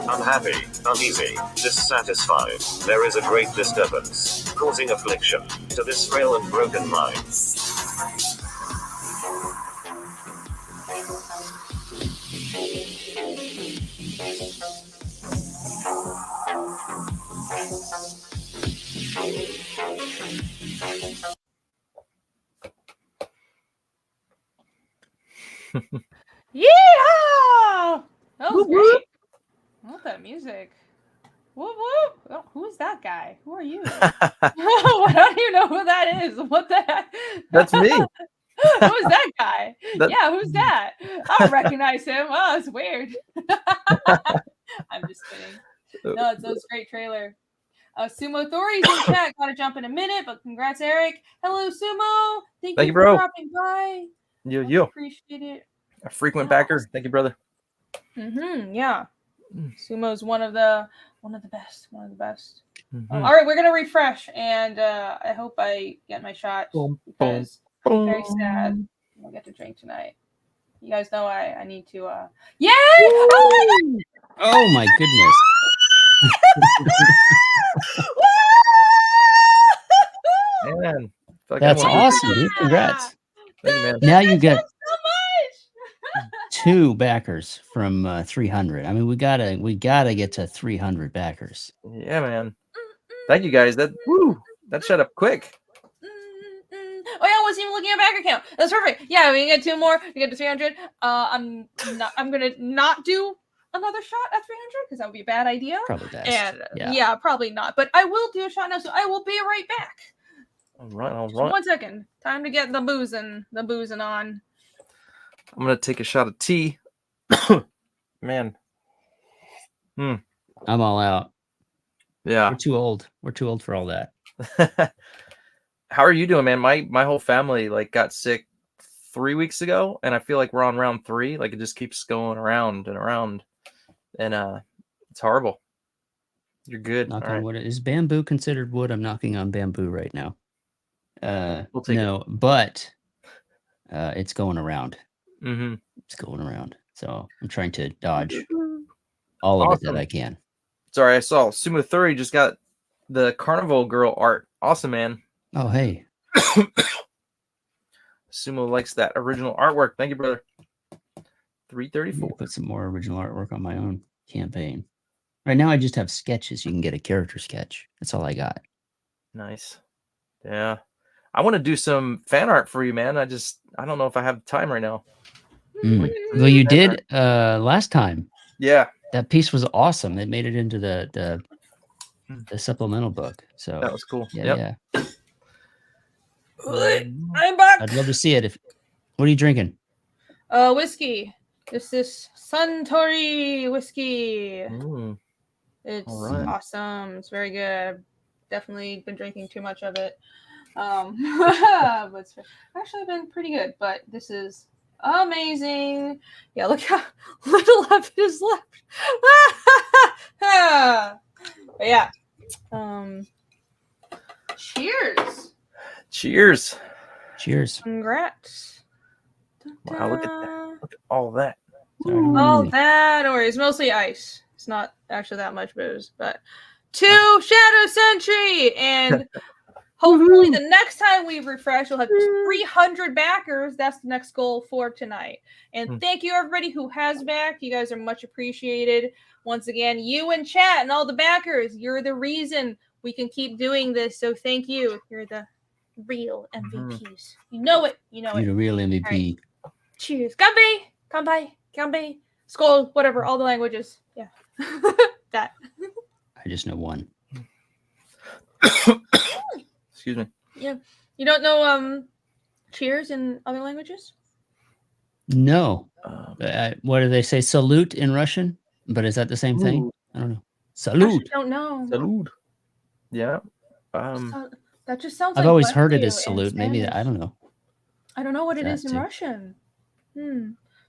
[SPEAKER 4] Unhappy, uneasy, dissatisfied. There is a great disturbance, causing affliction to this frail and broken mind.
[SPEAKER 1] Yeah! That was
[SPEAKER 2] Whoop, whoop.
[SPEAKER 1] great. I love that music. Whoop whoop. Oh, who is that guy? Who are you? I don't even know who that is. What the heck?
[SPEAKER 2] That's me.
[SPEAKER 1] Who is that guy?
[SPEAKER 2] That-
[SPEAKER 1] Yeah, who's that? I don't recognize him. Oh, it's weird. I'm just kidding. No, it's a great trailer. Sumo Thori's in chat. Gotta jump in a minute, but congrats, Eric. Hello, Sumo. Thank you for
[SPEAKER 2] bro.
[SPEAKER 1] dropping by.
[SPEAKER 2] You.
[SPEAKER 1] Appreciate it.
[SPEAKER 2] A frequent backer. Thank you, brother.
[SPEAKER 1] Yeah. Sumo's one of the best.
[SPEAKER 2] Mhm.
[SPEAKER 1] All right, we're gonna refresh, and I hope I get my shot because I'm very sad. I'll get to drink tonight. You guys know I need to. Yay! Oh
[SPEAKER 3] Oh my goodness.
[SPEAKER 2] Man, I feel like
[SPEAKER 3] That's
[SPEAKER 2] I won't-
[SPEAKER 3] awesome, dude. Congrats.
[SPEAKER 2] Thank you, man.
[SPEAKER 3] Now you get
[SPEAKER 1] so much.
[SPEAKER 3] 2 backers from 300. I mean, we gotta get to 300 backers.
[SPEAKER 2] Yeah, man. Thank you, guys. That shut up quick.
[SPEAKER 1] Oh yeah, I wasn't even looking at backer count. That's perfect. Yeah, we can get 2 more. We get to 300. I'm gonna not do another shot at 300 because that would be a bad idea.
[SPEAKER 3] Probably best.
[SPEAKER 1] And
[SPEAKER 3] yeah.
[SPEAKER 1] probably not. But I will do a shot now, so I will be right back.
[SPEAKER 2] All right.
[SPEAKER 1] Just 1 second. Time to get the boozing on.
[SPEAKER 2] I'm gonna take a shot of tea. Man.
[SPEAKER 3] I'm all out.
[SPEAKER 2] Yeah.
[SPEAKER 3] We're too old. We're too old for all that.
[SPEAKER 2] How are you doing, man? My whole family got sick 3 weeks ago, and I feel like we're on round 3. Like it just keeps going around and around, and it's horrible. You're good.
[SPEAKER 3] Knock
[SPEAKER 2] All
[SPEAKER 3] on
[SPEAKER 2] right.
[SPEAKER 3] wood. Is bamboo considered wood? I'm knocking on bamboo right now.
[SPEAKER 2] We'll take
[SPEAKER 3] no, but it's going around.
[SPEAKER 2] Mm-hmm.
[SPEAKER 3] It's going around. So I'm trying to dodge all of it that I can.
[SPEAKER 2] Sorry, I saw Sumo 30 just got the Carnival Girl art. Awesome, man.
[SPEAKER 3] Oh, hey.
[SPEAKER 2] Sumo likes that original artwork. Thank you, brother. 334.
[SPEAKER 3] Put some more original artwork on my own campaign. Right now, I just have sketches. You can get a character sketch. That's all I got.
[SPEAKER 2] Nice. Yeah. I want to do some fan art for you, man. I don't know if I have time right now.
[SPEAKER 3] Well, you did last time.
[SPEAKER 2] Yeah.
[SPEAKER 3] That piece was awesome. It made it into the supplemental book. So
[SPEAKER 2] That was cool.
[SPEAKER 3] Yeah.
[SPEAKER 1] I'm back.
[SPEAKER 3] I'd love to see it. What are you drinking?
[SPEAKER 1] Whiskey. This is Suntory whiskey. It's awesome. It's very good. I've definitely been drinking too much of it. But it's actually been pretty good. But this is amazing. Yeah, look how little of it is left. But yeah. Cheers.
[SPEAKER 2] Cheers.
[SPEAKER 3] Cheers.
[SPEAKER 1] Congrats.
[SPEAKER 2] Wow, look at that. Look at all that.
[SPEAKER 1] All that, or it's mostly ice. It's not actually that much booze, but 2 Shadow Sentry, and hopefully the next time we refresh, we'll have 300 backers. That's the next goal for tonight. And thank you, everybody who has backed. You guys are much appreciated. Once again, you in chat and all the backers, you're the reason we can keep doing this. So thank you. You're the real MVPs. You know it. You know it.
[SPEAKER 3] You're the real MVP.
[SPEAKER 1] Right. Cheers. Ganbei. Kanpai. Ganbei. Skol. Whatever. All the languages. Yeah. That.
[SPEAKER 3] I just know one.
[SPEAKER 2] Excuse me.
[SPEAKER 1] Yeah. You don't know cheers in other languages?
[SPEAKER 3] No. What do they say? Salute in Russian? But is that the same thing? I don't know. Salute.
[SPEAKER 1] I don't know.
[SPEAKER 2] Salute. Yeah.
[SPEAKER 1] That just sounds
[SPEAKER 3] I've
[SPEAKER 1] like
[SPEAKER 3] always
[SPEAKER 1] bless
[SPEAKER 3] heard it
[SPEAKER 1] you
[SPEAKER 3] as
[SPEAKER 1] in
[SPEAKER 3] salute. Maybe
[SPEAKER 1] Spanish.
[SPEAKER 3] I don't know.
[SPEAKER 1] I don't know what it is in
[SPEAKER 3] too.
[SPEAKER 1] Russian.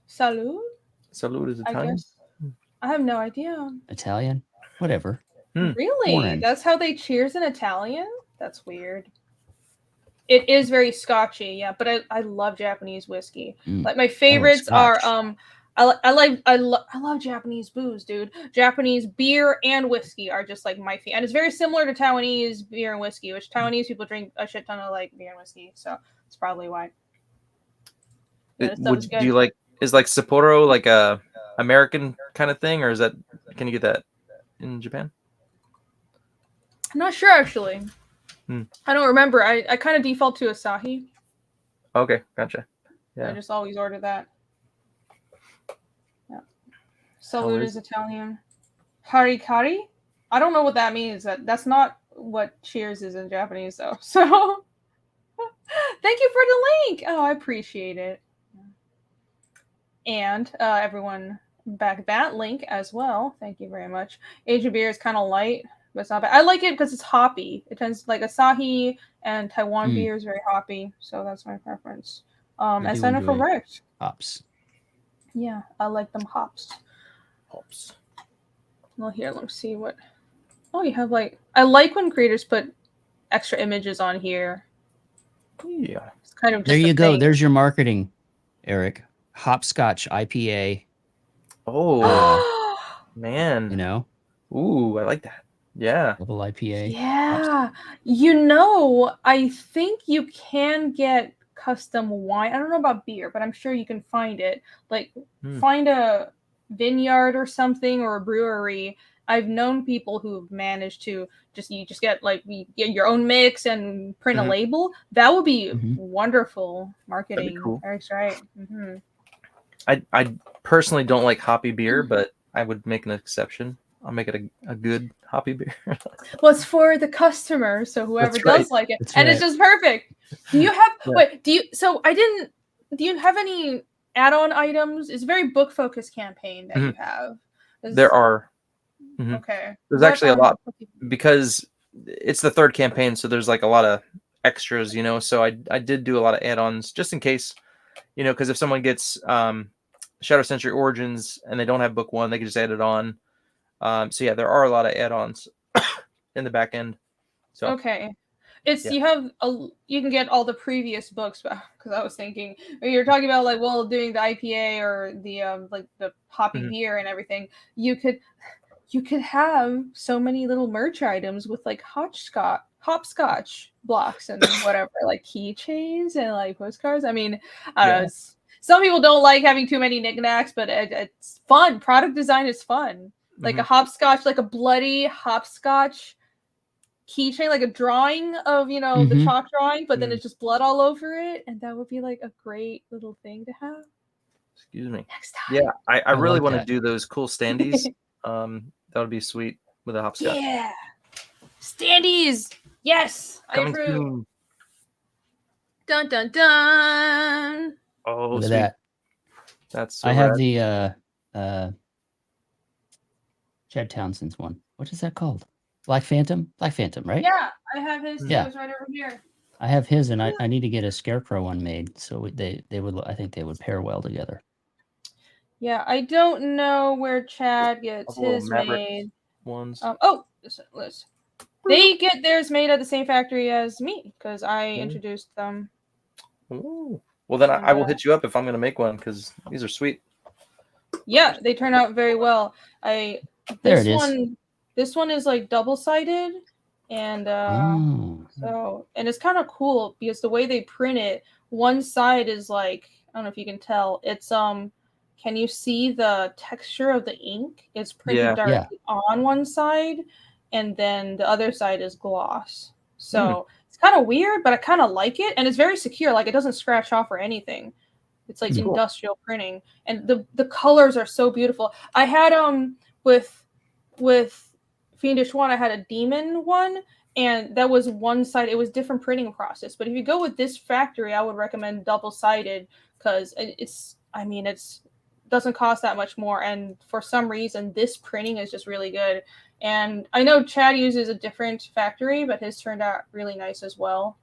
[SPEAKER 1] Salute?
[SPEAKER 2] Salute is
[SPEAKER 1] I
[SPEAKER 2] Italian.
[SPEAKER 1] guess. I have no idea.
[SPEAKER 3] Italian? Whatever.
[SPEAKER 1] Really?
[SPEAKER 3] Foreign.
[SPEAKER 1] That's how they cheers in Italian? That's weird. It is very scotchy, yeah, but I love Japanese whiskey.
[SPEAKER 3] Mm.
[SPEAKER 1] Like my favorites are
[SPEAKER 3] Scotch.
[SPEAKER 1] I love Japanese booze, dude. Japanese beer and whiskey are just like my favorite, and it's very similar to Taiwanese beer and whiskey, which Taiwanese people drink a shit ton of like beer and whiskey, so that's probably why. Yeah, this stuff is
[SPEAKER 2] Do
[SPEAKER 1] good.
[SPEAKER 2] you like, is like Sapporo like a American kind of thing, or is that, can you get that in Japan?
[SPEAKER 1] I'm not sure actually.
[SPEAKER 2] Hmm.
[SPEAKER 1] I don't remember. I kind of default to Asahi.
[SPEAKER 2] Okay, gotcha. Yeah.
[SPEAKER 1] I just always order that. Yeah. Salute
[SPEAKER 2] Colors.
[SPEAKER 1] is Italian. Harikari? I don't know what that means. That's not what cheers is in Japanese though. So thank you for the link. Oh, I appreciate it. And everyone back that link as well. Thank you very much. Asian beer is kind of light, but it's not bad. I like it because it's hoppy. It tends like Asahi and Taiwan beer is very hoppy, so that's my preference. And Center for Rex.
[SPEAKER 3] Hops.
[SPEAKER 1] Yeah, I like them hops.
[SPEAKER 2] Hops.
[SPEAKER 1] Well, here, let's see what. Oh, you have like. I like when creators put extra images on here.
[SPEAKER 2] Yeah.
[SPEAKER 1] It's kind of just
[SPEAKER 3] There you go.
[SPEAKER 1] thing.
[SPEAKER 3] There's your marketing, Eric. Hopscotch IPA.
[SPEAKER 2] Oh, man.
[SPEAKER 3] You know?
[SPEAKER 2] Ooh, I like that. Yeah.
[SPEAKER 3] Double IPA.
[SPEAKER 1] Yeah. You know, I think you can get custom wine. I don't know about beer, but I'm sure you can find it. Like, find a vineyard or something or a brewery. I've known people who've managed to you just get like get your own mix and print a label. That would be wonderful marketing.
[SPEAKER 2] That'd be cool.
[SPEAKER 1] Eric's right.
[SPEAKER 2] I personally don't like hoppy beer, but I would make an exception. I'll make it a good hoppy beer.
[SPEAKER 1] Well, it's for the customer, so whoever does like it, and it's just perfect. Do you have do you have any add-on items? It's a very book focused campaign that you have.
[SPEAKER 2] There are.
[SPEAKER 1] Okay.
[SPEAKER 2] There's actually a lot because it's the third campaign, so there's like a lot of extras, you know. So I did do a lot of add-ons just in case, you know, because if someone gets Shadow Century Origins and they don't have book 1, they can just add it on. So yeah, there are a lot of add-ons in the back end. So
[SPEAKER 1] okay, you can get all the previous books, because I was thinking you're talking about like doing the IPA or the like the hoppy beer and everything. You could have so many little merch items with like hopscotch blocks and whatever, like keychains and like postcards. I mean, I don't know. Some people don't like having too many knickknacks, but it's fun. Product design is fun. Like a hopscotch, like a bloody hopscotch keychain, like a drawing of, you know, the chalk drawing, but then it's just blood all over it. And that would be like a great little thing to have.
[SPEAKER 2] Excuse me.
[SPEAKER 1] Next time.
[SPEAKER 2] Yeah, I really want to do those cool standees. That would be sweet with a hopscotch.
[SPEAKER 1] Yeah. Standees. Yes.
[SPEAKER 2] Coming
[SPEAKER 1] I approve.
[SPEAKER 2] soon.
[SPEAKER 1] Dun dun dun.
[SPEAKER 2] Oh,
[SPEAKER 3] look at
[SPEAKER 2] sweet.
[SPEAKER 3] that.
[SPEAKER 2] That's so
[SPEAKER 3] I have
[SPEAKER 2] rad.
[SPEAKER 3] the Chad Townsend's one. What is that called? Black Phantom, right?
[SPEAKER 1] Yeah, I have his.
[SPEAKER 3] Yeah.
[SPEAKER 1] It's right over here.
[SPEAKER 3] I have his, and I need to get a Scarecrow one made. So they would, I think they would pair well together.
[SPEAKER 1] Yeah, I don't know where Chad gets his made.
[SPEAKER 2] Ones.
[SPEAKER 1] They get theirs made at the same factory as me because I introduced them.
[SPEAKER 2] Ooh. Well, then I will hit you up if I'm going to make one because these are sweet.
[SPEAKER 1] Yeah, they turn out very well. This one is like double-sided, and and it's kind of cool because the way they print it, one side is like, I don't know if you can tell, it's can you see the texture of the ink? It's printed directly on one side, and then the other side is gloss. So it's kind of weird, but I kind of like it, and it's very secure. Like it doesn't scratch off or anything. It's like industrial printing, and the colors are so beautiful. I had with Fiendish One, I had a demon one, and that was one side. It was different printing process, but if you go with this factory, I would recommend double-sided because it's doesn't cost that much more, and for some reason this printing is just really good. And I know Chad uses a different factory, but his turned out really nice as well.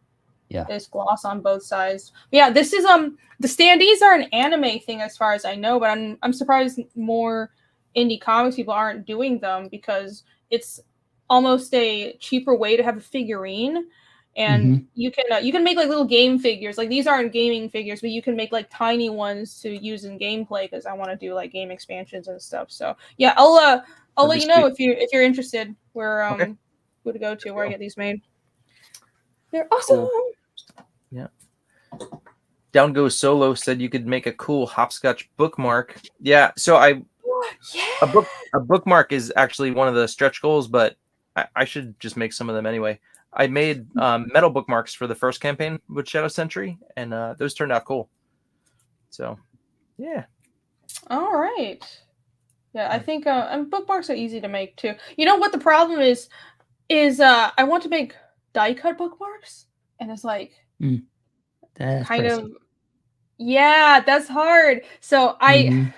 [SPEAKER 1] Yeah, there's gloss on both sides. But yeah, this is the standees are an anime thing as far as I know, but I'm surprised more indie comics people aren't doing them because it's almost a cheaper way to have a figurine. and you can make like little game figures. Like these aren't gaming figures, but you can make like tiny ones to use in gameplay because I want to do like game expansions and stuff. So yeah, I'll
[SPEAKER 2] That'd
[SPEAKER 1] let
[SPEAKER 2] be
[SPEAKER 1] you know
[SPEAKER 2] sweet.
[SPEAKER 1] if you're interested where
[SPEAKER 2] Okay.
[SPEAKER 1] who to go to where I
[SPEAKER 2] Cool.
[SPEAKER 1] get these made. They're awesome.
[SPEAKER 2] Cool. Yeah. Down Goes Solo said you could make a cool hopscotch bookmark. Yeah, so a bookmark is actually one of the stretch goals, but I should just make some of them anyway. I made metal bookmarks for the first campaign with Shadow Sentry, and those turned out cool. So, yeah.
[SPEAKER 1] All right. Yeah, I think and bookmarks are easy to make too. You know what the problem is I want to make die cut bookmarks, and it's like
[SPEAKER 3] That's
[SPEAKER 1] kind
[SPEAKER 3] pricey.
[SPEAKER 1] of yeah, that's hard. So I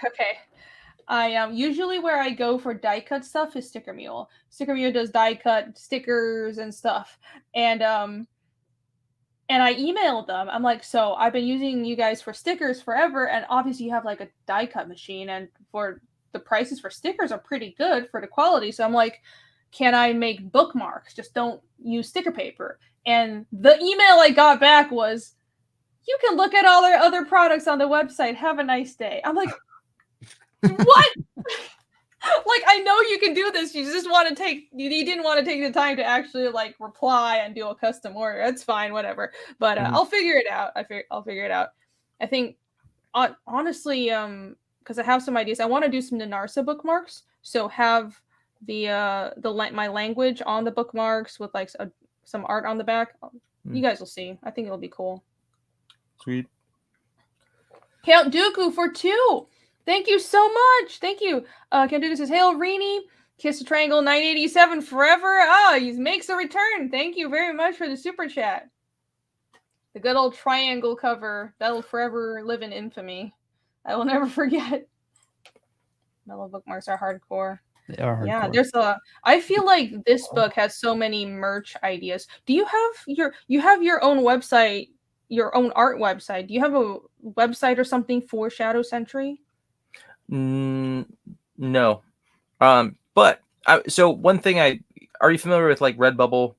[SPEAKER 1] usually where I go for die cut stuff is Sticker Mule. Sticker Mule does die cut stickers and stuff, and I emailed them. I'm like, so I've been using you guys for stickers forever, and obviously you have like a die cut machine, and for the prices for stickers are pretty good for the quality. So I'm like, can I make bookmarks? Just don't use sticker paper. And the email I got back was, you can look at all their other products on the website. Have a nice day. I'm like, what? Like, I know you can do this. You just want to you didn't want to take the time to actually like reply and do a custom order. That's fine, whatever. But I'll figure it out. I'll figure it out. I think honestly, because I have some ideas. I want to do some Nanarsa bookmarks. So have my language on the bookmarks with like some art on the back. You guys will see. I think it'll be cool.
[SPEAKER 2] Sweet.
[SPEAKER 1] Count Dooku for 2. Thank you so much. Thank you. Count Dooku says, "Hail Renie, Kiss the Triangle 987 forever." He makes a return. Thank you very much for the super chat. The good old triangle cover that'll forever live in infamy. I will never forget. Mellow bookmarks are hardcore.
[SPEAKER 3] They are hardcore.
[SPEAKER 1] Yeah, there's I feel like this book has so many merch ideas. Do you have your own website, your own art website? Do you have a website or something for Shadow Sentry?
[SPEAKER 2] No. But so one thing are you familiar with like Redbubble?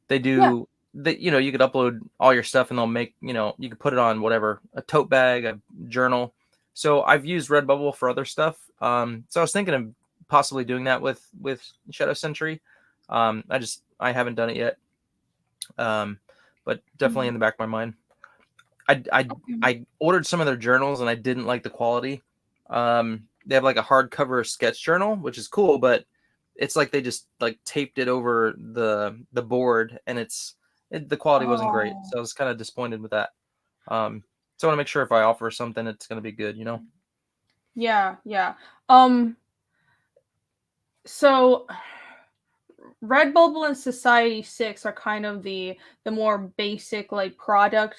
[SPEAKER 2] They do you could upload all your stuff and they'll make, you could put it on whatever, a tote bag, a journal. So I've used Redbubble for other stuff. So I was thinking of possibly doing that with Shadow Sentry. I haven't done it yet. But definitely in the back of my mind. I ordered some of their journals and I didn't like the quality. They have like a hardcover sketch journal, which is cool, but it's like they just like taped it over the board, and the quality wasn't great. So I was kind of disappointed with that. So I want to make sure if I offer something, it's going to be good,
[SPEAKER 1] Yeah. So Redbubble and Society 6 are kind of the more basic like product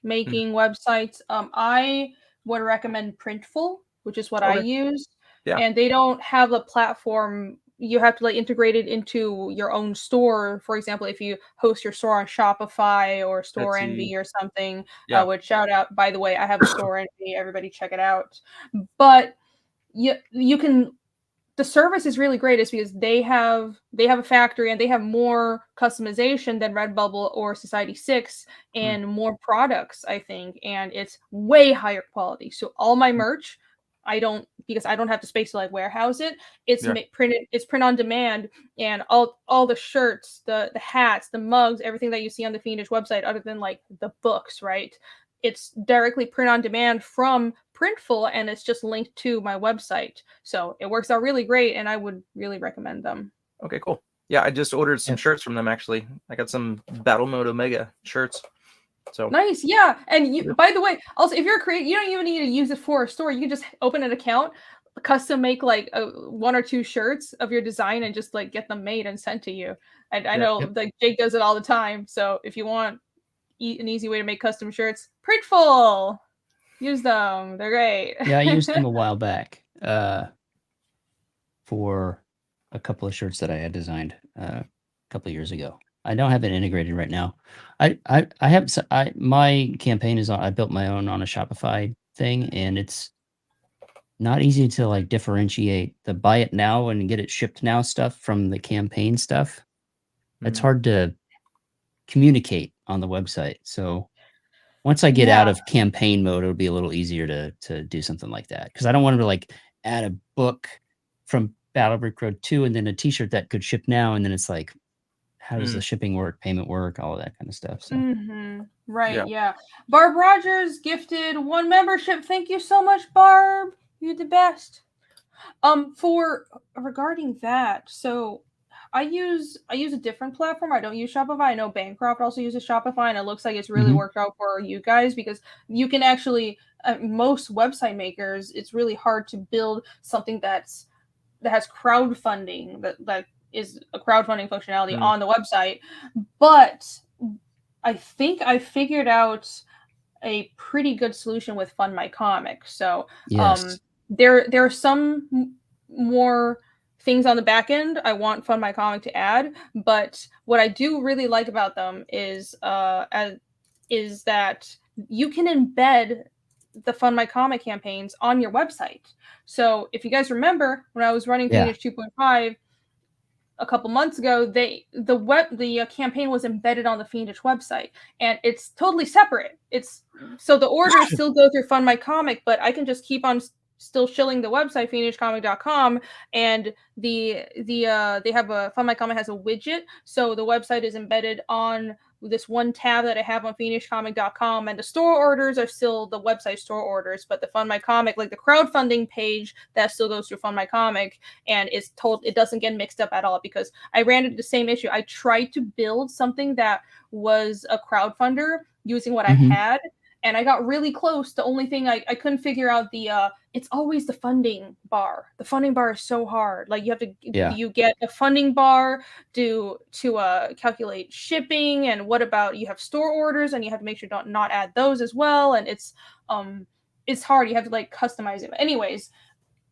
[SPEAKER 1] making websites. I would recommend Printful, which is what I use.
[SPEAKER 2] Yeah.
[SPEAKER 1] And they don't have a platform. You have to like integrate it into your own store. For example, if you host your store on Shopify or Store Envy or something, which shout out, by the way, I have a Store Envy. Everybody check it out. But you can, the service is really great is because they have a factory and they have more customization than Redbubble or Society 6 and more products, I think, and it's way higher quality. So all my merch, because I don't have the space to like warehouse it. It's print on demand, and all the shirts, the hats, the mugs, everything that you see on the Fiendish website, other than like the books, right? It's directly print on demand from Printful, and it's just linked to my website. So it works out really great, and I would really recommend them.
[SPEAKER 2] Okay, cool. Yeah, I just ordered some shirts from them, actually. I got some Battle Mode Omega shirts. So
[SPEAKER 1] nice, yeah. And by the way, also if you're a creator, you don't even need to use it for a store. You can just open an account, custom make like 1 or 2 shirts of your design, and just like get them made and sent to you. And I know like Jake does it all the time. So if you want an easy way to make custom shirts, Printful, use them. They're great.
[SPEAKER 3] Yeah, I used them a while back for a couple of shirts that I had designed a couple of years ago. I don't have it integrated right now. My campaign is I built my own on a Shopify thing, and it's not easy to like differentiate the buy it now and get it shipped now stuff from the campaign stuff. It's hard to communicate on the website. So once I get out of campaign mode, it'll be a little easier to do something like that. Because I don't want to like add a book from Battle Brick Road 2 and then a t-shirt that could ship now. And then it's like, how does the shipping work, payment work, all of that kind of stuff. So
[SPEAKER 1] Right, yeah. Barb Rogers gifted 1 membership. Thank you so much, Barb. You're the best. For regarding that, so I use a different platform. I don't use Shopify. I know Bancroft also uses Shopify, and it looks like it's really worked out for you guys because you can actually most website makers, it's really hard to build something that has crowdfunding that is a crowdfunding functionality on the website. But I think I figured out a pretty good solution with Fund My Comic. So there are some more things on the back end I want Fund My Comic to add, but what I do really like about them is that you can embed the Fund My Comic campaigns on your website. So if you guys remember when I was running Fiendish 2.5 a couple months ago, the campaign was embedded on the Fiendish website, and it's totally separate. It's so the orders still go through Fund My Comic, but I can just keep on still shilling the website fiendishcomic.com, and they have a Fund My Comic has a widget, so the website is embedded on this one tab that I have on fiendishcomic.com, and the store orders are still the website store orders, but the Fund My Comic, like the crowdfunding page, that still goes through Fund My Comic, and it doesn't get mixed up at all, because I ran into the same issue. I tried to build something that was a crowdfunder using what I had, and I got really close. The only thing I couldn't figure out it's always the funding bar. The funding bar is so hard. Like you have to, you get a funding bar to calculate shipping, and what about you have store orders, and you have to make sure not add those as well. And it's hard. You have to like customize it. Anyways,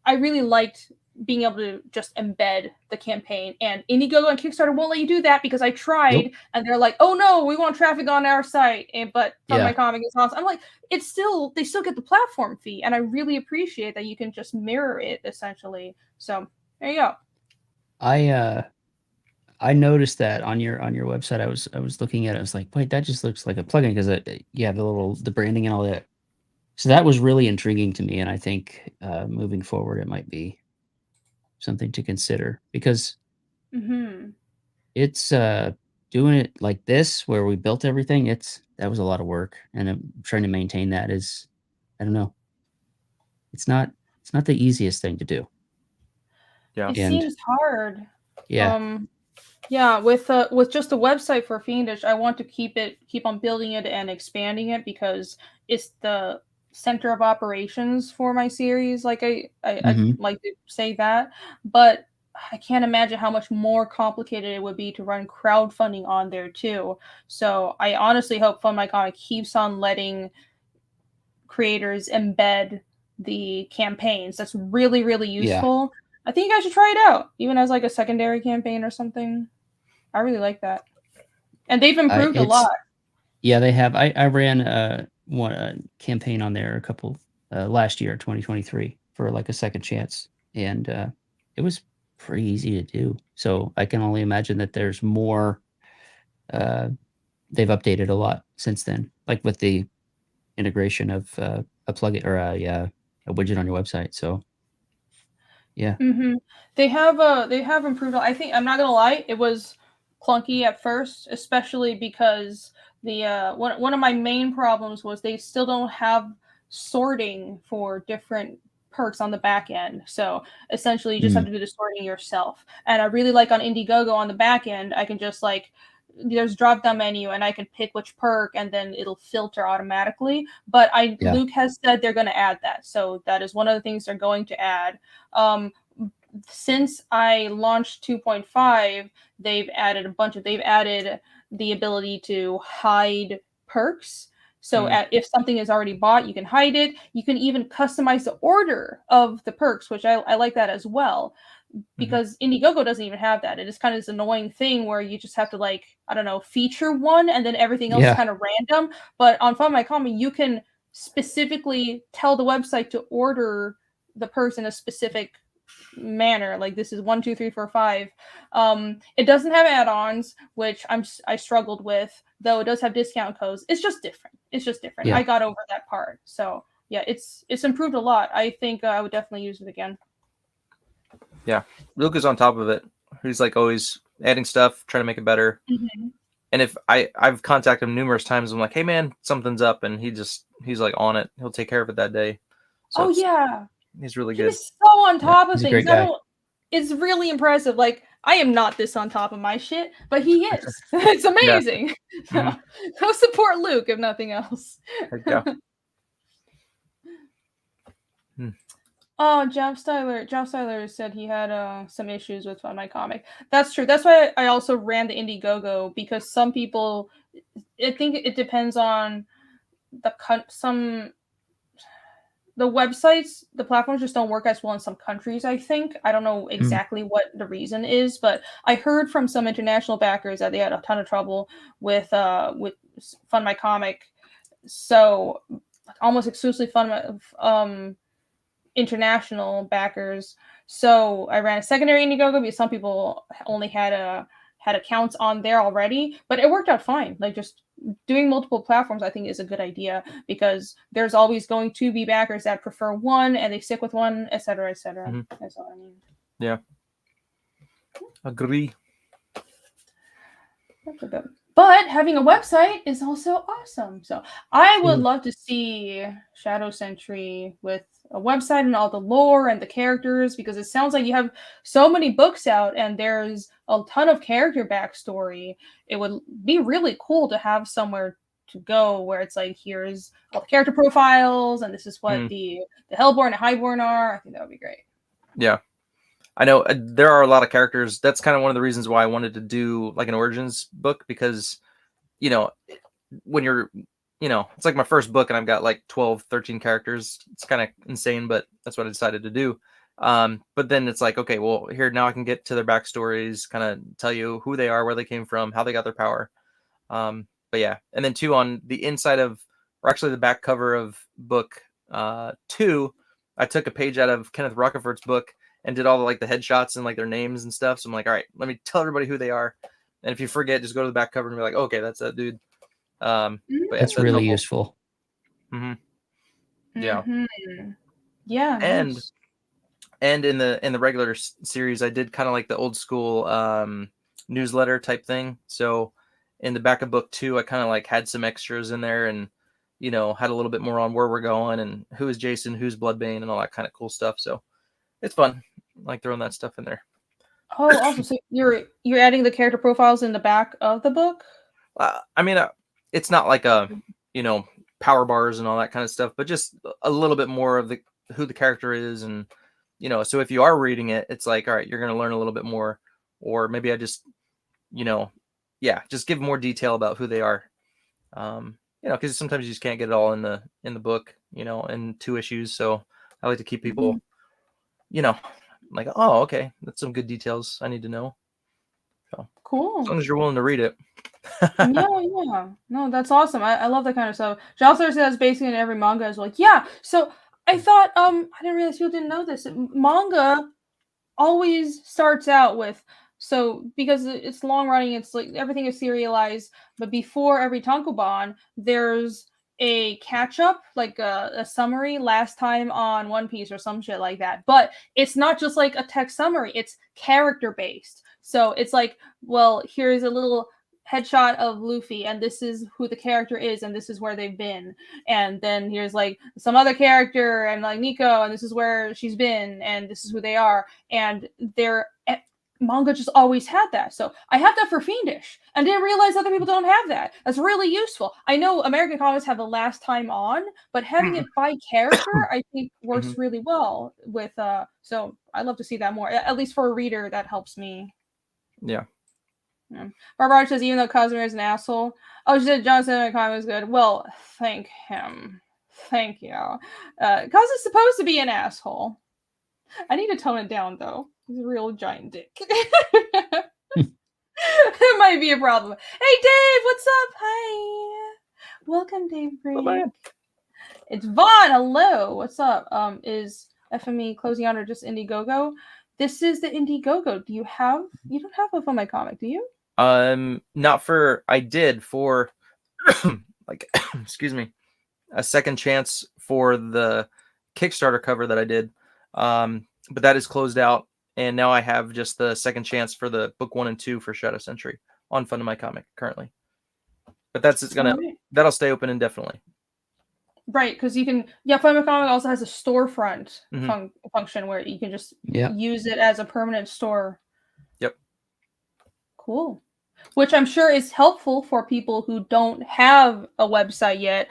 [SPEAKER 1] I really liked being able to just embed the campaign, and Indiegogo and Kickstarter won't let you do that because I tried and they're like, oh no, we want traffic on our site, but Fund My Comic is awesome. I'm like, they still get the platform fee, and I really appreciate that you can just mirror it essentially. So there you go.
[SPEAKER 3] I noticed that on your website. I was looking at it. I was like, wait, that just looks like a plugin, because you have the branding and all that. So that was really intriguing to me, and I think moving forward it might be something to consider, because it's doing it like this where we built everything. That was a lot of work, and trying to maintain that is, I don't know, it's not the easiest thing to do.
[SPEAKER 1] It seems hard.
[SPEAKER 3] Yeah.
[SPEAKER 1] With just a website for Fiendish, I want to keep on building it and expanding it, because it's the center of operations for my series. Like I like to say that, but I can't imagine how much more complicated it would be to run crowdfunding on there too. So I honestly hope Fund My Comic keeps on letting creators embed the campaigns. That's really, really useful. I think you guys should try it out, even as like a secondary campaign or something. I really like that. And they've improved a lot.
[SPEAKER 3] Yeah, they have. I ran one campaign on there a couple last year, 2023, for like a second chance, and it was pretty easy to do. So I can only imagine that there's more. They've updated a lot since then, like with the integration of a plugin or a widget on your website. So yeah,
[SPEAKER 1] they have improved. I think, I'm not gonna lie, it was clunky at first, especially because the one of my main problems was they still don't have sorting for different perks on the back end. So essentially you just have to do the sorting yourself. And I really like on Indiegogo on the back end, I can just like, there's drop down menu and I can pick which perk and then it'll filter automatically. But Luke has said they're going to add that. So that is one of the things they're going to add. Since I launched 2.5, they've added the ability to hide perks. So if something is already bought, you can hide it. You can even customize the order of the perks, which I like that as well, because Indiegogo doesn't even have that. It is kind of this annoying thing where you just have to, like, I don't know, feature one and then everything else is kind of random. But on Fund My Comic, you can specifically tell the website to order the perks in a specific manner. Like this is 1, 2, 3, 4, 5. It doesn't have add-ons, which I struggled with, though it does have discount codes. It's just different.
[SPEAKER 3] Yeah.
[SPEAKER 1] I got over that part. So yeah, it's improved a lot. I think I would definitely use it again.
[SPEAKER 2] Yeah, Luke is on top of it. He's like always adding stuff, trying to make it better.
[SPEAKER 1] Mm-hmm.
[SPEAKER 2] And if I've contacted him numerous times, I'm like, hey man, something's up, and he's like on it. He'll take care of it that day. So
[SPEAKER 1] Oh yeah,
[SPEAKER 2] he's really good.
[SPEAKER 1] he's so on top of
[SPEAKER 3] he's a
[SPEAKER 1] things.
[SPEAKER 3] great guy.
[SPEAKER 1] It's really impressive. Like I am not this on top of my shit, but he is. It's amazing.
[SPEAKER 2] Yeah.
[SPEAKER 1] Go support Luke if nothing else.
[SPEAKER 2] Heck yeah.
[SPEAKER 1] Oh, Jeff Styler said he had some issues with my comic. That's true. That's why I also ran the Indiegogo, because some people, I think it depends on the websites, the platforms just don't work as well in some countries, I think. I don't know exactly what the reason is, but I heard from some international backers that they had a ton of trouble with Fund My Comic. So almost exclusively international backers. So I ran a secondary Indiegogo because some people only had accounts on there already, but it worked out fine. Like just doing multiple platforms, I think, is a good idea, because there's always going to be backers that prefer one and they stick with one, etc., etc.
[SPEAKER 2] Mm-hmm.
[SPEAKER 1] That's all I mean.
[SPEAKER 2] Yeah. Agree.
[SPEAKER 1] But having a website is also awesome. So I would love to see Shadow Sentry with a website and all the lore and the characters, because it sounds like you have so many books out and there's a ton of character backstory. It would be really cool to have somewhere to go where it's like, here's all the character profiles and this is what the Hellborn and Highborn are. I think that would be great.
[SPEAKER 2] Yeah. I know there are a lot of characters. That's kind of one of the reasons why I wanted to do like an Origins book, because, you know, when you're, you know, it's like my first book and I've got like 12, 13 characters. It's kind of insane, but that's what I decided to do. But then it's like, okay, well, here now I can get to their backstories, kind of tell you who they are, where they came from, how they got their power. But yeah. And then two, on the inside of, or actually the back cover of book 2, I took a page out of Kenneth Rockefeller's book and did all the like the headshots and like their names and stuff. So I'm like, all right, let me tell everybody who they are. And if you forget, just go to the back cover and be like, okay, that's that dude. But yeah,
[SPEAKER 3] that's really useful.
[SPEAKER 2] Mm-hmm. Yeah.
[SPEAKER 1] Mm-hmm. Yeah.
[SPEAKER 2] And
[SPEAKER 1] nice.
[SPEAKER 2] and in the regular series, I did kind of like the old school newsletter type thing. So in the back of book 2, I kind of like had some extras in there, and you know, had a little bit more on where we're going and who is Jason, who's Bloodbane, and all that kind of cool stuff. So it's fun, I like throwing that stuff in there.
[SPEAKER 1] Oh, awesome! So you're adding the character profiles in the back of the book?
[SPEAKER 2] I mean, it's not like a, you know, power bars and all that kind of stuff, but just a little bit more of who the character is, and you know, so if you are reading it, it's like, all right, you're going to learn a little bit more, or maybe I just, you know, yeah, just give more detail about who they are. You know, because sometimes you just can't get it all in the book, you know, in 2 issues. So I like to keep people, you know, like, oh, okay, that's some good details I need to know. So
[SPEAKER 1] cool.
[SPEAKER 2] As long as you're willing to read it.
[SPEAKER 1] Yeah. No, that's awesome. I love that kind of stuff. Jocelyn says basically in every manga is like, yeah. So I thought, I didn't realize people didn't know this. Manga always starts out with, so because it's long running, it's like everything is serialized, but before every tankobon, there's a catch up, like a summary last time on One Piece or some shit like that. But it's not just like a text summary, it's character based. So it's like, well, here's a little headshot of Luffy, and this is who the character is, and this is where they've been. And then here's like some other character, and like Nico, and this is where she's been, and this is who they are. And manga just always had that. So I have that for Fiendish, and didn't realize other people don't have that. That's really useful. I know American comics have the last time on, but having it by character, I think works really well with so I love to see that more. At least for a reader, that helps me.
[SPEAKER 2] Yeah.
[SPEAKER 1] Barbara says, even though Cosmere is an asshole. Oh, she said John Cinnamon comic is good. Well, thank him. Thank you. Cos is supposed to be an asshole. I need to tone it down, though. He's a real giant dick. It might be a problem. Hey, Dave, what's up? Hi. Welcome, Dave Green. It's Vaughn. Hello. What's up? Is FME closing out or just Indiegogo. This is the Indiegogo. You don't have a Fun My Comic, do you?
[SPEAKER 2] Not for, I did for like excuse me, a second chance for the Kickstarter cover that I did. But that is closed out, and now I have just the second chance for the book 1 and 2 for Shadow SENTRY on Fun My Comic currently. But that'll stay open indefinitely.
[SPEAKER 1] Right, because you can. Fun My Comic also has a storefront function where you can just use it as a permanent store.
[SPEAKER 2] Yep.
[SPEAKER 1] Cool. Which I'm sure is helpful for people who don't have a website yet.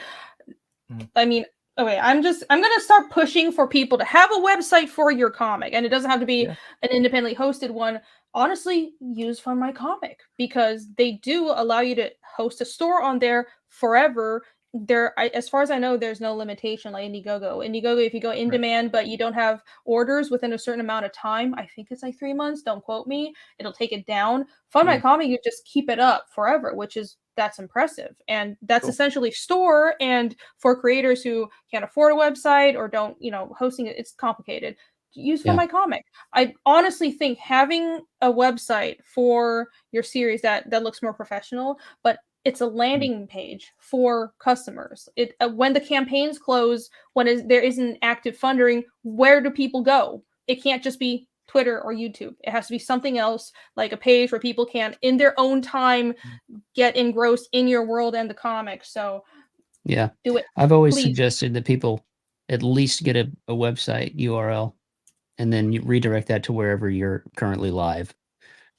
[SPEAKER 1] I mean, okay, I'm gonna start pushing for people to have a website for your comic, and it doesn't have to be an independently hosted one. Honestly, use Fun My Comic because they do allow you to host a store on there forever. As far as I know, there's no limitation like Indiegogo. Indiegogo, if you go in demand but you don't have orders within a certain amount of time, I think it's like 3 months. Don't quote me. It'll take it down. Fun My Comic, you just keep it up forever, that's impressive. And that's essentially store. And for creators who can't afford a website or don't, hosting it, it's complicated. Use Fun My Comic. I honestly think having a website for your series that looks more professional, but it's a landing page for customers. When the campaigns close, there isn't active funding, where do people go? It can't just be Twitter or YouTube. It has to be something else, like a page where people can, in their own time, get engrossed in your world and the comics. So do it.
[SPEAKER 3] I've always suggested that people at least get a website URL and then you redirect that to wherever you're currently live.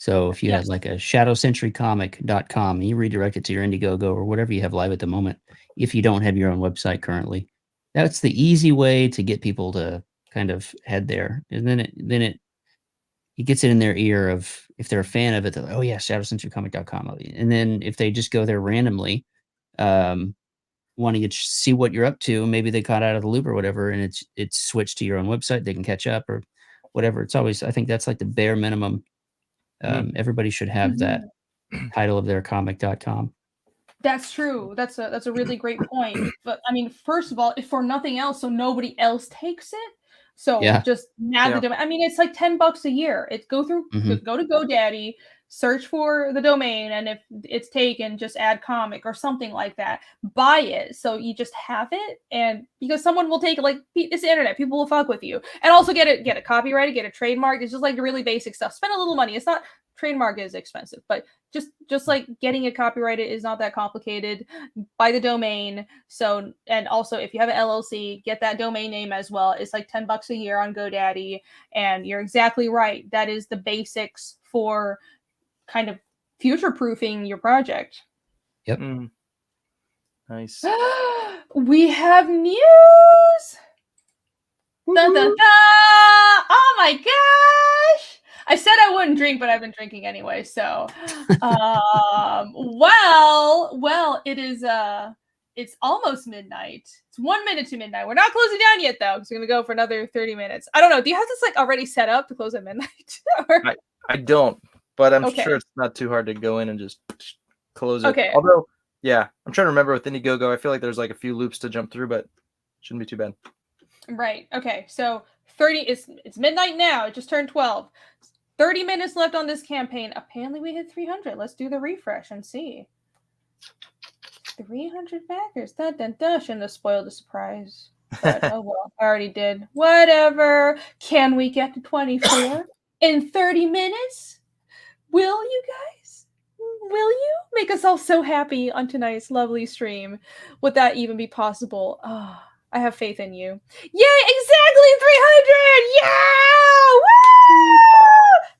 [SPEAKER 3] So if you had like a shadowsentrycomic.com, you redirect it to your Indiegogo or whatever you have live at the moment, if you don't have your own website currently. That's the easy way to get people to kind of head there. And then it gets it in their ear of, if they're a fan of it, they're like, oh yeah, shadowsentrycomic.com. And then if they just go there randomly, wanting to see what you're up to, maybe they caught out of the loop or whatever, and it's switched to your own website, they can catch up or whatever. It's always, I think that's like the bare minimum. Everybody should have that title of their comic.com.
[SPEAKER 1] That's true. That's a really great point. But I mean, first of all, if for nothing else, so nobody else takes it. So just add the domain. I mean, it's like $10 a year. Go to GoDaddy, search for the domain, and if it's taken, just add comic or something like that. Buy it, so you just have it, and because someone will take it, like it's the internet, people will fuck with you, and also get it copyrighted, get it trademarked. It's just like the really basic stuff. Spend a little money. It's not trademark is expensive, but just like getting it copyrighted is not that complicated. Buy the domain. So, and also if you have an LLC, get that domain name as well. It's like $10 a year on GoDaddy, and you're exactly right. That is the basics for kind of future-proofing your project.
[SPEAKER 3] Yep.
[SPEAKER 2] Nice.
[SPEAKER 1] We have news. Dun, dun, dun. Oh my gosh! I said I wouldn't drink, but I've been drinking anyway. So, well, it is. It's almost midnight. It's 1 minute to midnight. We're not closing down yet, though, because we're gonna go for another 30 minutes. I don't know. Do you have this like already set up to close at midnight?
[SPEAKER 2] I don't. But I'm sure it's not too hard to go in and just close it.
[SPEAKER 1] Okay.
[SPEAKER 2] Although, I'm trying to remember with Indiegogo, I feel like there's like a few loops to jump through, but it shouldn't be too bad.
[SPEAKER 1] Right. Okay. So 30 it's midnight now. It just turned 12. 30 minutes left on this campaign. Apparently we hit 300. Let's do the refresh and see. 300 backers. Dun, dun, dun. Shouldn't have spoiled the surprise. But, oh well, I already did. Whatever. Can we get to 24 in 30 minutes? Will you guys? Will you make us all so happy on tonight's lovely stream? Would that even be possible? Oh, I have faith in you. Yay! Exactly 300! Yeah! Woo!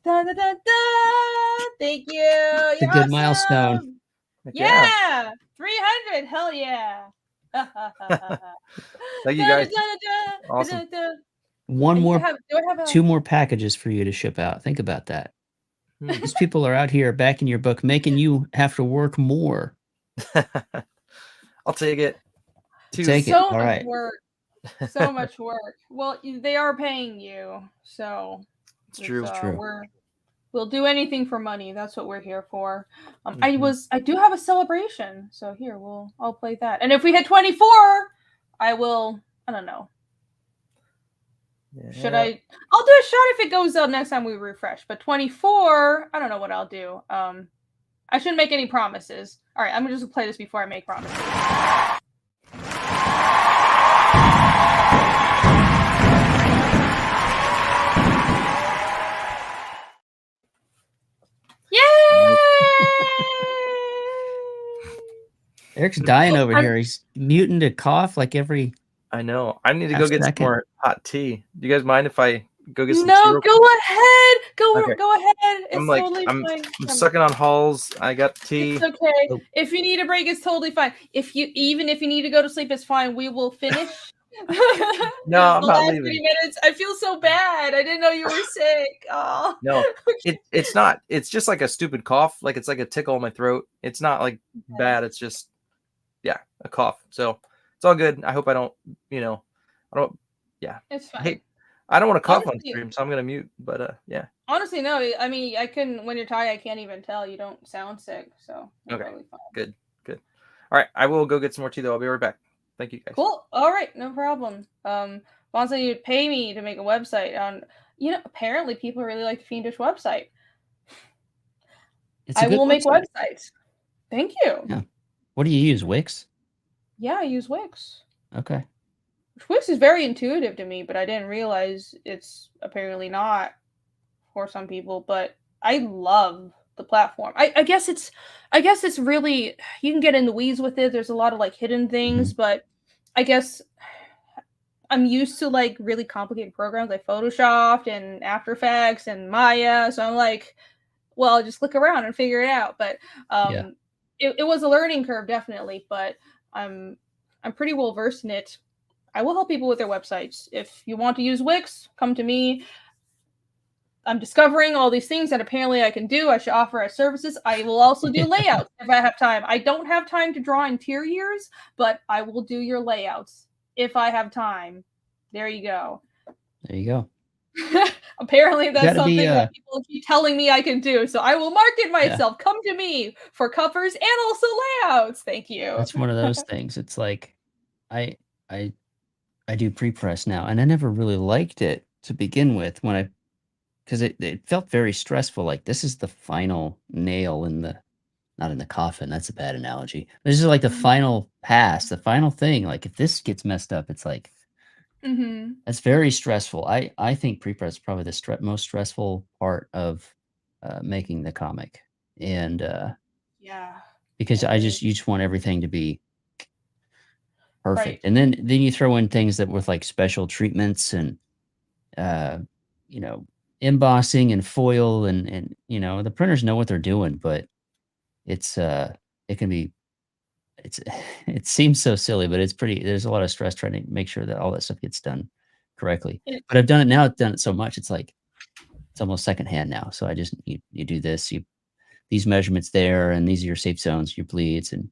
[SPEAKER 1] Da, da, da, da. Thank you.
[SPEAKER 3] It's a good milestone.
[SPEAKER 1] Yeah! 300. Hell yeah!
[SPEAKER 2] Thank you guys. Awesome.
[SPEAKER 3] Two more packages for you to ship out. Think about that. These people are out here backing your book, making you have to work more.
[SPEAKER 2] I'll take it.
[SPEAKER 3] Take it.
[SPEAKER 1] So
[SPEAKER 3] all right.
[SPEAKER 1] Work. So much work. Well, they are paying you, so
[SPEAKER 2] it's true.
[SPEAKER 1] We'll do anything for money. That's what we're here for. I do have a celebration, so here I'll play that. And if we hit 24, I don't know. Should I? I'll do a shot if it goes up next time we refresh. But 24, I don't know what I'll do. I shouldn't make any promises. All right, I'm gonna just play this before I make promises. Yay!
[SPEAKER 3] Eric's dying over here. He's muting to cough like every.
[SPEAKER 2] I know. I need to go get some
[SPEAKER 3] second.
[SPEAKER 2] more hot tea. Do you guys mind if I go get some tea?
[SPEAKER 1] No,
[SPEAKER 2] real
[SPEAKER 1] go ahead. Go
[SPEAKER 2] Okay.
[SPEAKER 1] go ahead. It's
[SPEAKER 2] I'm like,
[SPEAKER 1] totally
[SPEAKER 2] I'm
[SPEAKER 1] fine.
[SPEAKER 2] sucking on halls. I got tea.
[SPEAKER 1] It's okay.
[SPEAKER 3] Oh.
[SPEAKER 1] If you need a break, it's totally fine. If you need to go to sleep, it's fine. We will finish.
[SPEAKER 2] No, I'm
[SPEAKER 1] the
[SPEAKER 2] not
[SPEAKER 1] last
[SPEAKER 2] leaving.
[SPEAKER 1] 30 minutes. I feel so bad. I didn't know you were sick. Oh.
[SPEAKER 2] No, it's not. It's just like a stupid cough. Like it's like a tickle in my throat. It's not like bad. It's just, yeah, a cough. So it's all good. I hope I don't, I don't, yeah.
[SPEAKER 1] It's fine.
[SPEAKER 2] Hey, I don't want to cough
[SPEAKER 1] Honestly-
[SPEAKER 2] on stream, so I'm gonna mute. But yeah.
[SPEAKER 1] Honestly, no. I mean, I couldn't. When you're tired, I can't even tell. You don't sound sick, so it's
[SPEAKER 2] Okay.
[SPEAKER 1] totally fine.
[SPEAKER 2] Good. All right, I will go get some more tea though. I'll be right back. Thank you guys.
[SPEAKER 1] Cool. All right, no problem. Bonza, you'd pay me to make a website on. Apparently people really like the Fiendish website.
[SPEAKER 3] It's a
[SPEAKER 1] I
[SPEAKER 3] good
[SPEAKER 1] will make
[SPEAKER 3] website.
[SPEAKER 1] websites. Thank you.
[SPEAKER 3] Yeah. What do you use? Wix?
[SPEAKER 1] Yeah, I use Wix.
[SPEAKER 3] Okay.
[SPEAKER 1] Wix is very intuitive to me, but I didn't realize it's apparently not for some people. But I love the platform. I guess it's really, you can get in the weeds with it. There's a lot of like hidden things, but I guess I'm used to like really complicated programs like Photoshop and After Effects and Maya. So I'm like, well, I'll just click around and figure it out. But
[SPEAKER 3] Yeah.
[SPEAKER 1] it was a learning curve, definitely. But I'm pretty well versed in it. I will help people with their websites. If you want to use Wix, come to me. I'm discovering all these things that apparently I can do. I should offer as services. I will also do layouts if I have time. I don't have time to draw interiors, but I will do your layouts if I have time. There you go.
[SPEAKER 3] There you go.
[SPEAKER 1] Apparently that's
[SPEAKER 3] gotta be,
[SPEAKER 1] something that people keep telling me I can do. So I will market myself.
[SPEAKER 3] Yeah.
[SPEAKER 1] Come to me for covers and also layouts. Thank you.
[SPEAKER 3] That's one of those things. It's like I do pre-press now, and I never really liked it to begin with because it felt very stressful. Like this is the final nail not in the coffin. That's a bad analogy. This is like the final pass, the final thing. Like if this gets messed up, it's like that's very stressful. I think pre-press is probably the most stressful part of making the comic, and
[SPEAKER 1] yeah,
[SPEAKER 3] because you just want everything to be perfect.
[SPEAKER 1] Right.
[SPEAKER 3] And then you throw in things that with like special treatments and embossing and foil and the printers know what they're doing, but it seems so silly, but there's a lot of stress trying to make sure that all that stuff gets done correctly. But I've done it so much, it's like it's almost secondhand now. So I just you do this, these measurements there, and these are your safe zones, your bleeds, and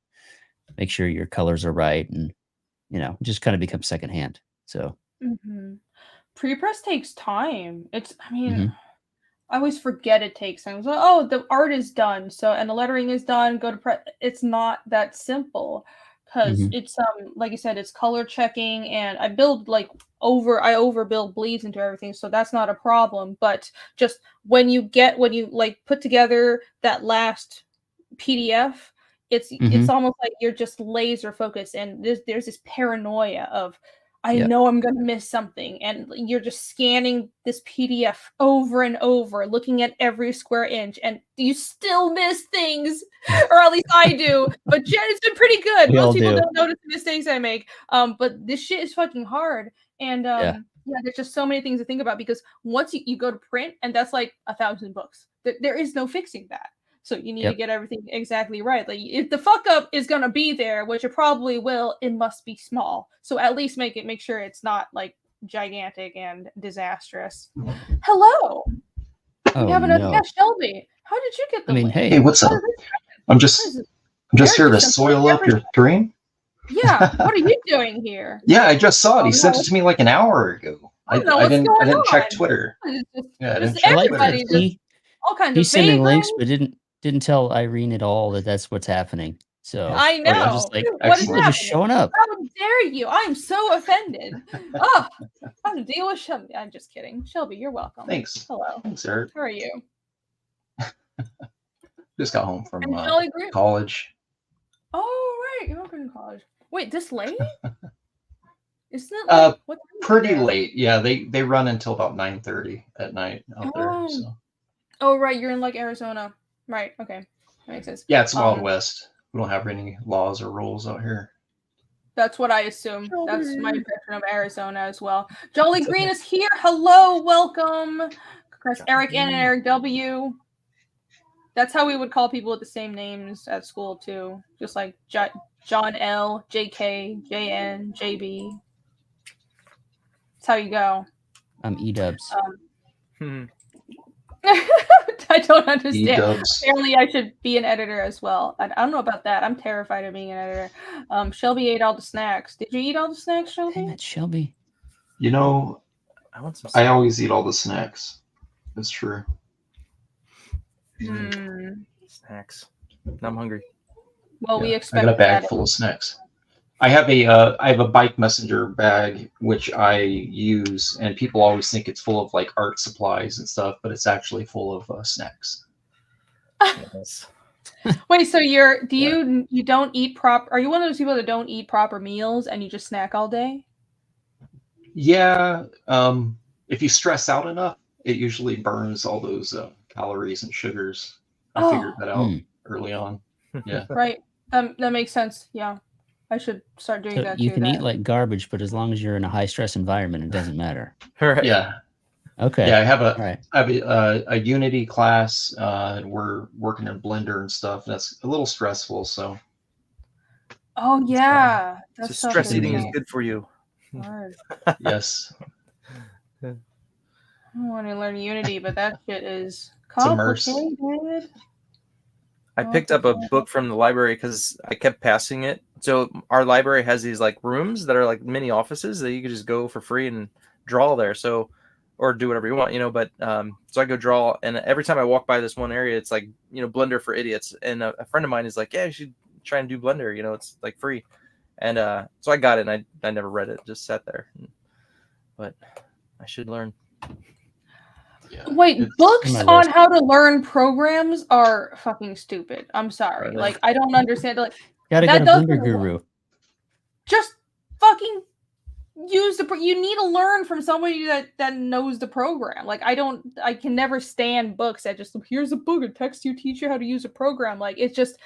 [SPEAKER 3] make sure your colors are right, and it just kind of becomes secondhand. So
[SPEAKER 1] pre-press takes time. I always forget it takes time. So, oh, the art is done, and the lettering is done. Go to press. It's not that simple because it's like you said, it's color checking, and I overbuild bleeds into everything, so that's not a problem. But just when you like put together that last PDF, it's almost like you're just laser focused, and there's this paranoia of I know I'm going to miss something, and you're just scanning this PDF over and over, looking at every square inch, and you still miss things, or at least I do. But it's been pretty good. Most people don't notice the mistakes I make. But this shit is fucking hard, and there's just so many things to think about because once you go to print, and that's like 1,000 books, there is no fixing that. So you need to get everything exactly right. Like if the fuck up is gonna be there, which it probably will, it must be small. So at least make sure it's not like gigantic and disastrous. Hello. We have another guest, Shelby. How did you get the link?
[SPEAKER 5] Hey, what's up? I'm just here to soil up your stream.
[SPEAKER 1] Yeah, what are you doing here?
[SPEAKER 5] Yeah, I just saw it. He sent it to me like an hour ago. I didn't check Twitter.
[SPEAKER 1] I
[SPEAKER 5] didn't check Twitter.
[SPEAKER 1] All kinds
[SPEAKER 3] He's
[SPEAKER 1] of
[SPEAKER 3] sending
[SPEAKER 1] bagels.
[SPEAKER 3] links, but didn't tell Irene at all that that's what's happening. So
[SPEAKER 1] I know.
[SPEAKER 3] I'm just like,
[SPEAKER 1] What is
[SPEAKER 3] people are just
[SPEAKER 1] happening?
[SPEAKER 3] showing up.
[SPEAKER 1] How dare you? I am so offended. Oh, I have to deal with Shelby. I'm just kidding. Shelby, you're welcome.
[SPEAKER 5] Thanks.
[SPEAKER 1] Hello.
[SPEAKER 5] Thanks, Eric.
[SPEAKER 1] How are you?
[SPEAKER 5] Just got home from
[SPEAKER 1] I'm Jolly Green.
[SPEAKER 5] college.
[SPEAKER 1] Oh, right. You're not going to college. Wait, this late? Isn't it like what time is it
[SPEAKER 5] Pretty
[SPEAKER 1] there?
[SPEAKER 5] late. Yeah, they run until about 9:30 at night out there. So
[SPEAKER 1] Oh, right. You're in like Arizona. Right. Okay. That makes sense.
[SPEAKER 5] yeah, it's Wild West. We don't have any laws or rules out here.
[SPEAKER 1] That's what I assume. That's my impression of Arizona as well. Jolly Green is here. Hello, welcome. Congrats, Eric N and Eric W. That's how we would call people with the same names at school too. Just like John L, JK, JN, JB. That's how you go.
[SPEAKER 3] I'm E-dubs.
[SPEAKER 1] I don't understand.
[SPEAKER 5] E-dubs.
[SPEAKER 1] Apparently, I should be an editor as well. I don't know about that. I'm terrified of being an editor. Shelby ate all the snacks. Did you eat all the snacks, Shelby?
[SPEAKER 3] Damn it, Shelby.
[SPEAKER 5] You know,
[SPEAKER 2] I want some.
[SPEAKER 5] I always eat all the snacks. That's true.
[SPEAKER 2] Snacks. Now I'm hungry.
[SPEAKER 1] Well, we
[SPEAKER 5] I
[SPEAKER 1] expect
[SPEAKER 5] got a bag
[SPEAKER 1] that.
[SPEAKER 5] full of snacks. I have a bike messenger bag which I use, and people always think it's full of like art supplies and stuff, but it's actually full of snacks.
[SPEAKER 2] Yes.
[SPEAKER 1] Wait, so you don't eat proper? Are you one of those people that don't eat proper meals and you just snack all day?
[SPEAKER 5] Yeah, if you stress out enough, it usually burns all those calories and sugars. I figured that out early on. Yeah.
[SPEAKER 1] Right. That makes sense. Yeah. I should start doing that too.
[SPEAKER 3] You can eat like garbage, but as long as you're in a high stress environment, it doesn't matter.
[SPEAKER 2] Right.
[SPEAKER 5] Yeah.
[SPEAKER 3] Okay.
[SPEAKER 5] Yeah, I have
[SPEAKER 3] Right.
[SPEAKER 5] a Unity class. And we're working in Blender and stuff. And that's a little stressful. So.
[SPEAKER 1] Oh yeah.
[SPEAKER 2] So
[SPEAKER 1] That's
[SPEAKER 2] stress
[SPEAKER 1] something
[SPEAKER 2] eating is
[SPEAKER 1] to
[SPEAKER 2] good for you.
[SPEAKER 1] learn.
[SPEAKER 5] Yes.
[SPEAKER 1] I want to learn Unity, but that shit is
[SPEAKER 5] immerse.
[SPEAKER 1] complicated.
[SPEAKER 2] I picked up a book from the library because I kept passing it. So our library has these like rooms that are like mini offices that you can just go for free and draw there. So, or do whatever you want, you know. But so I go draw, and every time I walk by this one area, it's like, you know, Blender for idiots. And a friend of mine is like, yeah, you should try and do Blender. You know, it's like free. And so I got it, and I never read it, just sat there. But I should learn.
[SPEAKER 5] Yeah.
[SPEAKER 1] Wait, books on how to learn programs are fucking stupid. I'm sorry.
[SPEAKER 2] Really?
[SPEAKER 1] Like, I don't understand. Like,
[SPEAKER 3] Gotta
[SPEAKER 1] that
[SPEAKER 3] get a Blender guru.
[SPEAKER 1] just fucking use you need to learn from somebody that knows the program. Like, I can never stand books that just, here's a book, a text you teach you how to use a program. Like, it's just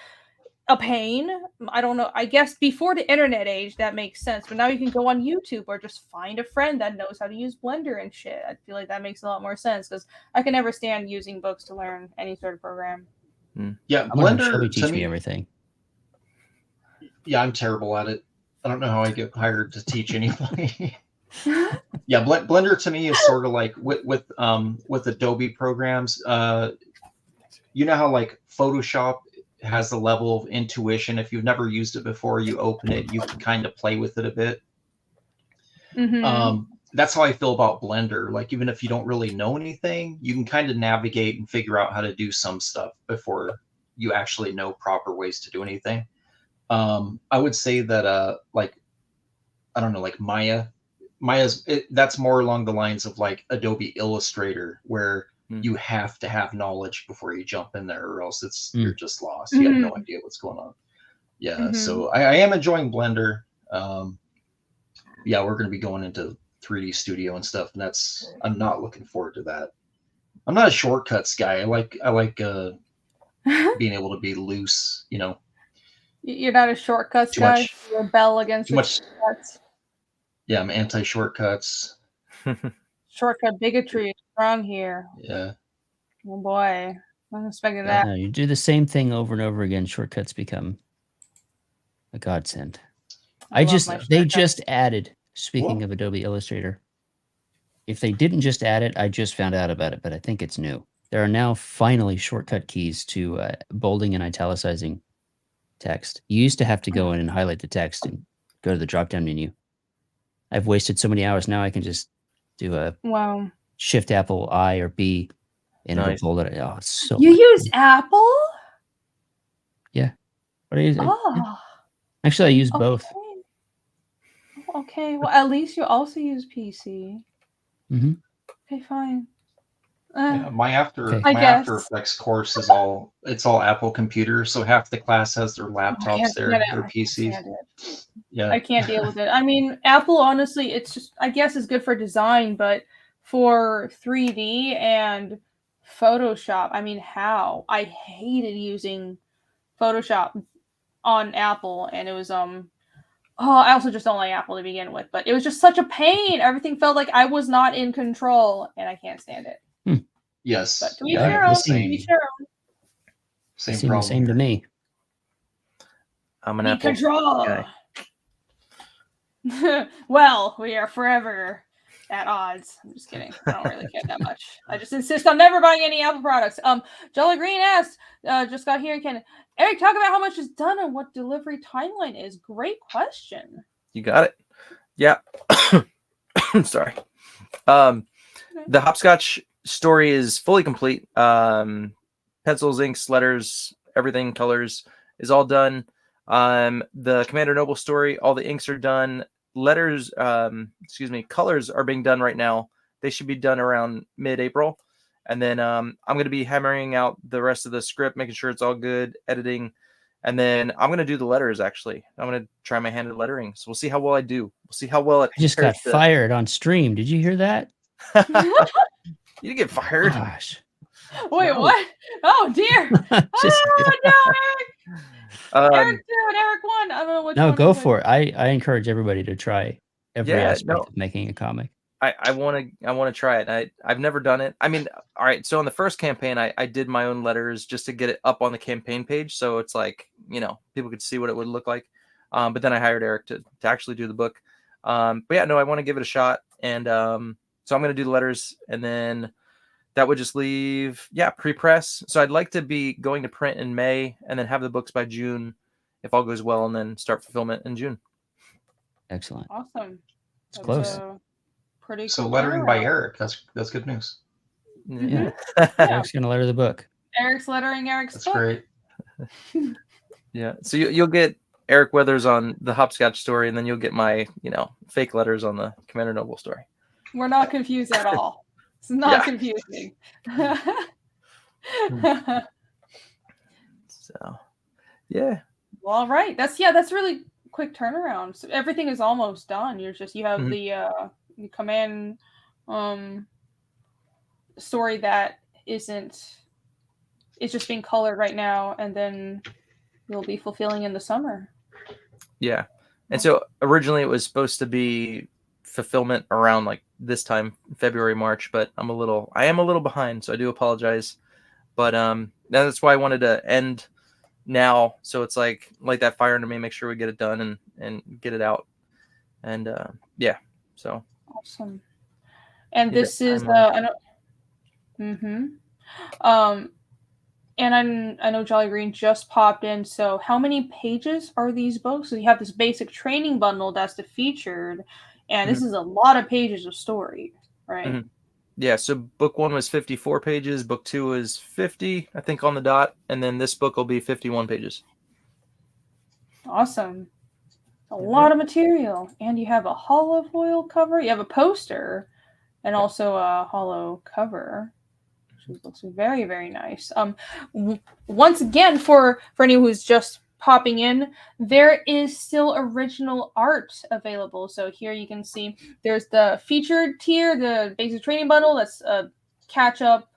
[SPEAKER 1] a pain. I don't know. I guess before the internet age, that makes sense. But now you can go on YouTube or just find a friend that knows how to use Blender and shit. I feel like that makes a lot more sense because I can never stand using books to learn any sort of program.
[SPEAKER 5] Yeah,
[SPEAKER 3] Blender teach me everything.
[SPEAKER 5] Yeah, I'm terrible at it. I don't know how I get hired to teach anybody. Yeah, Blender to me is sort of like with Adobe programs. You know how like Photoshop has the level of intuition. If you've never used it before, you open it, you can kind of play with it a bit. That's how I feel about Blender. Like, even if you don't really know anything, you can kind of navigate and figure out how to do some stuff before you actually know proper ways to do anything. I would say that like, I don't know, like that's more along the lines of like Adobe Illustrator, where you have to have knowledge before you jump in there, or else you're just lost. You have no idea what's going on. Yeah, so I am enjoying Blender. Yeah, we're going to be going into 3D Studio and stuff, and I'm not looking forward to that. I'm not a shortcuts guy. I like being able to be loose, you know.
[SPEAKER 1] You're not a shortcuts guy. You rebel against shortcuts.
[SPEAKER 5] Yeah, I'm anti-shortcuts.
[SPEAKER 1] Shortcut bigotry is strong here.
[SPEAKER 5] Yeah.
[SPEAKER 1] Oh boy, I'm expecting that.
[SPEAKER 3] No, you do the same thing over and over again. Shortcuts become a godsend. They just added. Speaking of Adobe Illustrator, if they didn't just add it, I just found out about it, but I think it's new. There are now finally shortcut keys to bolding and italicizing text. You used to have to go in and highlight the text and go to the drop-down menu. I've wasted so many hours. Now I can just do a Shift Apple I or B and it'll bold it. Oh, it's so
[SPEAKER 1] You use Apple?
[SPEAKER 3] Yeah. What do you think?
[SPEAKER 1] Oh,
[SPEAKER 3] Actually, I use both.
[SPEAKER 1] Okay. Well, at least you also use PC.
[SPEAKER 3] Mm-hmm.
[SPEAKER 1] Okay, fine.
[SPEAKER 5] Yeah, my
[SPEAKER 3] Okay.
[SPEAKER 1] I
[SPEAKER 5] my
[SPEAKER 1] guess.
[SPEAKER 5] After Effects course is all Apple computers, so half the class has their
[SPEAKER 1] I
[SPEAKER 5] laptops
[SPEAKER 1] can't
[SPEAKER 5] there,
[SPEAKER 1] stand it.
[SPEAKER 5] their
[SPEAKER 1] I can't
[SPEAKER 5] PCs.
[SPEAKER 1] stand it.
[SPEAKER 5] Yeah,
[SPEAKER 1] I can't deal with it. I mean, Apple, honestly, it's just, I guess it's good for design, but for 3D and Photoshop, I mean, how? I hated using Photoshop on Apple, and it was, I also just don't like Apple to begin with, but it was just such a pain. Everything felt like I was not in control, and I can't stand it. But
[SPEAKER 5] yes,
[SPEAKER 1] to each
[SPEAKER 5] yeah, I
[SPEAKER 1] their
[SPEAKER 5] have
[SPEAKER 1] own,
[SPEAKER 5] the
[SPEAKER 1] to each
[SPEAKER 5] same
[SPEAKER 1] their
[SPEAKER 5] same
[SPEAKER 3] Seemed the
[SPEAKER 5] problem
[SPEAKER 3] same to
[SPEAKER 5] here.
[SPEAKER 3] me.
[SPEAKER 2] I'm
[SPEAKER 1] own.
[SPEAKER 2] an
[SPEAKER 1] Be
[SPEAKER 2] Apple
[SPEAKER 1] control.
[SPEAKER 2] guy.
[SPEAKER 1] Well, we are forever at odds. I'm just kidding. I don't really care that much. I just insist on never buying any Apple products. Jolly Green asked, just got here. Can Eric talk about how much is done and what delivery timeline is? Great question.
[SPEAKER 2] You got it. Yeah. Sorry. The hopscotch story is fully complete. Pencils, inks, letters, everything, colors is all done. The Commander Noble story, all the inks are done. Letters, colors are being done right now. They should be done around mid-April. And then I'm going to be hammering out the rest of the script, making sure it's all good, editing. And then I'm going to do the letters, actually. I'm going to try my hand at lettering. So we'll see how well I do. We'll see how well it
[SPEAKER 3] I just got fired on stream. Did you hear that?
[SPEAKER 2] You didn't get fired.
[SPEAKER 3] Gosh.
[SPEAKER 1] Wait,
[SPEAKER 2] No.
[SPEAKER 1] what? Oh dear.
[SPEAKER 3] Just
[SPEAKER 1] Oh no, Eric. Eric did. Eric won. I don't know which
[SPEAKER 3] no,
[SPEAKER 1] one.
[SPEAKER 3] go for it. I encourage everybody to try every
[SPEAKER 2] Yeah,
[SPEAKER 3] aspect
[SPEAKER 2] no.
[SPEAKER 3] of making a comic.
[SPEAKER 2] I want to try it. I've never done it. I mean, all right. So on the first campaign, I did my own letters just to get it up on the campaign page, so it's like, you know, people could see what it would look like. But then I hired Eric to actually do the book. But yeah, no, I want to give it a shot, and so I'm going to do the letters, and then that would just leave pre-press. So I'd like to be going to print in May, and then have the books by June, if all goes well, and then start fulfillment in June.
[SPEAKER 3] Excellent.
[SPEAKER 1] Awesome.
[SPEAKER 3] It's close.
[SPEAKER 1] Pretty
[SPEAKER 5] So
[SPEAKER 1] cool
[SPEAKER 5] lettering by
[SPEAKER 1] turnaround.
[SPEAKER 5] Eric, that's good news.
[SPEAKER 3] Yeah.
[SPEAKER 1] Yeah.
[SPEAKER 3] Eric's gonna letter the book.
[SPEAKER 1] Eric's lettering Eric's
[SPEAKER 5] That's
[SPEAKER 1] book.
[SPEAKER 5] great.
[SPEAKER 2] Yeah. So you'll get Eric Weathers on the hopscotch story, and then you'll get my, fake letters on the Commander Noble story.
[SPEAKER 1] We're not confused at all. It's not confusing.
[SPEAKER 2] So, yeah.
[SPEAKER 1] Well, all right. That's really quick turnaround. So everything is almost done. You have the command story that it's just being colored right now, and then you'll be fulfilling in the summer.
[SPEAKER 2] Yeah. And so originally it was supposed to be fulfillment around like this time, February, March, but I am a little behind, so I do apologize. But that's why I wanted to end now, so it's like that fire under me, make sure we get it done and get it out. And so
[SPEAKER 1] awesome. And this is I know and I know Jolly Green just popped in, so how many pages are these books? So you have this basic training bundle that's the featured, and this is a lot of pages of story, right?
[SPEAKER 2] Yeah, so book 1 was 54 pages, book 2 was 50, I think, on the dot, and then this book will be 51 pages.
[SPEAKER 1] Awesome. A lot of material. And you have a hollow foil cover, you have a poster, and also a hollow cover. Which looks very, very nice. Once again, for anyone who's just popping in, there is still original art available. So here you can see there's the featured tier, the basic training bundle. That's a catch up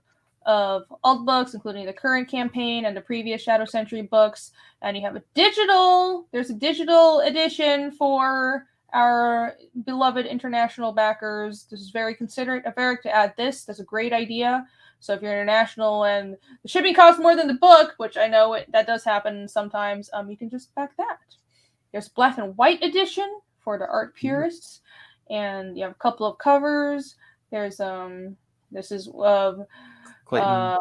[SPEAKER 1] of all the books, including the current campaign and the previous Shadow Sentry books. And you have there's a digital edition for our beloved international backers. This is very considerate of Eric to add this. That's a great idea. So if you're international and the shipping costs more than the book, which I know that does happen sometimes, you can just back that. There's black and white edition for the art purists, and you have a couple of covers. There's this is
[SPEAKER 2] Clayton.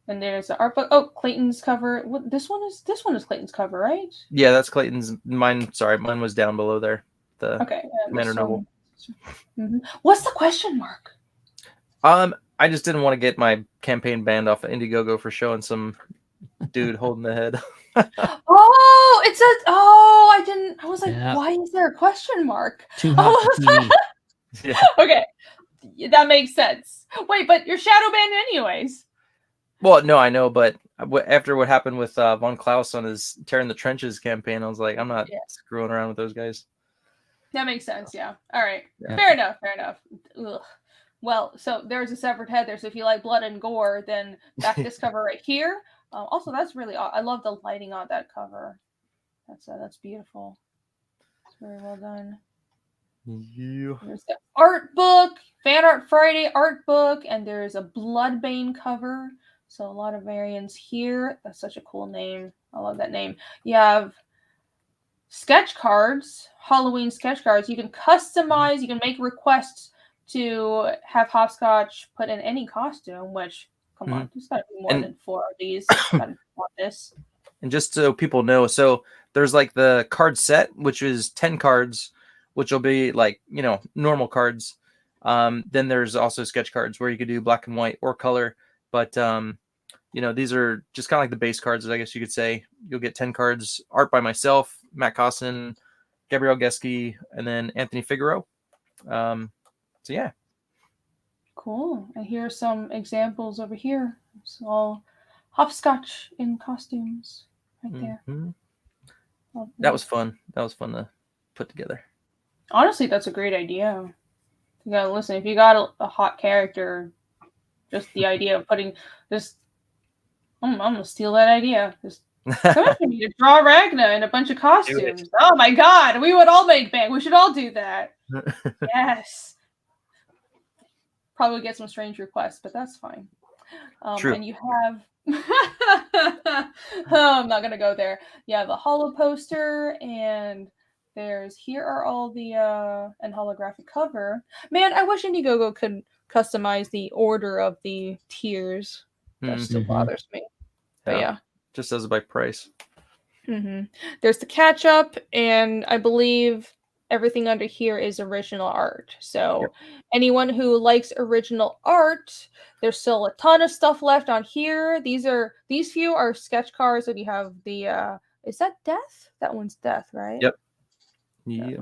[SPEAKER 1] And there's the art book. Oh, Clayton's cover. This one is Clayton's cover, right?
[SPEAKER 2] Yeah, that's Clayton's. Mine was down below there.
[SPEAKER 1] Okay.
[SPEAKER 2] Commander Noble.
[SPEAKER 1] What's the question mark?
[SPEAKER 2] I just didn't want to get my campaign banned off of Indiegogo for showing some dude holding the head.
[SPEAKER 1] Oh, it says. Oh, I didn't. I was like,
[SPEAKER 3] Yeah.
[SPEAKER 1] why is there a question mark?
[SPEAKER 3] Too hot for TV.
[SPEAKER 2] Yeah.
[SPEAKER 1] Okay, that makes sense. Wait, but you're shadow banned anyways.
[SPEAKER 2] Well, no, I know, but after what happened with Von Klaus on his Tearing the Trenches campaign, I was like, I'm not screwing around with those guys.
[SPEAKER 1] That makes sense. Yeah. All right.
[SPEAKER 2] Yeah.
[SPEAKER 1] Fair enough. Fair enough. Ugh. Well, so there's a severed head there. So if you like blood and gore, then back this cover right here. Also, that's really. I love the lighting on that cover. That's beautiful. It's very well done.
[SPEAKER 2] Yeah.
[SPEAKER 1] There's the art book, Fan Art Friday art book, and there's a Bloodbane cover. So a lot of variants here. That's such a cool name. I love that name. You have sketch cards, Halloween sketch cards. You can customize, you can make requests to have Hopscotch put in any costume, which, come on, there's got to be more than 4 of these. Gotta want this.
[SPEAKER 2] And just so people know, so there's like the card set, which is 10 cards, which will be like, you know, normal cards. Then there's also sketch cards where you could do black and white or color. But, you know, these are just kind of like the base cards, I guess you could say. You'll get 10 cards, art by myself, Matt Cosson, Gabrielle Geske, and then Anthony Figueroa. So, yeah.
[SPEAKER 1] Cool. And here are some examples over here. It's all Hopscotch in costumes right there.
[SPEAKER 2] That was fun. That was fun to put together.
[SPEAKER 1] Honestly, that's a great idea. You gotta listen. If you got a hot character, just the idea of putting this, I'm gonna steal that idea. Just commission me to draw Ragna in a bunch of costumes. Oh my god, we would all make bank. We should all do that. Yes. Probably get some strange requests, but that's fine.
[SPEAKER 2] True.
[SPEAKER 1] And you have. Oh, I'm not gonna go there. You have a holo poster, and here are all the and holographic cover. Man, I wish Indiegogo could customize the order of the tiers. That still bothers me. But yeah.
[SPEAKER 2] Just does it by price.
[SPEAKER 1] There's the catch up, and I believe everything under here is original art. So anyone who likes original art, there's still a ton of stuff left on here. These few are sketch cards, and you have the is that Death? That one's Death, right?
[SPEAKER 2] Yep. Yeah.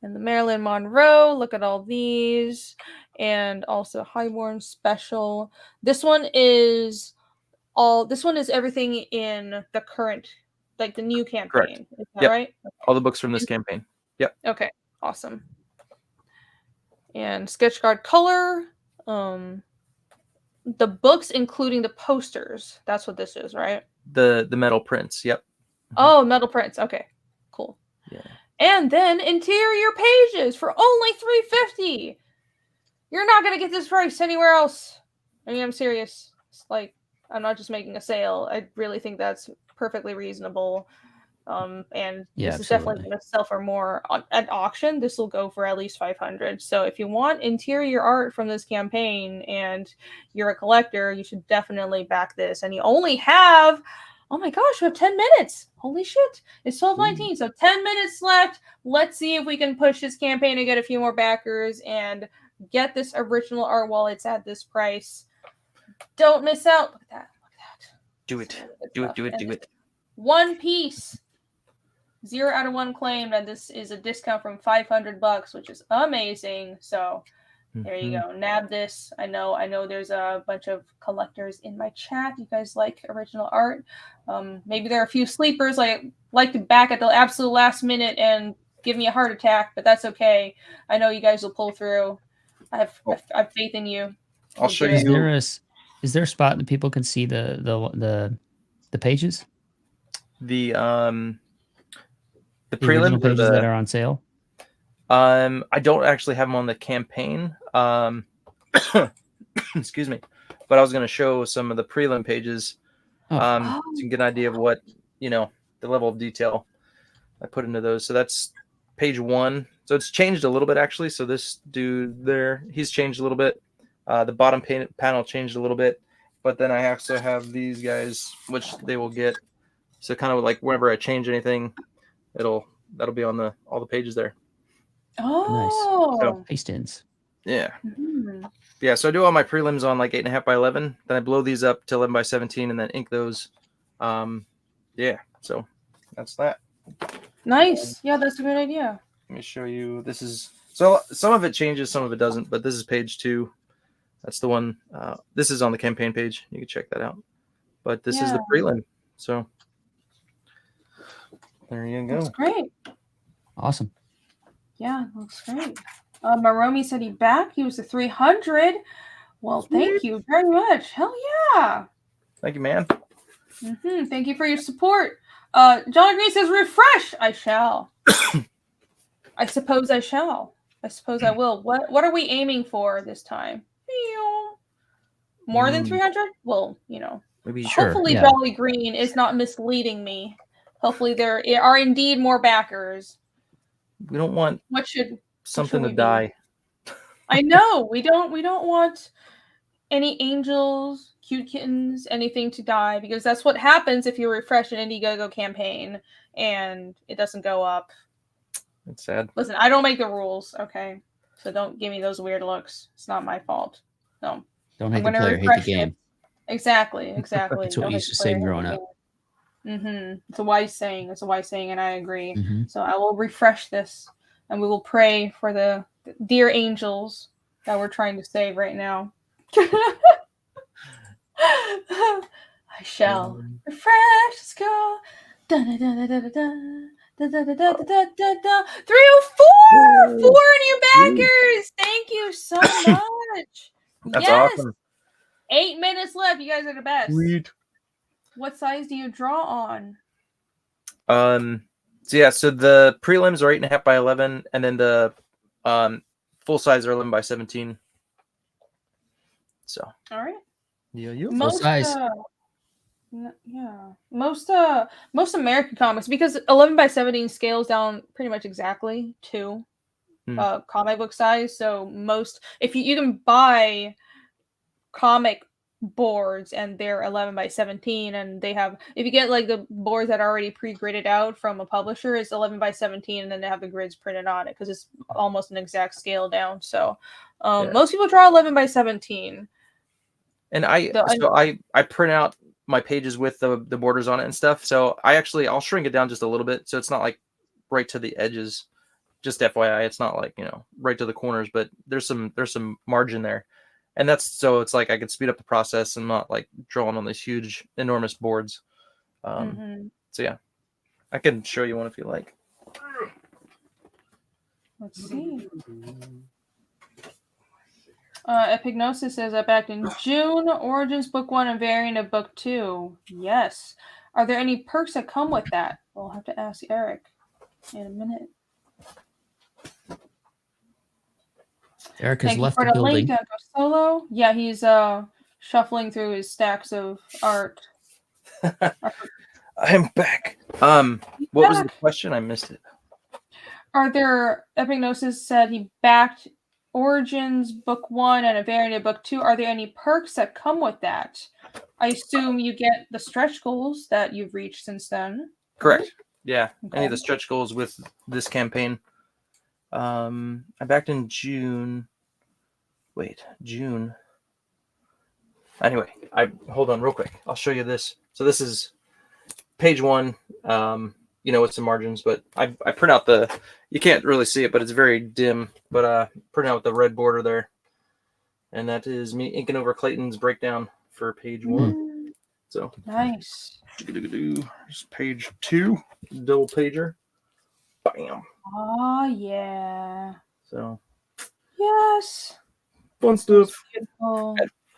[SPEAKER 1] And the Marilyn Monroe. Look at all these, and also Highborn Special. This one is everything in the current, like the new campaign.
[SPEAKER 2] Correct.
[SPEAKER 1] Is that right? Okay.
[SPEAKER 2] All the books from this campaign. Yep.
[SPEAKER 1] Okay. Awesome. And sketch card color. The books, including the posters. That's what this is, right?
[SPEAKER 2] The metal prints. Yep.
[SPEAKER 1] Oh, metal prints. Okay. Cool.
[SPEAKER 2] Yeah.
[SPEAKER 1] And then interior pages for only $350. You're not gonna get this price anywhere else. I mean, I'm serious. It's like, I'm not just making a sale. I really think that's perfectly reasonable. And this is definitely going to sell for more at auction. This will go for at least $500. So if you want interior art from this campaign and you're a collector, you should definitely back this. And you only have, oh my gosh, we have 10 minutes. Holy shit. It's 12:19. So 10 minutes left. Let's see if we can push this campaign and get a few more backers and get this original art while it's at this price. Don't miss out. Look at that. Look at that.
[SPEAKER 2] Do it. Do it.
[SPEAKER 1] One piece. 0 out of 1 claimed, and this is a discount from $500, which is amazing. So there you go. Nab this. I know there's a bunch of collectors in my chat. You guys like original art. Maybe there are a few sleepers like to back at the absolute last minute and give me a heart attack, but that's okay. I know you guys will pull through. I have faith in you.
[SPEAKER 2] I'll show you.
[SPEAKER 3] Is there a spot that people can see the pages?
[SPEAKER 2] The
[SPEAKER 3] the
[SPEAKER 2] prelim
[SPEAKER 3] pages that are on sale.
[SPEAKER 2] I don't actually have them on the campaign. Excuse me, but I was going to show some of the prelim pages. So you can get an idea of what, the level of detail I put into those. So that's page 1. So it's changed a little bit actually. So this dude there, he's changed a little bit. The bottom panel changed a little bit, but then I also have these guys, which they will get. So kind of like whenever I change anything, that'll be on all the pages there.
[SPEAKER 1] Oh,
[SPEAKER 3] nice. So, paste-ins.
[SPEAKER 2] Yeah. Yeah. So I do all my prelims on like 8.5 by 11. Then I blow these up to 11 by 17, and then ink those Yeah, so that's that.
[SPEAKER 1] Nice. Yeah, that's a good idea.
[SPEAKER 2] Let me show you. This is so some of it changes, some of it doesn't, but this is page 2. That's the one. This is on the campaign page. You can check that out. But this is the prelim. So there you go.
[SPEAKER 1] That's great.
[SPEAKER 3] Awesome.
[SPEAKER 1] Yeah, looks great. Maromi said he back. He was a 300. Well, thank you very much. Hell yeah.
[SPEAKER 2] Thank you, man.
[SPEAKER 1] Thank you for your support. John Green says, refresh. I shall. I suppose I shall. I suppose I will. What are we aiming for this time? More than 300? Well,
[SPEAKER 2] Maybe
[SPEAKER 1] hopefully Jolly Green is not misleading me. Hopefully there are indeed more backers.
[SPEAKER 2] We don't want something to die.
[SPEAKER 1] I know. We don't want any angels, cute kittens, anything to die, because that's what happens if you refresh an Indiegogo campaign and it doesn't go up.
[SPEAKER 2] It's sad.
[SPEAKER 1] Listen, I don't make the rules, okay? So don't give me those weird looks. It's not my fault. No.
[SPEAKER 3] Don't hate the player, hate the game.
[SPEAKER 1] Exactly.
[SPEAKER 3] That's what we used to say growing up.
[SPEAKER 1] It's a wise saying. And I agree. So I will refresh this, and we will pray for the dear angels that we're trying to save right now. I shall refresh. Let's go. 304! 4 new backers! Thank you so much.
[SPEAKER 2] That's awesome.
[SPEAKER 1] 8 minutes left. You guys are the best.
[SPEAKER 2] Sweet.
[SPEAKER 1] What size do you draw on?
[SPEAKER 2] So the prelims are 8.5 by 11, and then the full size are 11 by 17. So.
[SPEAKER 1] All right.
[SPEAKER 2] Yeah.
[SPEAKER 3] Full size.
[SPEAKER 1] Most American comics, because 11 by 17 scales down pretty much exactly to comic book size. So if you can buy comic boards and they're 11 by 17, and they have, if you get like the boards that are already pre-gridded out from a publisher, it's 11 by 17, and then they have the grids printed on it because it's almost an exact scale down. So most people draw 11 by 17.
[SPEAKER 2] And I print out my pages with the borders on it and stuff. So I'll shrink it down just a little bit, so it's not like right to the edges. Just FYI, it's not like right to the corners, but there's some margin there, and that's so it's like I could speed up the process and not like drawing on these huge, enormous boards. So yeah, I can show you one if you like.
[SPEAKER 1] Let's see. Epignosis says I backed in June. Origins book 1 and variant of book 2. Yes. Are there any perks that come with that? We'll have to ask Eric in a minute.
[SPEAKER 3] Eric has left the building.
[SPEAKER 1] Link, go solo. Yeah, he's shuffling through his stacks of art.
[SPEAKER 2] I'm back. What was the question? I missed it.
[SPEAKER 1] Epignosis said he backed Origins book 1 and a variant of book 2. Are there any perks that come with that? I assume you get the stretch goals that you've reached since then.
[SPEAKER 2] Correct. Yeah. Okay. Any of the stretch goals with this campaign. I backed in June. June. Anyway, hold on real quick. I'll show you this. So this is page 1. With some margins, but I print out you can't really see it, but it's very dim, but print out the red border there, and that is me inking over Clayton's breakdown for page 1. So
[SPEAKER 1] nice.
[SPEAKER 2] Here's page 2, double pager. Bam.
[SPEAKER 1] Oh yeah.
[SPEAKER 2] So
[SPEAKER 1] yes,
[SPEAKER 2] fun stuff.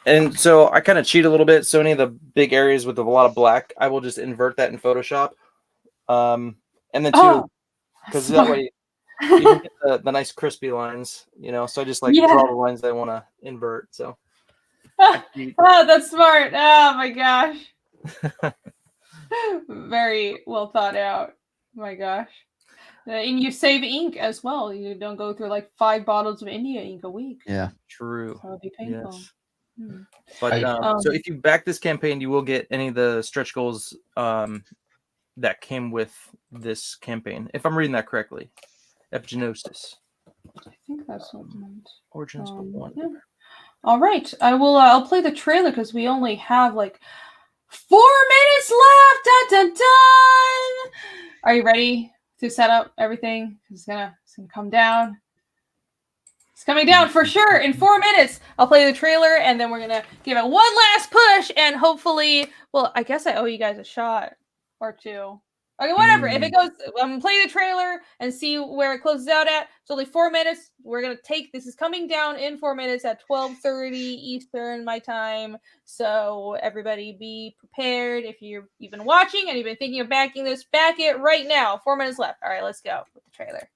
[SPEAKER 2] And so I kind of cheat a little bit. So any of the big areas with a lot of black, I will just invert that in Photoshop. And then because that way you can get the nice crispy lines, so I just draw the lines that I want to invert. So
[SPEAKER 1] that's smart. Oh my gosh. Very well thought out. Oh my gosh. And you save ink as well. You don't go through like 5 bottles of India ink a week.
[SPEAKER 3] Yeah,
[SPEAKER 2] true.
[SPEAKER 1] So it'd be painful.
[SPEAKER 2] Yes. But so if you back this campaign, you will get any of the stretch goals that came with this campaign, if I'm reading that correctly. Epignosis.
[SPEAKER 1] I think that's what it meant.
[SPEAKER 2] Origins book 1.
[SPEAKER 1] Yeah. All right, I'll play the trailer because we only have like 4 minutes left. Dun, dun, dun. Are you ready to set up everything? It's gonna come down. It's coming down for sure in 4 minutes. I'll play the trailer and then we're gonna give it one last push and hopefully, well, I guess I owe you guys a shot or two. Okay, whatever. If it goes, I'm gonna play the trailer and see where it closes out at. It's only 4 minutes. We're gonna take this is coming down in 4 minutes at 12:30 Eastern my time. So everybody be prepared. If you've been watching and you've been thinking of backing this, back it right now. 4 minutes left. All right, let's go with the trailer.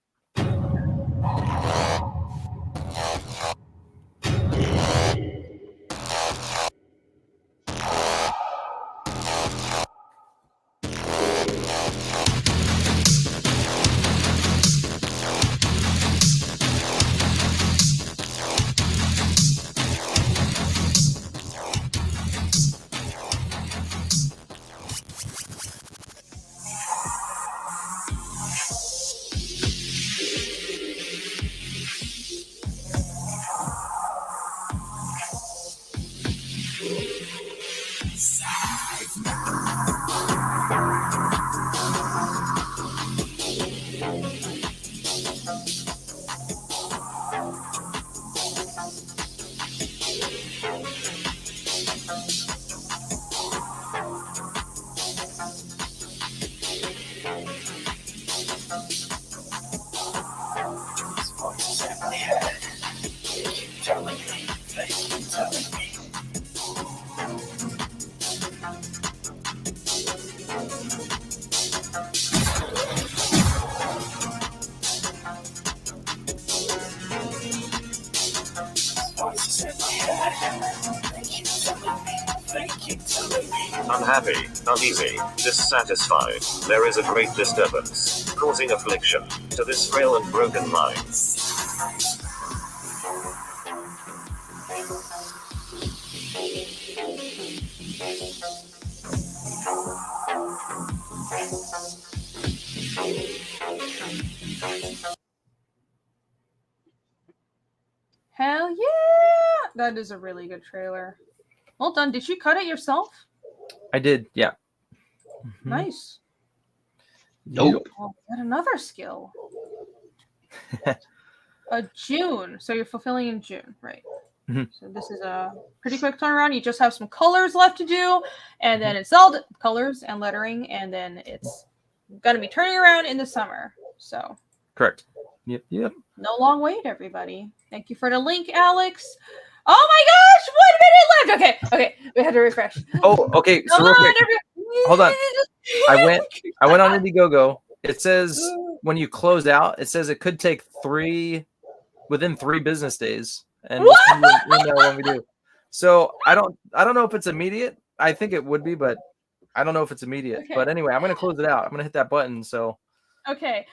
[SPEAKER 4] Unhappy, uneasy, dissatisfied, there is a great disturbance, causing affliction, to this frail and broken mind.
[SPEAKER 1] Hell yeah! That is a really good trailer. Well done. Did you cut it yourself?
[SPEAKER 2] I did, yeah.
[SPEAKER 1] Nice.
[SPEAKER 5] Nope.
[SPEAKER 1] Oh, got another skill. June. So you're fulfilling in June, right? So this is a pretty quick turnaround. You just have some colors left to do, and then it's all colors and lettering, and then it's gonna be turning around in the summer. So
[SPEAKER 2] Correct. Yep.
[SPEAKER 1] no long wait, everybody. Thank you for the link, Alex. Oh my gosh, 1 minute left. Okay, we had to refresh.
[SPEAKER 2] Oh, okay. So
[SPEAKER 1] Come
[SPEAKER 2] real
[SPEAKER 1] on,
[SPEAKER 2] quick, hold on. I went on Indiegogo. It says when you close out, it says it could take within 3 business days, and we'll send you an email when we do. So I don't know if it's immediate. I think it would be, but I don't know if it's immediate.
[SPEAKER 1] Okay.
[SPEAKER 2] But anyway, I'm gonna close it out. I'm gonna hit that button. So
[SPEAKER 1] Okay.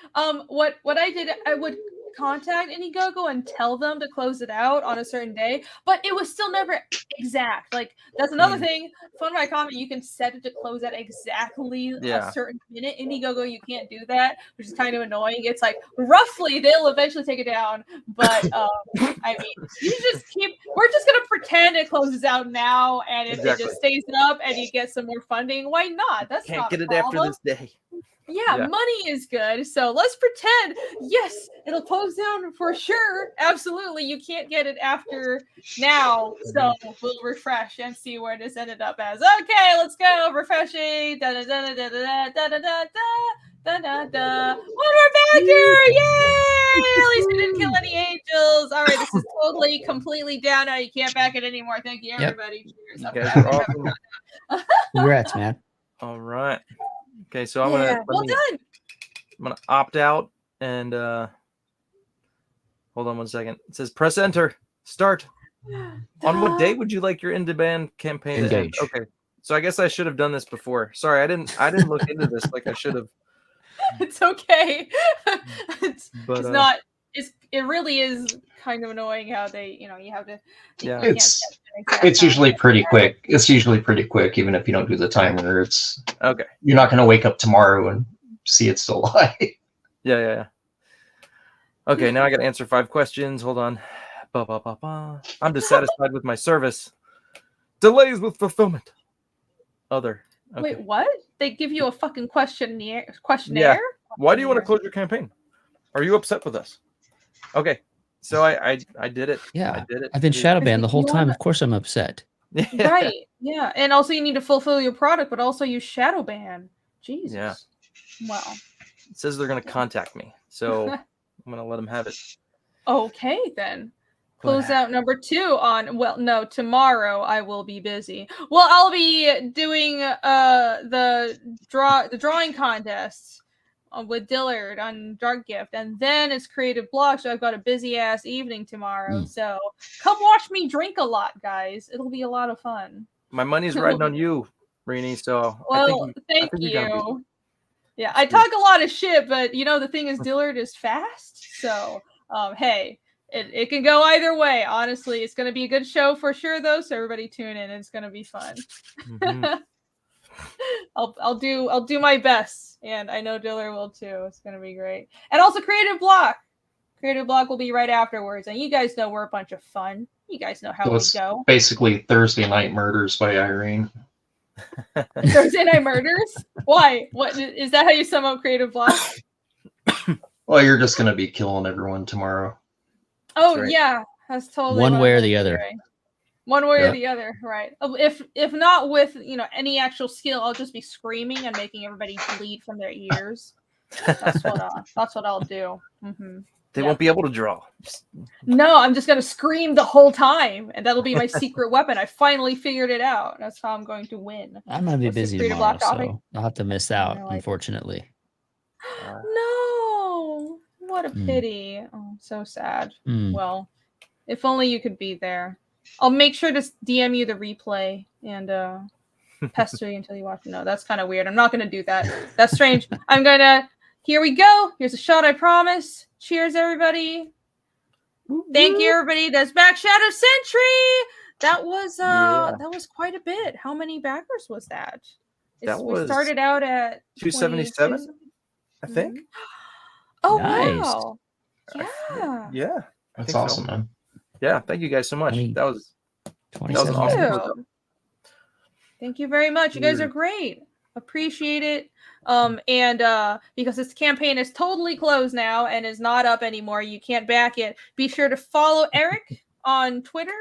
[SPEAKER 1] What I did, I would contact Indiegogo and tell them to close it out on a certain day, but it was still never exact. Like that's another thing. Fun by comment, you can set it to close at exactly a certain minute. Indiegogo, you can't do that, which is kind of annoying. It's like roughly they'll eventually take it down, but I mean, we're just gonna pretend it closes out now, and if it just stays up and you get some more funding, why not? That's
[SPEAKER 2] can't
[SPEAKER 1] not
[SPEAKER 2] get
[SPEAKER 1] a
[SPEAKER 2] it
[SPEAKER 1] problem.
[SPEAKER 2] after this day.
[SPEAKER 1] Yeah, money is good. So let's pretend, yes, it'll close down for sure. Absolutely. You can't get it after now. So we'll refresh and see where this ended up as. Okay, let's go. Refreshing. Da da da da da da da da da da da da. Water Factor! Yay! At least we didn't kill any angels. All right, this is totally, completely down now. You can't back it anymore. Thank you, everybody. Cheers.
[SPEAKER 2] You guys are awesome.
[SPEAKER 3] Congrats, man.
[SPEAKER 2] All right. Okay, so I'm gonna opt out and hold on 1 second. It says press enter. Start. On what date would you like your in-demand campaign to end? Okay. So I guess I should have done this before. Sorry, I didn't look into this like I should have.
[SPEAKER 1] It's okay. It's not. It really is kind of annoying how they, you have to.
[SPEAKER 2] Yeah.
[SPEAKER 5] It's usually pretty quick. It's usually pretty quick, even if you don't do the timer. It's
[SPEAKER 2] okay.
[SPEAKER 5] You're not going to wake up tomorrow and see it's still live.
[SPEAKER 2] Yeah. Okay, now I got to answer 5 questions. Hold on. I'm dissatisfied with my service. Delays with fulfillment. Other. Okay.
[SPEAKER 1] Wait, what? They give you a fucking questionnaire?
[SPEAKER 2] Why do you want to close your campaign? Are you upset with us? Okay. So I did it.
[SPEAKER 3] Yeah,
[SPEAKER 2] I did it.
[SPEAKER 3] I've been shadow banned the whole
[SPEAKER 1] You
[SPEAKER 3] time.
[SPEAKER 1] wanna-
[SPEAKER 3] Of course, I'm upset.
[SPEAKER 1] Right. Yeah. And also you need to fulfill your product, but also you shadow ban. Jesus.
[SPEAKER 2] Yeah.
[SPEAKER 1] Wow.
[SPEAKER 2] It says they're going to contact me. So I'm going to let them have it.
[SPEAKER 1] Okay, then.
[SPEAKER 2] But-
[SPEAKER 1] Closeout number 2 on, well, no, tomorrow I will be busy. Well, I'll be doing the drawing contest with Dillard on Dark Gift, and then it's Creative Block, so I've got a busy ass evening tomorrow. So come watch me drink a lot, guys. It'll be a lot of fun.
[SPEAKER 2] My money's riding on you, Renie. So
[SPEAKER 1] Well, thank you. Yeah, I talk a lot of shit, but you know the thing is, Dillard is fast, so hey, it can go either way. Honestly, it's gonna be a good show for sure, though. So everybody tune in; it's gonna be fun.
[SPEAKER 2] Mhm.
[SPEAKER 1] I'll do my best, and I know Dillard will too. It's gonna be great, and also Creative Block. Creative Block will be right afterwards, and you guys know we're a bunch of fun. You guys know how
[SPEAKER 5] So
[SPEAKER 1] we
[SPEAKER 5] it's
[SPEAKER 1] go.
[SPEAKER 5] basically Thursday Night Murders by Irene.
[SPEAKER 1] Thursday Night Murders. Why? What is that? How you sum up Creative Block?
[SPEAKER 5] Well, you're just going to be killing everyone tomorrow.
[SPEAKER 1] Oh
[SPEAKER 2] right.
[SPEAKER 1] yeah, that's totally
[SPEAKER 3] One
[SPEAKER 1] what
[SPEAKER 3] way
[SPEAKER 1] I'm
[SPEAKER 3] or
[SPEAKER 1] gonna
[SPEAKER 3] the
[SPEAKER 1] do,
[SPEAKER 3] other.
[SPEAKER 1] right? One way
[SPEAKER 5] Yeah.
[SPEAKER 1] or the other, right? If not with any actual skill, I'll just be screaming and making everybody bleed from their ears. That's what I'll do.
[SPEAKER 2] They
[SPEAKER 1] Yeah.
[SPEAKER 2] won't be able to draw.
[SPEAKER 1] No, I'm just gonna scream the whole time, and that'll be my secret weapon. I finally figured it out. That's how I'm going to win.
[SPEAKER 3] I'm gonna be
[SPEAKER 1] What's the
[SPEAKER 3] busy
[SPEAKER 1] Creative
[SPEAKER 3] tomorrow,
[SPEAKER 1] Block topic?
[SPEAKER 3] so I'll have to miss
[SPEAKER 1] I
[SPEAKER 3] out,
[SPEAKER 1] know, I-
[SPEAKER 3] unfortunately.
[SPEAKER 1] No, what a
[SPEAKER 3] Mm.
[SPEAKER 1] pity. Oh, so sad.
[SPEAKER 3] Mm.
[SPEAKER 1] Well, if only you could be there. I'll make sure to DM you the replay and pester you until you watch. No, that's kind of weird. I'm not going to do that. That's strange. I'm going to. Here we go. Here's a shot, I promise. Cheers, everybody. Thank you, everybody. That's back Shadow Sentry. That was quite a bit. How many backers was that?
[SPEAKER 2] That
[SPEAKER 1] We
[SPEAKER 2] was
[SPEAKER 1] started out at
[SPEAKER 2] 277,
[SPEAKER 1] 22.
[SPEAKER 2] I think.
[SPEAKER 1] Oh
[SPEAKER 3] Nice.
[SPEAKER 1] wow. Yeah.
[SPEAKER 2] Yeah. I
[SPEAKER 5] That's
[SPEAKER 2] think so.
[SPEAKER 5] awesome, man.
[SPEAKER 2] Yeah. Thank you guys so much. That was an
[SPEAKER 3] 27
[SPEAKER 2] awesome
[SPEAKER 3] minutes.
[SPEAKER 2] closeout.
[SPEAKER 1] Thank you very much. You guys are great. Appreciate it. And because this campaign is totally closed now and is not up anymore, you can't back it. Be sure to follow Eric on Twitter,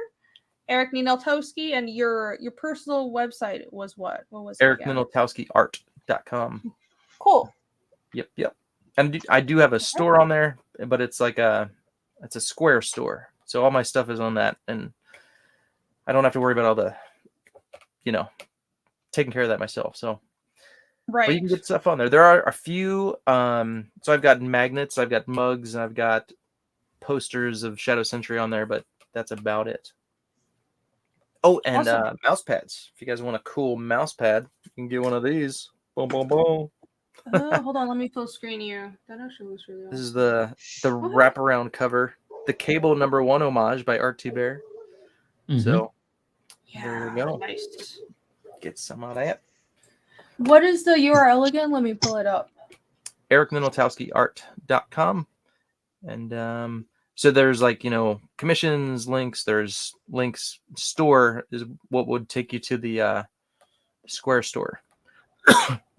[SPEAKER 1] Eric Nineltowski, and your personal website was what? What was it? again?
[SPEAKER 2] EricNineltowskiArt.com.
[SPEAKER 1] Cool.
[SPEAKER 2] Yep. And I do have a store on there, but it's like it's a Square store. So all my stuff is on that, and I don't have to worry about all the, taking care of that myself. So,
[SPEAKER 1] Right.
[SPEAKER 2] but you can get stuff on there. There are a few. So I've got magnets, I've got mugs, I've got posters of Shadow Sentry on there, but that's about it. Oh, and
[SPEAKER 1] Awesome.
[SPEAKER 2] mouse pads. If you guys want a cool mouse pad, you can get one of these. Boom, boom, boom.
[SPEAKER 1] Hold on, let me full screen you. That actually looks really
[SPEAKER 2] This is
[SPEAKER 1] awesome.
[SPEAKER 2] the wraparound cover, the Cable #1 homage by ARTSHOW.
[SPEAKER 3] Mhm.
[SPEAKER 2] So
[SPEAKER 1] Yeah,
[SPEAKER 2] there you go.
[SPEAKER 1] nice.
[SPEAKER 2] Get some of that.
[SPEAKER 1] What is the URL again? Let me pull it up.
[SPEAKER 2] EricNineltowskiArt.com. And so there's commissions, links, there's links. Store is what would take you to the Square store.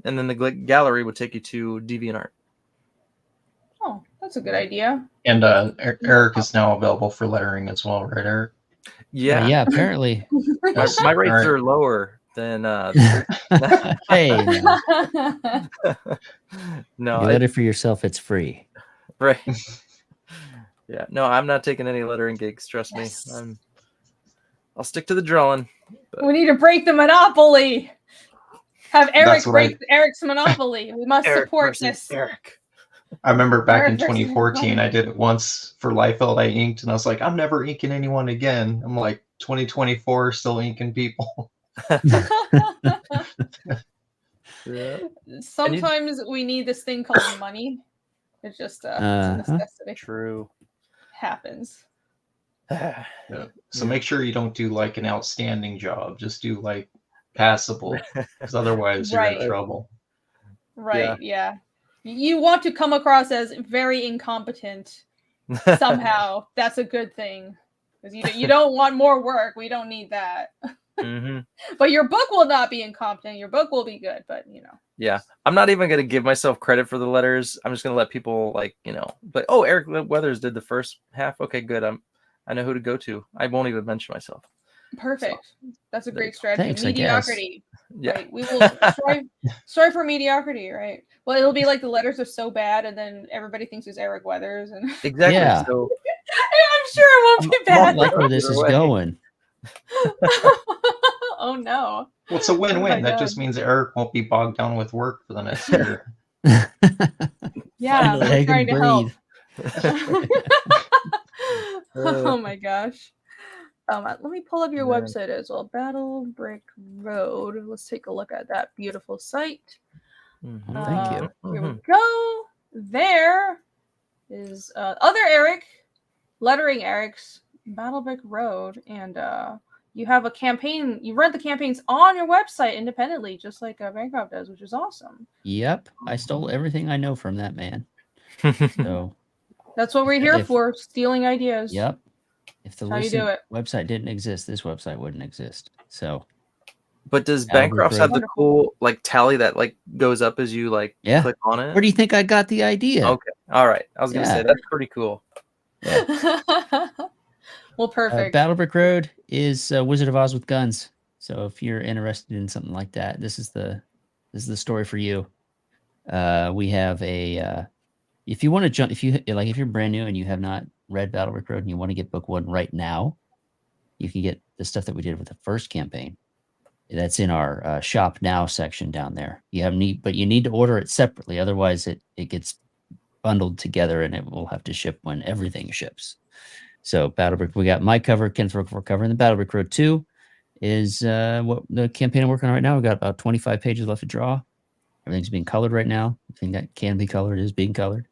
[SPEAKER 2] And then the gallery would take you to DeviantArt.
[SPEAKER 1] Oh, that's a good idea.
[SPEAKER 5] And Eric is now available for lettering as well, right, Eric?
[SPEAKER 2] Yeah.
[SPEAKER 3] Yeah, apparently.
[SPEAKER 2] My rates
[SPEAKER 5] All right.
[SPEAKER 2] are lower than
[SPEAKER 3] Hey, now,
[SPEAKER 2] no,
[SPEAKER 3] you let it for yourself, it's free.
[SPEAKER 2] right. Yeah, no, I'm not taking any lettering gigs. Trust
[SPEAKER 1] Yes.
[SPEAKER 2] me. I'll stick to the drawing.
[SPEAKER 1] We need to break the monopoly. Have Eric
[SPEAKER 5] That's what
[SPEAKER 1] break Eric's monopoly. We must
[SPEAKER 2] Eric
[SPEAKER 1] support
[SPEAKER 2] versus
[SPEAKER 1] this.
[SPEAKER 2] Eric.
[SPEAKER 5] I remember back in
[SPEAKER 1] Eric versus
[SPEAKER 5] 2014, I did it once for Liefeld. I inked, and I was like, I'm never inking anyone again. I'm like, 2024, still inking people.
[SPEAKER 2] Yeah.
[SPEAKER 1] Sometimes we need this thing called money. It's just it's a necessity.
[SPEAKER 2] True.
[SPEAKER 1] Happens.
[SPEAKER 5] Yeah. So make sure you don't do like an outstanding job. Just do like passable, because otherwise you're in
[SPEAKER 1] Right.
[SPEAKER 5] trouble.
[SPEAKER 1] Right, yeah. You want to come across as very incompetent somehow. That's a good thing. Because you don't want more work. We don't need that.
[SPEAKER 2] Hmm.
[SPEAKER 1] But your book will not be incompetent. Your book will be good, but you know.
[SPEAKER 2] Yeah, I'm not even gonna give myself credit for the letters. I'm just gonna let people like But oh, Eric Weathers did the first half. Okay, good. I know who to go to. I won't even mention myself.
[SPEAKER 1] Perfect. That's a
[SPEAKER 2] there you
[SPEAKER 1] great
[SPEAKER 2] go.
[SPEAKER 1] strategy.
[SPEAKER 3] Thanks, I guess.
[SPEAKER 1] Mediocrity.
[SPEAKER 2] Yeah.
[SPEAKER 1] Right. We will strive for mediocrity, right? Well, it'll be like the letters are so bad, and then everybody thinks it's Eric Weathers, and
[SPEAKER 2] Exactly.
[SPEAKER 3] Yeah.
[SPEAKER 2] So
[SPEAKER 1] I'm sure it won't be
[SPEAKER 3] I don't
[SPEAKER 1] bad.
[SPEAKER 3] like where this
[SPEAKER 2] Either
[SPEAKER 3] is
[SPEAKER 2] way.
[SPEAKER 3] going.
[SPEAKER 1] Oh no.
[SPEAKER 5] Well, it's a win-win.
[SPEAKER 1] my
[SPEAKER 5] That
[SPEAKER 1] God.
[SPEAKER 5] just means Eric won't be bogged down with work for the next year.
[SPEAKER 1] Yeah,
[SPEAKER 3] Finally,
[SPEAKER 1] we're
[SPEAKER 3] I
[SPEAKER 1] trying
[SPEAKER 3] can
[SPEAKER 1] to help.
[SPEAKER 3] breathe.
[SPEAKER 1] Oh my gosh. Let me pull up your
[SPEAKER 2] Man.
[SPEAKER 1] website as well. Battle Brick Road. Let's take a look at that beautiful site.
[SPEAKER 2] Mhm.
[SPEAKER 3] Thank you.
[SPEAKER 1] Here we go. There is other Eric, lettering Eric's Battle Brick Road, and you have a campaign. You run the campaigns on your website independently, just like Bancroft does, which is awesome.
[SPEAKER 3] Yep, I stole everything I know from that man. So
[SPEAKER 1] That's what we're here
[SPEAKER 3] If-
[SPEAKER 1] for, stealing ideas.
[SPEAKER 3] yep, if the
[SPEAKER 1] That's how you do
[SPEAKER 3] Lucent
[SPEAKER 1] it.
[SPEAKER 3] website didn't exist, this website wouldn't exist. So
[SPEAKER 2] But does
[SPEAKER 3] Battle Brick
[SPEAKER 2] Bancrofts have
[SPEAKER 3] Road.
[SPEAKER 2] the cool like tally that like goes up as you like
[SPEAKER 3] Yeah.
[SPEAKER 2] click on it?
[SPEAKER 3] where do you think I got the idea?
[SPEAKER 2] Okay. All right. I was gonna
[SPEAKER 3] Yeah.
[SPEAKER 2] say that's pretty cool.
[SPEAKER 1] Well, perfect.
[SPEAKER 3] Battle Brick Road is Wizard of Oz with guns. So if you're interested in something like that, this is the story for you. We have a if you want to jump, if you're brand new and you have not read Battle Brick Road and you want to get book one right now, you can get the stuff that we did with the first campaign. That's in our shop now section down there. But you need to order it separately, otherwise it gets bundled together and it will have to ship when everything ships. So Battle Brick, we got my cover, Kenneth Roquefort cover, and the Battle Brick Road 2 is what the campaign I'm working on right now. We've got about 25 pages left to draw. Everything's being colored right now. Everything that can be colored is being colored.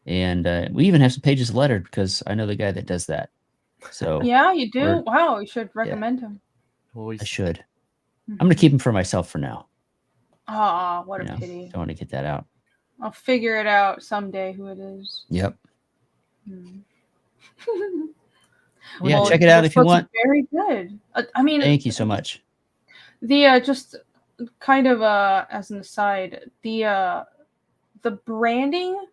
[SPEAKER 3] And we even have some pages lettered because I know the guy that does that. So
[SPEAKER 1] Yeah, you do.
[SPEAKER 3] we're-
[SPEAKER 1] Wow, you should recommend him.
[SPEAKER 3] I should. I'm going to keep him for myself for now.
[SPEAKER 1] Ah, what a
[SPEAKER 3] You know,
[SPEAKER 1] pity.
[SPEAKER 3] don't want to get that out.
[SPEAKER 1] I'll figure it out someday who it is.
[SPEAKER 3] Yep.
[SPEAKER 1] Hmm.
[SPEAKER 3] Yeah,
[SPEAKER 1] Well,
[SPEAKER 3] check it out
[SPEAKER 1] this
[SPEAKER 3] if you
[SPEAKER 1] looks
[SPEAKER 3] want.
[SPEAKER 1] Very good. I mean,
[SPEAKER 3] Thank you so much.
[SPEAKER 1] The just kind of as an aside, the branding,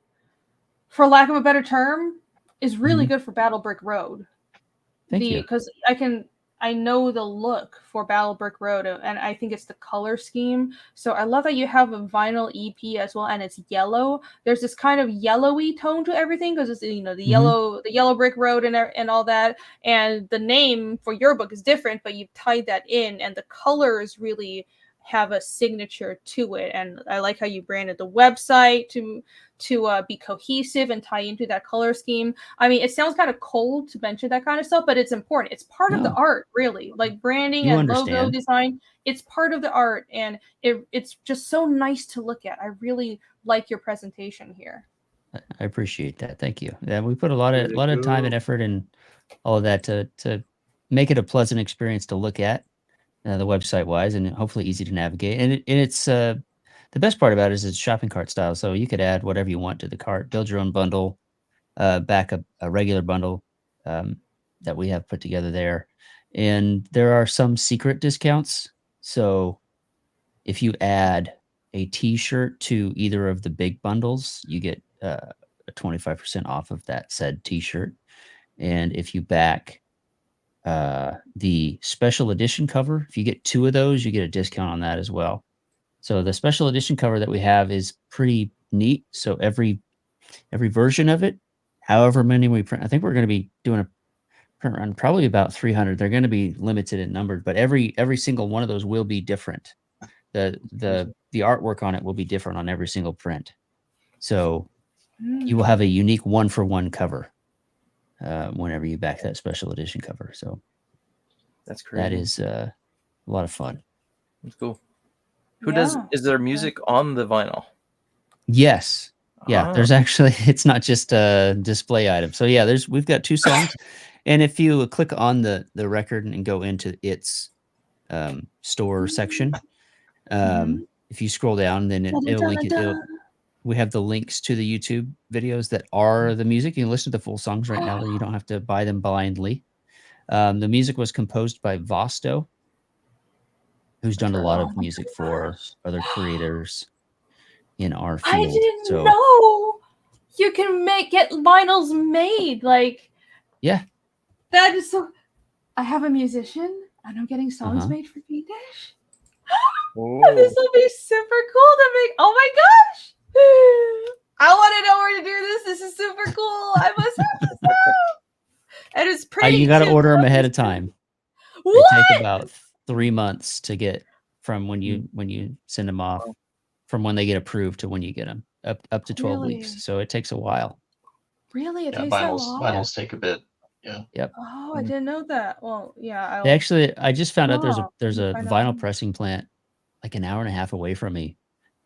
[SPEAKER 1] for lack of a better term, is really good for Battle Brick Road.
[SPEAKER 3] Thank you.
[SPEAKER 1] Because I know the look for Battle Brick Road, and I think it's the color scheme. So I love that you have a vinyl EP as well, and it's yellow. There's this kind of yellowy tone to everything because it's the yellow brick road and all that. And the name for your book is different, but you've tied that in, and the colors really have a signature to it. And I like how you branded the website to be cohesive and tie into that color scheme. I mean, it sounds kind of cold to mention that kind of stuff, but it's important. It's part of the art, really. Like branding
[SPEAKER 3] You
[SPEAKER 1] and logo
[SPEAKER 3] understand.
[SPEAKER 1] design, it's part of the art, and it's just so nice to look at. I really like your presentation here.
[SPEAKER 3] I appreciate that. Thank you. Yeah, we put a lot of time and effort and all of that to make it a pleasant experience to look at, the website wise, and hopefully easy to navigate. And it's the best part about it is it's shopping cart style, so you could add whatever you want to the cart, build your own bundle, back a regular bundle that we have put together there. And there are some secret discounts. So if you add a t-shirt to either of the big bundles, you get a 25% off of that said t-shirt. And if you back the special edition cover, if you get 2 of those, you get a discount on that as well. So the special edition cover that we have is pretty neat. So every version of it, however many we print, I think we're going to be doing a print run probably about 300. They're going to be limited in number, but every single one of those will be different. The artwork on it will be different on every single print. So you will have a unique 1-for-1 cover whenever you back that special edition cover. So
[SPEAKER 2] that's crazy.
[SPEAKER 3] That is a lot of fun.
[SPEAKER 2] That's cool. Is there music on the vinyl?
[SPEAKER 3] Yes. Yeah, there's actually, it's not just a display item. So yeah, we've got 2 songs. And if you click on the record and go into its store section, if you scroll down, then it'll link it. We have the links to the YouTube videos that are the music. You can listen to the full songs right now. You don't have to buy them blindly. The music was composed by Vosto. who's done a lot
[SPEAKER 1] Oh
[SPEAKER 3] of
[SPEAKER 1] my
[SPEAKER 3] music for
[SPEAKER 1] gosh.
[SPEAKER 3] other creators in our
[SPEAKER 1] I
[SPEAKER 3] field.
[SPEAKER 1] didn't
[SPEAKER 3] So
[SPEAKER 1] know you can get vinyls made. Like,
[SPEAKER 3] yeah,
[SPEAKER 1] that is so. I have a musician and I'm getting songs
[SPEAKER 3] Uh-huh.
[SPEAKER 1] made for Fiendish.
[SPEAKER 2] Oh.
[SPEAKER 1] This will be super cool to make. Oh my gosh! I want to know where to do this. This is super cool. I must have this out. And it's pretty.
[SPEAKER 3] you got to
[SPEAKER 1] too.
[SPEAKER 3] order them ahead of time. They
[SPEAKER 1] What?
[SPEAKER 3] take about 3 months to get from when you send them off, from when they get approved to when you get them, up to 12
[SPEAKER 1] Really?
[SPEAKER 3] weeks. So it takes a while.
[SPEAKER 1] Really? It
[SPEAKER 5] Yeah,
[SPEAKER 1] takes that
[SPEAKER 5] vinyls
[SPEAKER 1] long?
[SPEAKER 5] vinyls take a bit. Yeah.
[SPEAKER 3] Yep.
[SPEAKER 1] Oh, I didn't know that. Well, yeah.
[SPEAKER 3] They actually, I just found out
[SPEAKER 1] Oh,
[SPEAKER 3] there's a
[SPEAKER 1] I know.
[SPEAKER 3] vinyl pressing plant like an hour and a half away from me,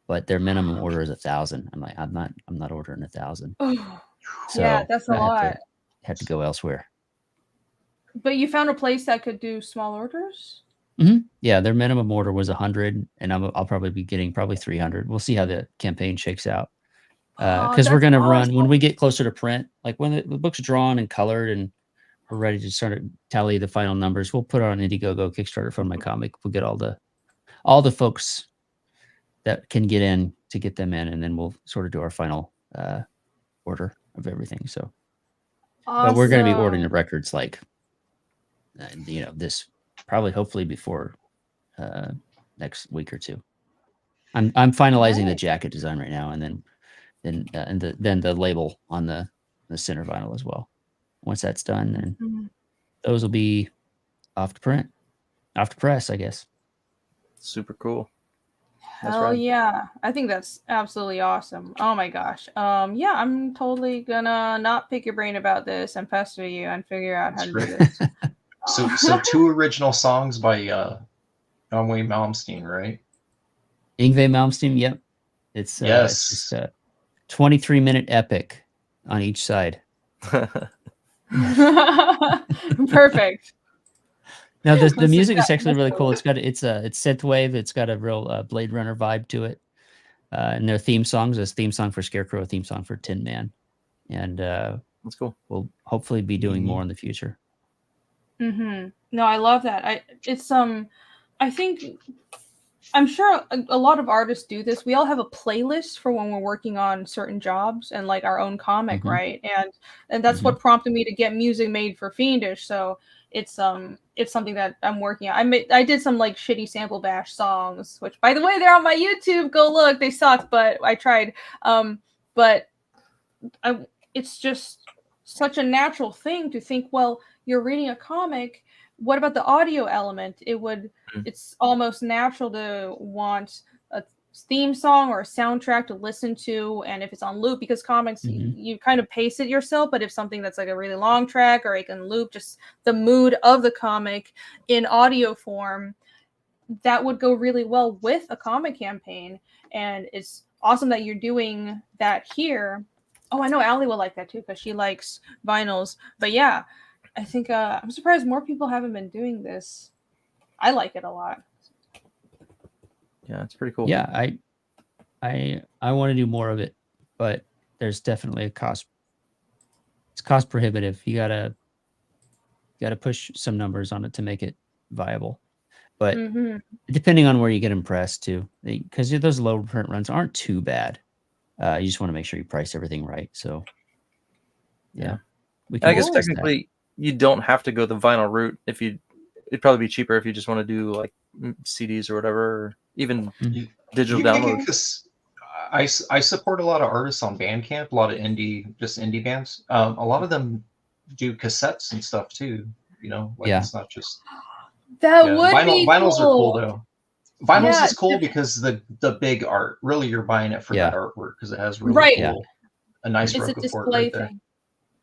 [SPEAKER 3] but their minimum order is 1,000. I'm like, I'm not ordering 1,000.
[SPEAKER 1] Oh,
[SPEAKER 3] So
[SPEAKER 1] yeah, that's a
[SPEAKER 3] I
[SPEAKER 1] lot.
[SPEAKER 3] had to go elsewhere.
[SPEAKER 1] But you found a place that could do small orders?
[SPEAKER 3] Yeah, their minimum order was 100, and I'll probably be getting probably 300. We'll see how the campaign shakes out. Because we're
[SPEAKER 1] that's
[SPEAKER 3] going to run when
[SPEAKER 1] awesome.
[SPEAKER 3] we get closer to print, like when the book's drawn and colored and we're ready to start to tally the final numbers. We'll put it on Indiegogo, Kickstarter, Fund My Comic. We'll get all the folks that can get in to get them in, and then we'll sort of do our final order of everything. So, but we're going to be ordering the records like, this probably hopefully before next week or two. I'm finalizing the jacket design right now, and then the label on the center vinyl as well. Once that's done, then those will be off to press, I guess.
[SPEAKER 2] Super cool. That's
[SPEAKER 1] Hell
[SPEAKER 2] right.
[SPEAKER 1] yeah. I think that's absolutely awesome. Oh my gosh. Yeah, I'm totally gonna not pick your brain about this and pester you and figure out how to do this.
[SPEAKER 5] So 2 original songs by Yngwie Malmsteen, right?
[SPEAKER 3] Yngwie Malmsteen, yep. It's
[SPEAKER 5] Yes.
[SPEAKER 3] it's just a 23-minute epic on each side.
[SPEAKER 1] Perfect.
[SPEAKER 3] Now the
[SPEAKER 1] Listen,
[SPEAKER 3] music is actually
[SPEAKER 1] that's
[SPEAKER 3] really
[SPEAKER 1] so
[SPEAKER 3] cool. It's synthwave. It's got a real Blade Runner vibe to it. And their theme songs, a theme song for Scarecrow, a theme song for Tin Man, and
[SPEAKER 2] That's cool.
[SPEAKER 3] we'll hopefully be doing more in the future.
[SPEAKER 1] No, I love that. I think I'm sure a lot of artists do this. We all have a playlist for when we're working on certain jobs and like our own comic, right? And that's what prompted me to get music made for Fiendish. So it's something that I'm working on. I did some like shitty sample bash songs, which by the way, they're on my YouTube. Go look. They suck, but I tried. It's just such a natural thing to think, well, you're reading a comic. What about the audio element? It's almost natural to want a theme song or a soundtrack to listen to, and if it's on loop, because comics you kind of pace it yourself, but if something that's like a really long track or it can loop just the mood of the comic in audio form, that would go really well with a comic campaign. And it's awesome that you're doing that here. Oh, I know Allie will like that too because she likes vinyls. But yeah, I think I'm surprised more people haven't been doing this. I like it a lot.
[SPEAKER 2] Yeah, it's pretty cool.
[SPEAKER 3] Yeah, I want to do more of it, but there's definitely a cost. It's cost prohibitive. You gotta push some numbers on it to make it viable. But depending on where you get impressed too, because those low print runs aren't too bad. You just want to make sure you price everything right. So yeah,
[SPEAKER 2] I guess technically you don't have to go the vinyl route. It'd probably be cheaper if you just want to do like CDs or whatever, or even digital downloads.
[SPEAKER 5] I support a lot of artists on Bandcamp, a lot of indie bands. A lot of them do cassettes and stuff too. It's not just vinyls are cool though. Vinyls is cool because the big art. Really, you're buying it for that artwork because it has really cool, a nice
[SPEAKER 1] it's a display thing.
[SPEAKER 5] There.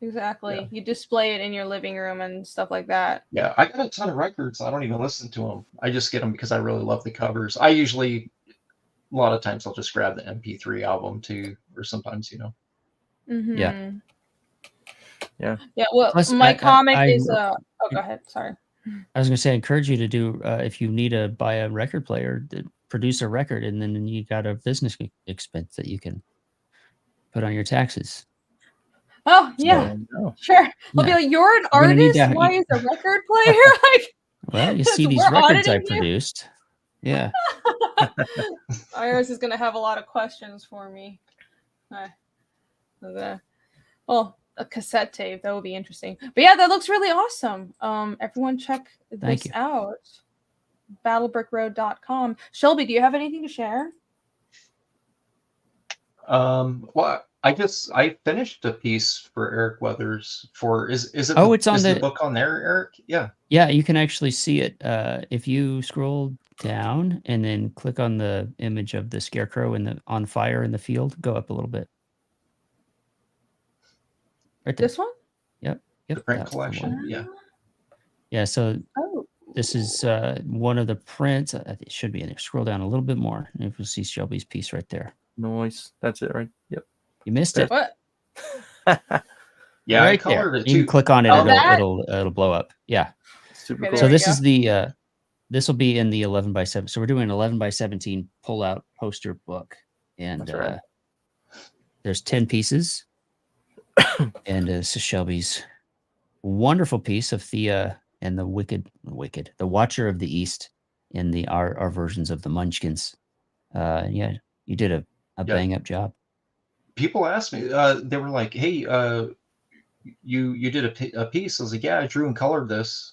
[SPEAKER 1] Exactly. Yeah. You display it in your living room and stuff like that.
[SPEAKER 5] Yeah, I got a ton of records. I don't even listen to them. I just get them because I really love the covers. I usually, a lot of times, I'll just grab the MP3 album too, or sometimes,
[SPEAKER 3] Yeah.
[SPEAKER 1] Well, plus, my comic is. Oh, go ahead. Sorry.
[SPEAKER 3] I was going to say, I encourage you to do if you need to buy a record player, produce a record, and then you got a business expense that you can put on your taxes.
[SPEAKER 1] Oh yeah, sure. I'll be like, you're an artist. Why is a record player like?
[SPEAKER 3] Well, you see these records I produced. Yeah.
[SPEAKER 1] Iris is gonna have a lot of questions for me. Well, a cassette tape, that would be interesting. But yeah, that looks really awesome. Everyone check
[SPEAKER 3] Thank
[SPEAKER 1] this
[SPEAKER 3] you.
[SPEAKER 1] out. battlebrickroad.com. Shelby, do you have anything to share?
[SPEAKER 5] Well, I finished a piece for Eric Weathers for is it
[SPEAKER 3] Oh,
[SPEAKER 5] the,
[SPEAKER 3] it's on
[SPEAKER 5] is the
[SPEAKER 3] the
[SPEAKER 5] book on there, Eric? Yeah.
[SPEAKER 3] Yeah, you can actually see it if you scroll down and then click on the image of the scarecrow in the on fire in the field. Go up a little bit. Right there.
[SPEAKER 1] This one?
[SPEAKER 3] Yep.
[SPEAKER 5] The print
[SPEAKER 3] that's the
[SPEAKER 5] collection.
[SPEAKER 3] one.
[SPEAKER 5] Yeah.
[SPEAKER 3] Yeah. So
[SPEAKER 1] Oh.
[SPEAKER 3] this is one of the prints. It should be in there. Scroll down a little bit more, and you will see Shelby's piece right there.
[SPEAKER 2] Nice. That's it, right? Yep.
[SPEAKER 3] You missed it.
[SPEAKER 1] What?
[SPEAKER 5] Yeah, I
[SPEAKER 3] Right
[SPEAKER 5] colored
[SPEAKER 3] there.
[SPEAKER 5] it
[SPEAKER 3] You can
[SPEAKER 5] too.
[SPEAKER 3] click on it.
[SPEAKER 1] Oh, that?
[SPEAKER 3] It'll blow up. Yeah.
[SPEAKER 2] Super
[SPEAKER 1] Okay,
[SPEAKER 2] cool.
[SPEAKER 3] So
[SPEAKER 1] we
[SPEAKER 3] this
[SPEAKER 1] go.
[SPEAKER 3] is the this will be in the 11 by 7. So we're doing an 11 by 17 pull out poster book, and
[SPEAKER 2] That's right.
[SPEAKER 3] there's 10 pieces, and this is Shelby's wonderful piece of Thea and the the Watcher of the East in our versions of the Munchkins. Yeah, you did a bang up job.
[SPEAKER 5] People asked me, they were like, "Hey, you did a piece?" I was like, "Yeah, I drew and colored this."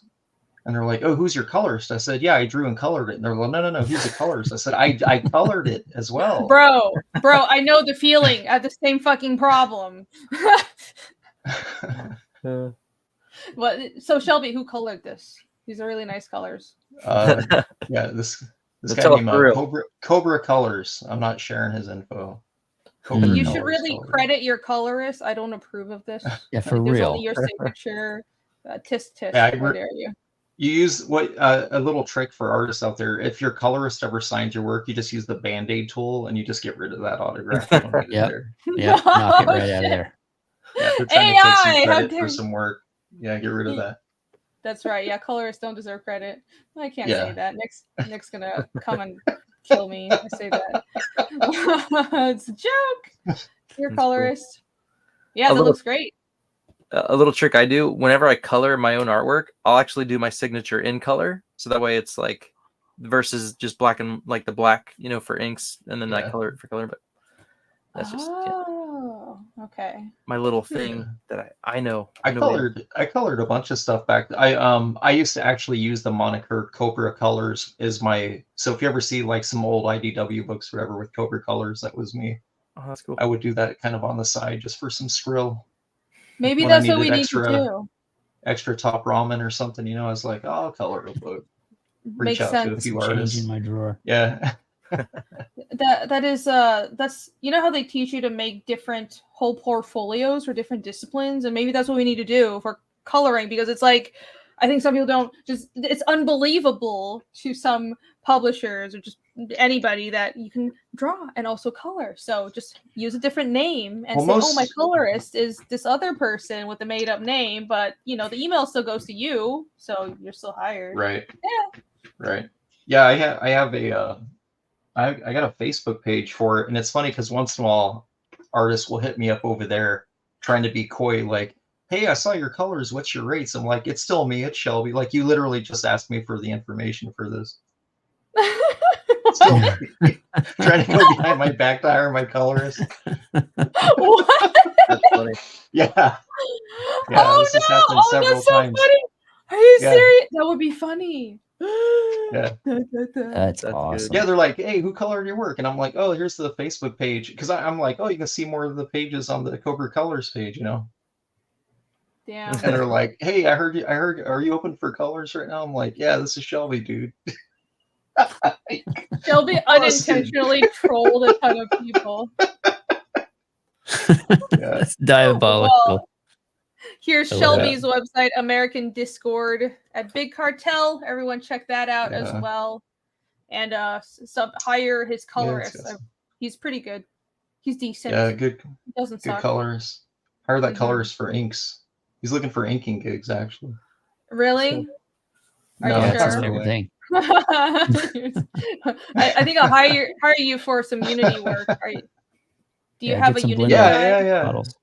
[SPEAKER 5] And they're like, "Oh, who's your colorist?" I said, "Yeah, I drew and colored it." And they're like, "No, who's the colorist?" I said, I colored it as well.
[SPEAKER 1] Bro, I know the feeling. I had the same fucking problem. So Shelby, who colored this? These are really nice colors.
[SPEAKER 5] Yeah, this
[SPEAKER 2] Let's
[SPEAKER 5] guy
[SPEAKER 2] tell it
[SPEAKER 5] named
[SPEAKER 2] for real.
[SPEAKER 5] Cobra Colors. I'm not sharing his info.
[SPEAKER 3] Mm.
[SPEAKER 1] You
[SPEAKER 5] Colors
[SPEAKER 1] should really
[SPEAKER 5] colored it.
[SPEAKER 1] credit your colorist. I don't approve of this.
[SPEAKER 3] Yeah, for
[SPEAKER 1] There's
[SPEAKER 3] real.
[SPEAKER 1] only your signature. Tisk.
[SPEAKER 5] Yeah,
[SPEAKER 1] How dare you?
[SPEAKER 5] You use what a little trick for artists out there. If your colorist ever signs your work, you just use the Band-Aid tool and you just get rid of that autograph. You don't need it
[SPEAKER 3] Yep.
[SPEAKER 5] there.
[SPEAKER 3] Yeah, knock it right out of there.
[SPEAKER 5] Yeah, if they're trying to take some
[SPEAKER 1] AI, how
[SPEAKER 5] credit
[SPEAKER 1] dare
[SPEAKER 5] for
[SPEAKER 1] you.
[SPEAKER 5] some work. Yeah, get rid of that.
[SPEAKER 1] That's right. Yeah, colorists don't deserve credit. I can't
[SPEAKER 5] Yeah.
[SPEAKER 1] say that. Nick's gonna come and kill me. I say that. It's a joke. You're
[SPEAKER 2] That's
[SPEAKER 1] colorist. Yeah,
[SPEAKER 2] A
[SPEAKER 1] that
[SPEAKER 2] little-
[SPEAKER 1] looks great.
[SPEAKER 2] A little trick I do whenever I color my own artwork, I'll actually do my signature in color, so that way it's like versus just black and like the black, for inks, and then I
[SPEAKER 5] Yeah.
[SPEAKER 2] color it for color. But that's just
[SPEAKER 1] Okay.
[SPEAKER 2] my little thing that I know.
[SPEAKER 5] I
[SPEAKER 2] nobody-
[SPEAKER 5] colored a bunch of stuff back. I used to actually use the moniker Cobra Colors as my. So if you ever see like some old IDW books, or whatever, with Cobra Colors, that was me.
[SPEAKER 2] Oh, that's cool.
[SPEAKER 5] I would do that kind of on the side just for some skrill.
[SPEAKER 1] Maybe
[SPEAKER 5] When I
[SPEAKER 1] that's what we
[SPEAKER 5] needed
[SPEAKER 1] need to do.
[SPEAKER 5] Extra top ramen or something, I was like, oh, I'll color a book. Reach
[SPEAKER 1] Makes
[SPEAKER 5] out to a
[SPEAKER 1] sense.
[SPEAKER 5] few
[SPEAKER 3] Change
[SPEAKER 5] artists.
[SPEAKER 3] in my drawer.
[SPEAKER 5] Yeah.
[SPEAKER 1] That's how they teach you to make different whole portfolios for different disciplines, and maybe that's what we need to do for coloring, because it's like I think some people it's unbelievable to some publishers or just anybody that you can draw and also color. So just use a different name and say, oh, my colorist is this other person with a made up name, but the email still goes to you, so you're still hired.
[SPEAKER 5] Right.
[SPEAKER 1] Yeah.
[SPEAKER 5] Right. Yeah, I have I got a Facebook page for it, and it's funny because once in a while artists will hit me up over there trying to be coy, like, hey, I saw your colors, what's your rates? I'm like, it's still me, it's Shelby. Like, you literally just asked me for the information for this. Still me. Trying to go behind my back to hire my colorist.
[SPEAKER 1] What?
[SPEAKER 2] That's funny.
[SPEAKER 5] Yeah.
[SPEAKER 1] Oh,
[SPEAKER 5] this has happened several
[SPEAKER 1] that's so
[SPEAKER 5] times.
[SPEAKER 1] funny. Are you
[SPEAKER 5] Yeah.
[SPEAKER 1] serious? That would be funny.
[SPEAKER 5] Yeah.
[SPEAKER 3] That's
[SPEAKER 2] good.
[SPEAKER 3] awesome.
[SPEAKER 5] Yeah, they're like, hey, who colored your work? And I'm like, oh, here's the Facebook page. Because I'm like, oh, you can see more of the pages on the Cobra Colors page,
[SPEAKER 1] Damn.
[SPEAKER 5] And they're like, hey, I heard, are you open for colors right now? I'm like, yeah, this is Shelby, dude.
[SPEAKER 1] Shelby unintentionally trolled a ton of people.
[SPEAKER 3] That's diabolical.
[SPEAKER 1] Well, here's
[SPEAKER 3] I love
[SPEAKER 1] Shelby's website, American Discord at Big Cartel. Everyone check that out as
[SPEAKER 5] Yeah.
[SPEAKER 1] well. And hire his colorist.
[SPEAKER 5] it's awesome.
[SPEAKER 1] He's pretty good. He's decent.
[SPEAKER 5] Yeah, good
[SPEAKER 1] He doesn't
[SPEAKER 5] good
[SPEAKER 1] suck.
[SPEAKER 5] colors. Hire that
[SPEAKER 1] Mhm.
[SPEAKER 5] colorist for inks. He's looking for inking gigs, actually.
[SPEAKER 1] Really? Are
[SPEAKER 5] No,
[SPEAKER 1] you
[SPEAKER 3] Yeah,
[SPEAKER 5] that's
[SPEAKER 3] it's his
[SPEAKER 1] sure?
[SPEAKER 5] not
[SPEAKER 3] favorite
[SPEAKER 5] really.
[SPEAKER 3] thing.
[SPEAKER 1] I think I'll hire you for some Unity work. Do you
[SPEAKER 3] Yeah,
[SPEAKER 1] have
[SPEAKER 3] get
[SPEAKER 1] a
[SPEAKER 3] some
[SPEAKER 1] Unity
[SPEAKER 3] Blender
[SPEAKER 1] guy?
[SPEAKER 5] Yeah.
[SPEAKER 3] models.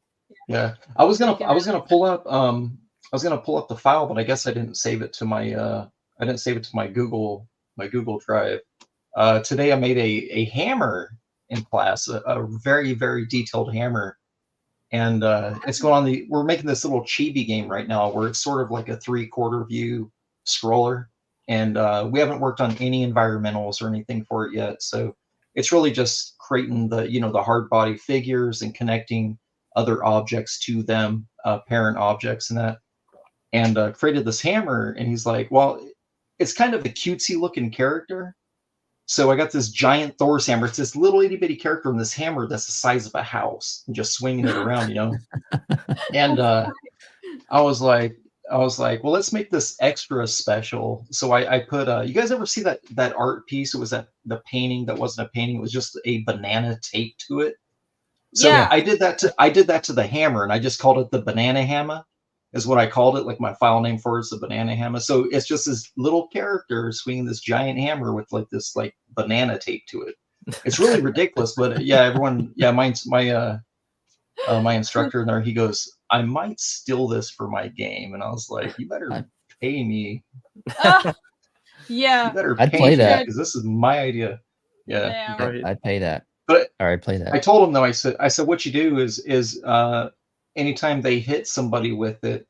[SPEAKER 5] Yeah. I was
[SPEAKER 1] Thank you.
[SPEAKER 5] gonna pull up the file, but I guess I didn't save it to my Google Drive. today I made a hammer in class, a very, very detailed hammer. And it's going on we're making this little chibi game right now where it's sort of like a 3/4 view scroller. And we haven't worked on any environmentals or anything for it yet. So it's really just creating the hard body figures and connecting other objects to them, parent objects and that. And created this hammer. And he's like, well, it's kind of a cutesy looking character. So I got this giant Thor's hammer. It's this little itty bitty character in this hammer that's the size of a house, and just swinging it around, And I was like, well, let's make this extra special. So I put. You guys ever see that art piece? It was the painting that wasn't a painting. It was just a banana taped to it. So
[SPEAKER 1] Yeah.
[SPEAKER 5] I did that to the hammer, and I just called it the banana hammer. Is what I called it. Like my file name for it is the banana hammer. So it's just this little character swinging this giant hammer with like this like banana tape to it. It's really ridiculous, but yeah, everyone, yeah, my instructor in there, he goes, I might steal this for my game, and I was like, you better pay me.
[SPEAKER 1] Yeah,
[SPEAKER 5] You better
[SPEAKER 3] I'd
[SPEAKER 5] pay
[SPEAKER 3] play
[SPEAKER 5] me
[SPEAKER 3] that.
[SPEAKER 5] because this is my idea. Yeah,
[SPEAKER 1] Yeah.
[SPEAKER 2] Right.
[SPEAKER 3] I'd pay that.
[SPEAKER 5] But
[SPEAKER 3] Or I'd play that.
[SPEAKER 5] I told him though, I said what you do is anytime they hit somebody with it,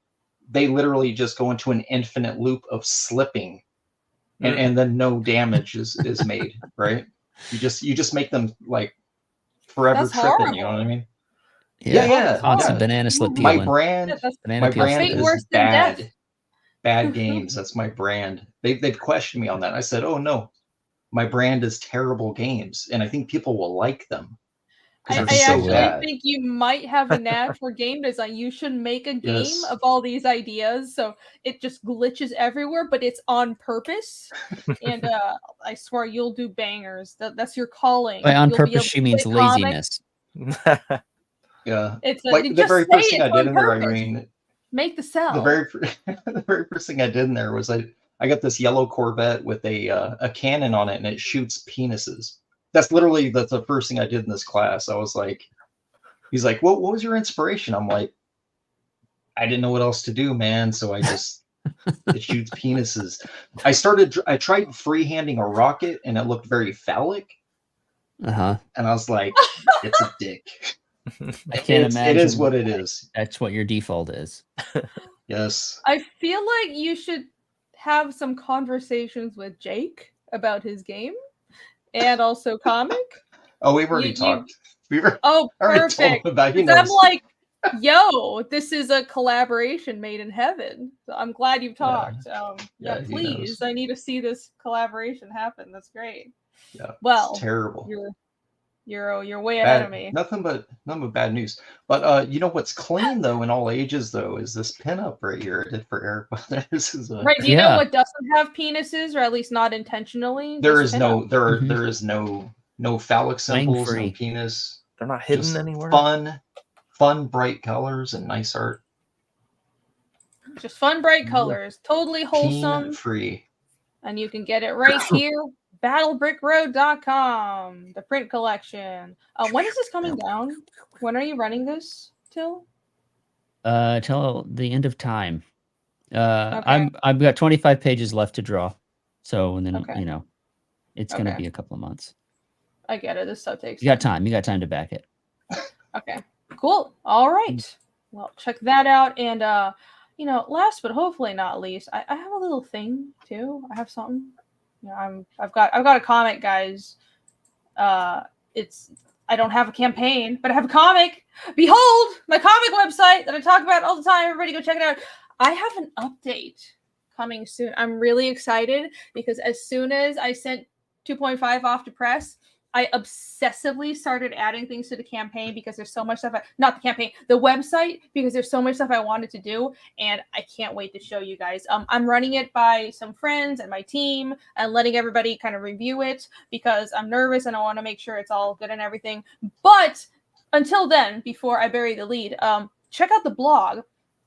[SPEAKER 5] they literally just go into an infinite loop of slipping, and then no damage is made, right? You just make them like forever
[SPEAKER 1] That's
[SPEAKER 5] tripping.
[SPEAKER 1] horrible.
[SPEAKER 5] You know what I mean?
[SPEAKER 3] Yeah,
[SPEAKER 5] yeah.
[SPEAKER 3] constant
[SPEAKER 5] yeah.
[SPEAKER 3] banana slip
[SPEAKER 5] My
[SPEAKER 3] peeling.
[SPEAKER 5] brand,
[SPEAKER 3] Banana
[SPEAKER 5] my
[SPEAKER 3] peel
[SPEAKER 5] brand
[SPEAKER 1] Fate
[SPEAKER 3] slip.
[SPEAKER 1] worse
[SPEAKER 5] is
[SPEAKER 1] than death.
[SPEAKER 5] bad games. That's my brand. They've questioned me on that. I said, oh no, my brand is terrible games, and I think people will like them.
[SPEAKER 1] I
[SPEAKER 3] They're so
[SPEAKER 1] actually
[SPEAKER 5] bad.
[SPEAKER 1] think you might have a knack for game design. You should make a game
[SPEAKER 5] Yes.
[SPEAKER 1] of all these ideas, so it just glitches everywhere, but it's on purpose. And I swear you'll do bangers. That's your calling.
[SPEAKER 3] By on
[SPEAKER 1] You'll be able
[SPEAKER 3] purpose,
[SPEAKER 1] to
[SPEAKER 3] she means
[SPEAKER 1] play comics.
[SPEAKER 3] laziness.
[SPEAKER 5] Yeah.
[SPEAKER 1] It's
[SPEAKER 5] Like
[SPEAKER 1] you
[SPEAKER 5] the
[SPEAKER 1] just
[SPEAKER 5] very
[SPEAKER 1] say
[SPEAKER 5] first thing I
[SPEAKER 1] it's
[SPEAKER 5] did
[SPEAKER 1] on
[SPEAKER 5] in there,
[SPEAKER 1] purpose.
[SPEAKER 5] Irene,
[SPEAKER 1] Make the cell.
[SPEAKER 5] the very first thing I did in there was I got this yellow Corvette with a cannon on it, and it shoots penises. That's the first thing I did in this class. I was like, he's like, what was your inspiration? I'm like, I didn't know what else to do, man. So I just it shoots penises. I tried freehanding a rocket, and it looked very phallic.
[SPEAKER 3] Uh-huh.
[SPEAKER 5] And I was like, it's a dick.
[SPEAKER 3] I can't imagine.
[SPEAKER 5] It is what it is.
[SPEAKER 3] That's what your default is.
[SPEAKER 5] Yes.
[SPEAKER 1] I feel like you should have some conversations with Jake about his game and also comic.
[SPEAKER 5] Oh, we've already
[SPEAKER 1] You-
[SPEAKER 5] talked. We were
[SPEAKER 1] Oh,
[SPEAKER 5] already told
[SPEAKER 1] perfect.
[SPEAKER 5] him about. He
[SPEAKER 1] 'Cause I'm
[SPEAKER 5] knows.
[SPEAKER 1] like, yo, this is a collaboration made in heaven. So I'm glad you've talked.
[SPEAKER 5] Yeah, he
[SPEAKER 1] Please,
[SPEAKER 5] knows.
[SPEAKER 1] I need to see this collaboration happen. That's great.
[SPEAKER 5] Yeah,
[SPEAKER 1] Well,
[SPEAKER 5] it's terrible.
[SPEAKER 1] you're way ahead of me.
[SPEAKER 5] Nothing but bad news. But you know what's clean though in all ages though is this pinup right here I did for Eric. This is a,
[SPEAKER 1] Right? Do you know
[SPEAKER 3] Yeah.
[SPEAKER 1] what doesn't have penises, or at least not intentionally?
[SPEAKER 5] there
[SPEAKER 1] Just
[SPEAKER 5] is no
[SPEAKER 1] pinup.
[SPEAKER 3] Mhm.
[SPEAKER 5] there is no phallic
[SPEAKER 3] Playing
[SPEAKER 5] symbols, no
[SPEAKER 3] free.
[SPEAKER 5] penis.
[SPEAKER 2] They're not hidden
[SPEAKER 5] Just
[SPEAKER 2] anywhere.
[SPEAKER 5] fun, bright colors and nice art.
[SPEAKER 1] Just fun, bright colors, totally wholesome,
[SPEAKER 5] Peen free.
[SPEAKER 1] and you can get it right here. BattleBrickRoad.com, the print collection. When is this coming down? When are you running this till?
[SPEAKER 3] Till the end of time.
[SPEAKER 1] Okay.
[SPEAKER 3] I've got 25 pages left to draw. So, and then,
[SPEAKER 1] Okay.
[SPEAKER 3] it's going to
[SPEAKER 1] Okay.
[SPEAKER 3] be a couple of months.
[SPEAKER 1] I get it. This stuff takes.
[SPEAKER 3] You got time. You got time to back it.
[SPEAKER 1] Okay. Cool. All right. Well, check that out. And last but hopefully not least, I have a little thing too. I have something. I've got a comic, guys. I don't have a campaign, but I have a comic. Behold, my comic website that I talk about all the time. Everybody go check it out. I have an update coming soon. I'm really excited because as soon as I sent 2.5 off to press, I obsessively started adding things to the campaign because there's so much stuff. Not the campaign, the website, because there's so much stuff I wanted to do, and I can't wait to show you guys. I'm running it by some friends and my team and letting everybody kind of review it because I'm nervous and I want to make sure it's all good and everything. But until then, before I bury the lead, check out the blog.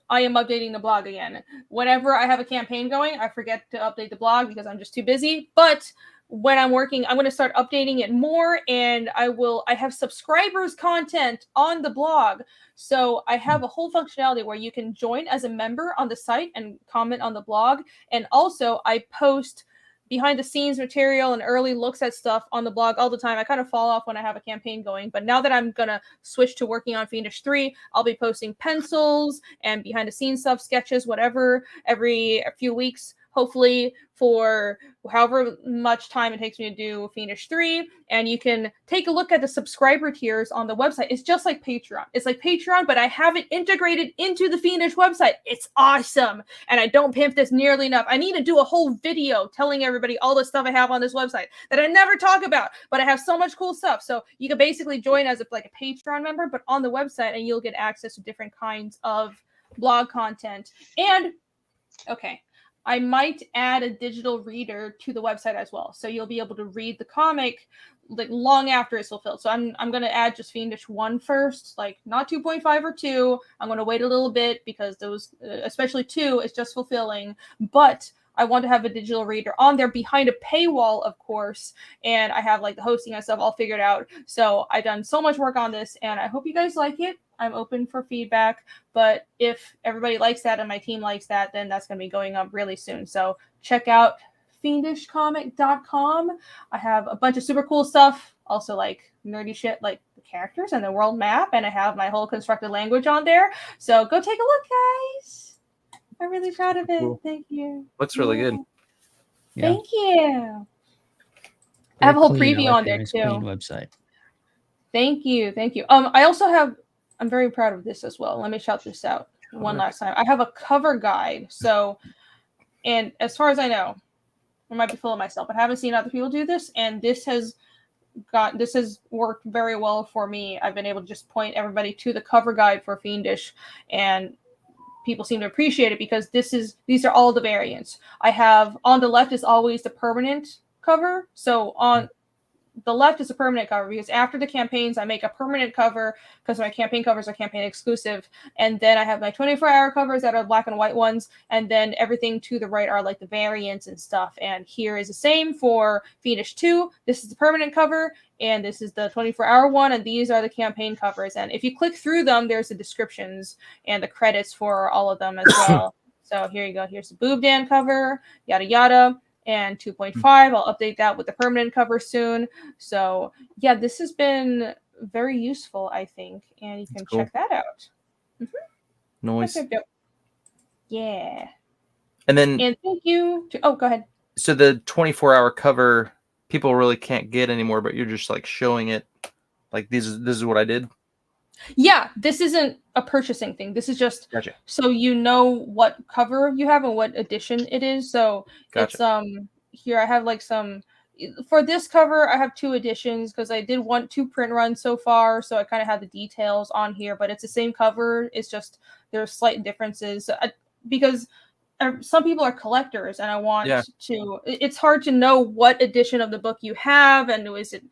[SPEAKER 1] I am updating the blog again. Whenever I have a campaign going, I forget to update the blog because I'm just too busy. But when I'm working, I'm going to start updating it more, and I have subscribers content on the blog. So I have a whole functionality where you can join as a member on the site and comment on the blog. And also I post behind the scenes material and early looks at stuff on the blog all the time. I kind of fall off when I have a campaign going, but now that I'm gonna switch to working on Fiendish 3, I'll be posting pencils and behind the scenes stuff, sketches, whatever, every few weeks, hopefully, for however much time it takes me to do Fiendish 3. And you can take a look at the subscriber tiers on the website. It's just like Patreon. It's like Patreon, but I have it integrated into the Fiendish website. It's awesome. And I don't pimp this nearly enough. I need to do a whole video telling everybody all the stuff I have on this website that I never talk about, but I have so much cool stuff. So you can basically join as like a Patreon member, but on the website, and you'll get access to different kinds of blog content. And, okay, I might add a digital reader to the website as well. So you'll be able to read the comic like long after it's fulfilled. So I'm going to add just Fiendish 1 first, like not 2.5 or 2. I'm going to wait a little bit because those, especially 2, is just fulfilling. But I want to have a digital reader on there behind a paywall, of course. And I have like the hosting and stuff all figured out. So I've done so much work on this and I hope you guys like it. I'm open for feedback, but if everybody likes that and my team likes that, then that's going to be going up really soon. So check out fiendishcomic.com. I have a bunch of super cool stuff, also like nerdy shit like the characters and the world map, and I have my whole constructed language on there. So go take a look, guys. I'm really proud of it.
[SPEAKER 2] Cool.
[SPEAKER 1] Thank you.
[SPEAKER 2] Looks really good.
[SPEAKER 3] Yeah.
[SPEAKER 1] Thank you. I
[SPEAKER 3] Very
[SPEAKER 1] have a whole
[SPEAKER 3] clean. I
[SPEAKER 1] preview
[SPEAKER 3] like
[SPEAKER 1] on
[SPEAKER 3] your
[SPEAKER 1] there
[SPEAKER 3] nice
[SPEAKER 1] too.
[SPEAKER 3] clean website.
[SPEAKER 1] Thank you. Thank you. I also have, I'm very proud of this as well. Let me shout this out one last time. I have a cover guide. So, and as far as I know, I might be full of myself, but I haven't seen other people do this. And this has worked very well for me. I've been able to just point everybody to the cover guide for Fiendish, and people seem to appreciate it because these are all the variants. I have on the left is always the permanent cover. So on the left is a permanent cover because after the campaigns, I make a permanent cover because my campaign covers are campaign exclusive. And then I have my 24-hour covers that are black and white ones. And then everything to the right are like the variants and stuff. And here is the same for Fiendish 2. This is the permanent cover. And this is the 24-hour one. And these are the campaign covers. And if you click through them, there's the descriptions and the credits for all of them as well. So here you go. Here's the Boob Dan cover, yada, yada. And 2.5, I'll update that with the permanent cover soon. So yeah, this has been very useful, I think, and you can check that out.
[SPEAKER 2] Noise.
[SPEAKER 1] Yeah.
[SPEAKER 2] And then,
[SPEAKER 1] and thank you to, oh, go ahead.
[SPEAKER 2] So the 24-hour cover, people really can't get anymore, but you're just like showing it, like this is what I did.
[SPEAKER 1] Yeah, this isn't a purchasing thing. This is just so you know what cover you have and what edition it is. So it's here I have like some for this cover. I have 2 editions because I did want 2 print runs so far. So I kind of have the details on here, but it's the same cover. It's just there's slight differences because some people are collectors, and I want to. It's hard to know what edition of the book you have, and is it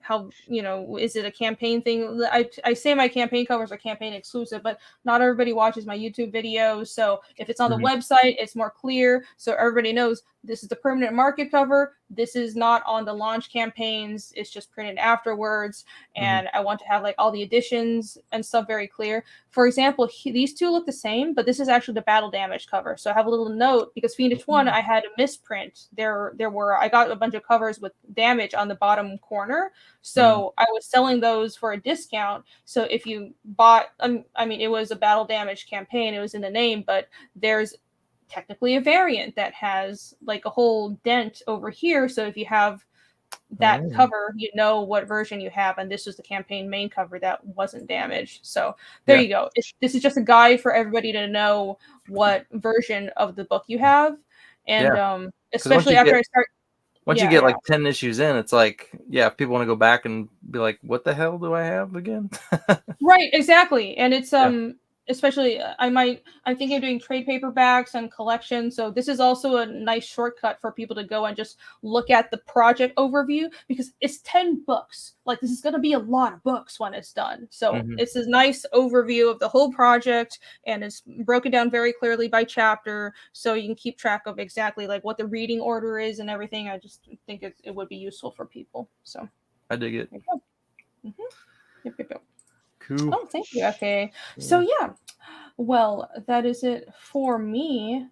[SPEAKER 1] how is it a campaign thing? I say my campaign covers are campaign exclusive, but not everybody watches my YouTube videos. So if it's on the website, it's more clear. So everybody knows this is the permanent market cover. This is not on the launch campaigns. It's just printed afterwards. And I want to have like all the editions and stuff very clear. For example, these 2 look the same, but this is actually the battle damage cover. So I have a little note because Fiendish 1, I had a misprint. I got a bunch of covers with damage on the bottom corner. So I was selling those for a discount. So if you bought, it was a battle damage campaign. It was in the name, but there's technically a variant that has like a whole dent over here. So if you have that cover, you know what version you have. And this was the campaign main cover that wasn't damaged. So there you go. This is just a guide for everybody to know what version of the book you have. And especially after I start.
[SPEAKER 2] Once you get like 10 issues in, it's like, if people want to go back and be like, what the hell do I have again?
[SPEAKER 1] Right, exactly. And it's especially I'm thinking of doing trade paperbacks and collections. So this is also a nice shortcut for people to go and just look at the project overview because it's 10 books. Like this is going to be a lot of books when it's done. So it's a nice overview of the whole project, and it's broken down very clearly by chapter. So you can keep track of exactly like what the reading order is and everything. I just think it would be useful for people. So
[SPEAKER 2] I dig it.
[SPEAKER 1] Yep.
[SPEAKER 2] Cool.
[SPEAKER 1] Oh, thank you. Okay. So well, that is it for me.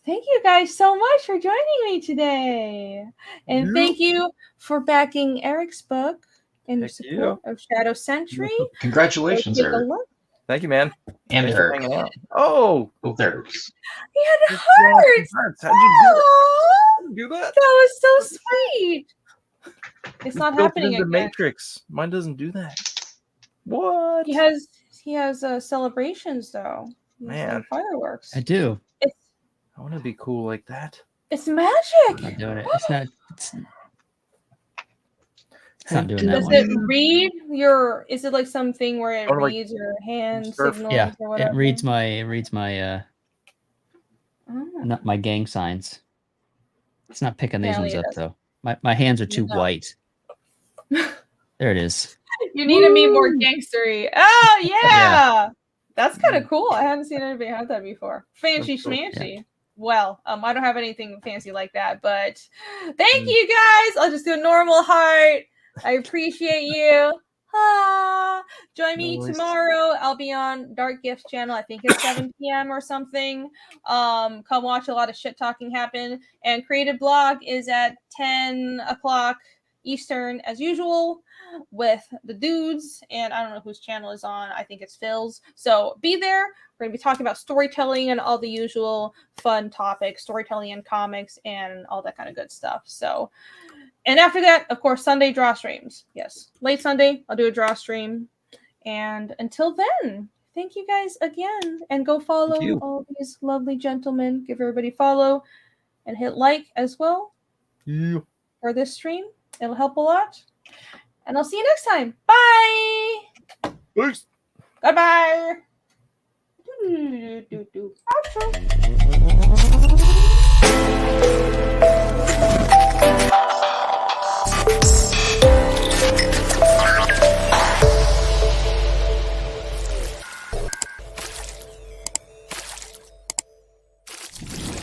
[SPEAKER 1] Thank you guys so much for joining me today. And thank you for backing Eric's book in
[SPEAKER 2] Heck
[SPEAKER 1] support of Shadow Sentry.
[SPEAKER 5] Congratulations,
[SPEAKER 1] Take a
[SPEAKER 5] Eric.
[SPEAKER 1] look.
[SPEAKER 2] Thank you, man.
[SPEAKER 5] And
[SPEAKER 2] Thanks for
[SPEAKER 5] Eric.
[SPEAKER 2] hanging out. Oh,
[SPEAKER 5] Oh, there it is.
[SPEAKER 1] He had
[SPEAKER 2] just
[SPEAKER 1] hearts.
[SPEAKER 2] hearts. How'd you do that?
[SPEAKER 1] Aw,
[SPEAKER 2] How'd you do that?
[SPEAKER 1] that was so sweet. It's not
[SPEAKER 2] Built it
[SPEAKER 1] happening
[SPEAKER 2] in the
[SPEAKER 1] again.
[SPEAKER 2] Matrix. Mine doesn't do that. What?
[SPEAKER 1] He has celebrations though. He has,
[SPEAKER 2] Man.
[SPEAKER 1] fireworks.
[SPEAKER 3] I do.
[SPEAKER 1] It's
[SPEAKER 2] I want to be cool like that.
[SPEAKER 1] magic.
[SPEAKER 3] I'm not doing it. It's not. It's not doing that
[SPEAKER 1] Does
[SPEAKER 3] one.
[SPEAKER 1] it read your? Is it like something where it
[SPEAKER 2] Or, like,
[SPEAKER 1] reads your hand
[SPEAKER 2] surf-
[SPEAKER 1] signals
[SPEAKER 3] Yeah,
[SPEAKER 1] or whatever?
[SPEAKER 3] it reads my
[SPEAKER 1] Oh.
[SPEAKER 3] not my gang signs. It's not picking these
[SPEAKER 1] Apparently
[SPEAKER 3] ones
[SPEAKER 1] it
[SPEAKER 3] up
[SPEAKER 1] doesn't.
[SPEAKER 3] though. My hands are too
[SPEAKER 1] No.
[SPEAKER 3] white. There it is.
[SPEAKER 1] You need to be more
[SPEAKER 3] Woo!
[SPEAKER 1] gangstery. Oh yeah.
[SPEAKER 3] Yeah.
[SPEAKER 1] That's kind of cool. I haven't seen anybody have that before. Fancy
[SPEAKER 2] That's cool.
[SPEAKER 1] schmancy. Well, I don't have anything fancy like that, but thank you guys. I'll just do a normal heart. I appreciate you. Join me
[SPEAKER 2] No worries.
[SPEAKER 1] tomorrow. I'll be on Dark Gifts channel. I think it's 7 p.m. or something. Come watch a lot of shit talking happen. And Creative Blog is at 10 o'clock Eastern as usual with the dudes. And I don't know whose channel is on. I think it's Phil's. So be there. We're going to be talking about storytelling and all the usual fun topics, storytelling and comics and all that kind of good stuff. So, and after that, of course, Sunday draw streams. Yes, late Sunday, I'll do a draw stream. And until then, thank you guys again. And go follow
[SPEAKER 2] you.
[SPEAKER 1] all these lovely gentlemen. Give everybody follow and hit like as well
[SPEAKER 2] Yeah.
[SPEAKER 1] for this stream. It'll help a lot. And I'll see you next time. Bye.
[SPEAKER 2] Peace.
[SPEAKER 1] Bye-bye. Outro.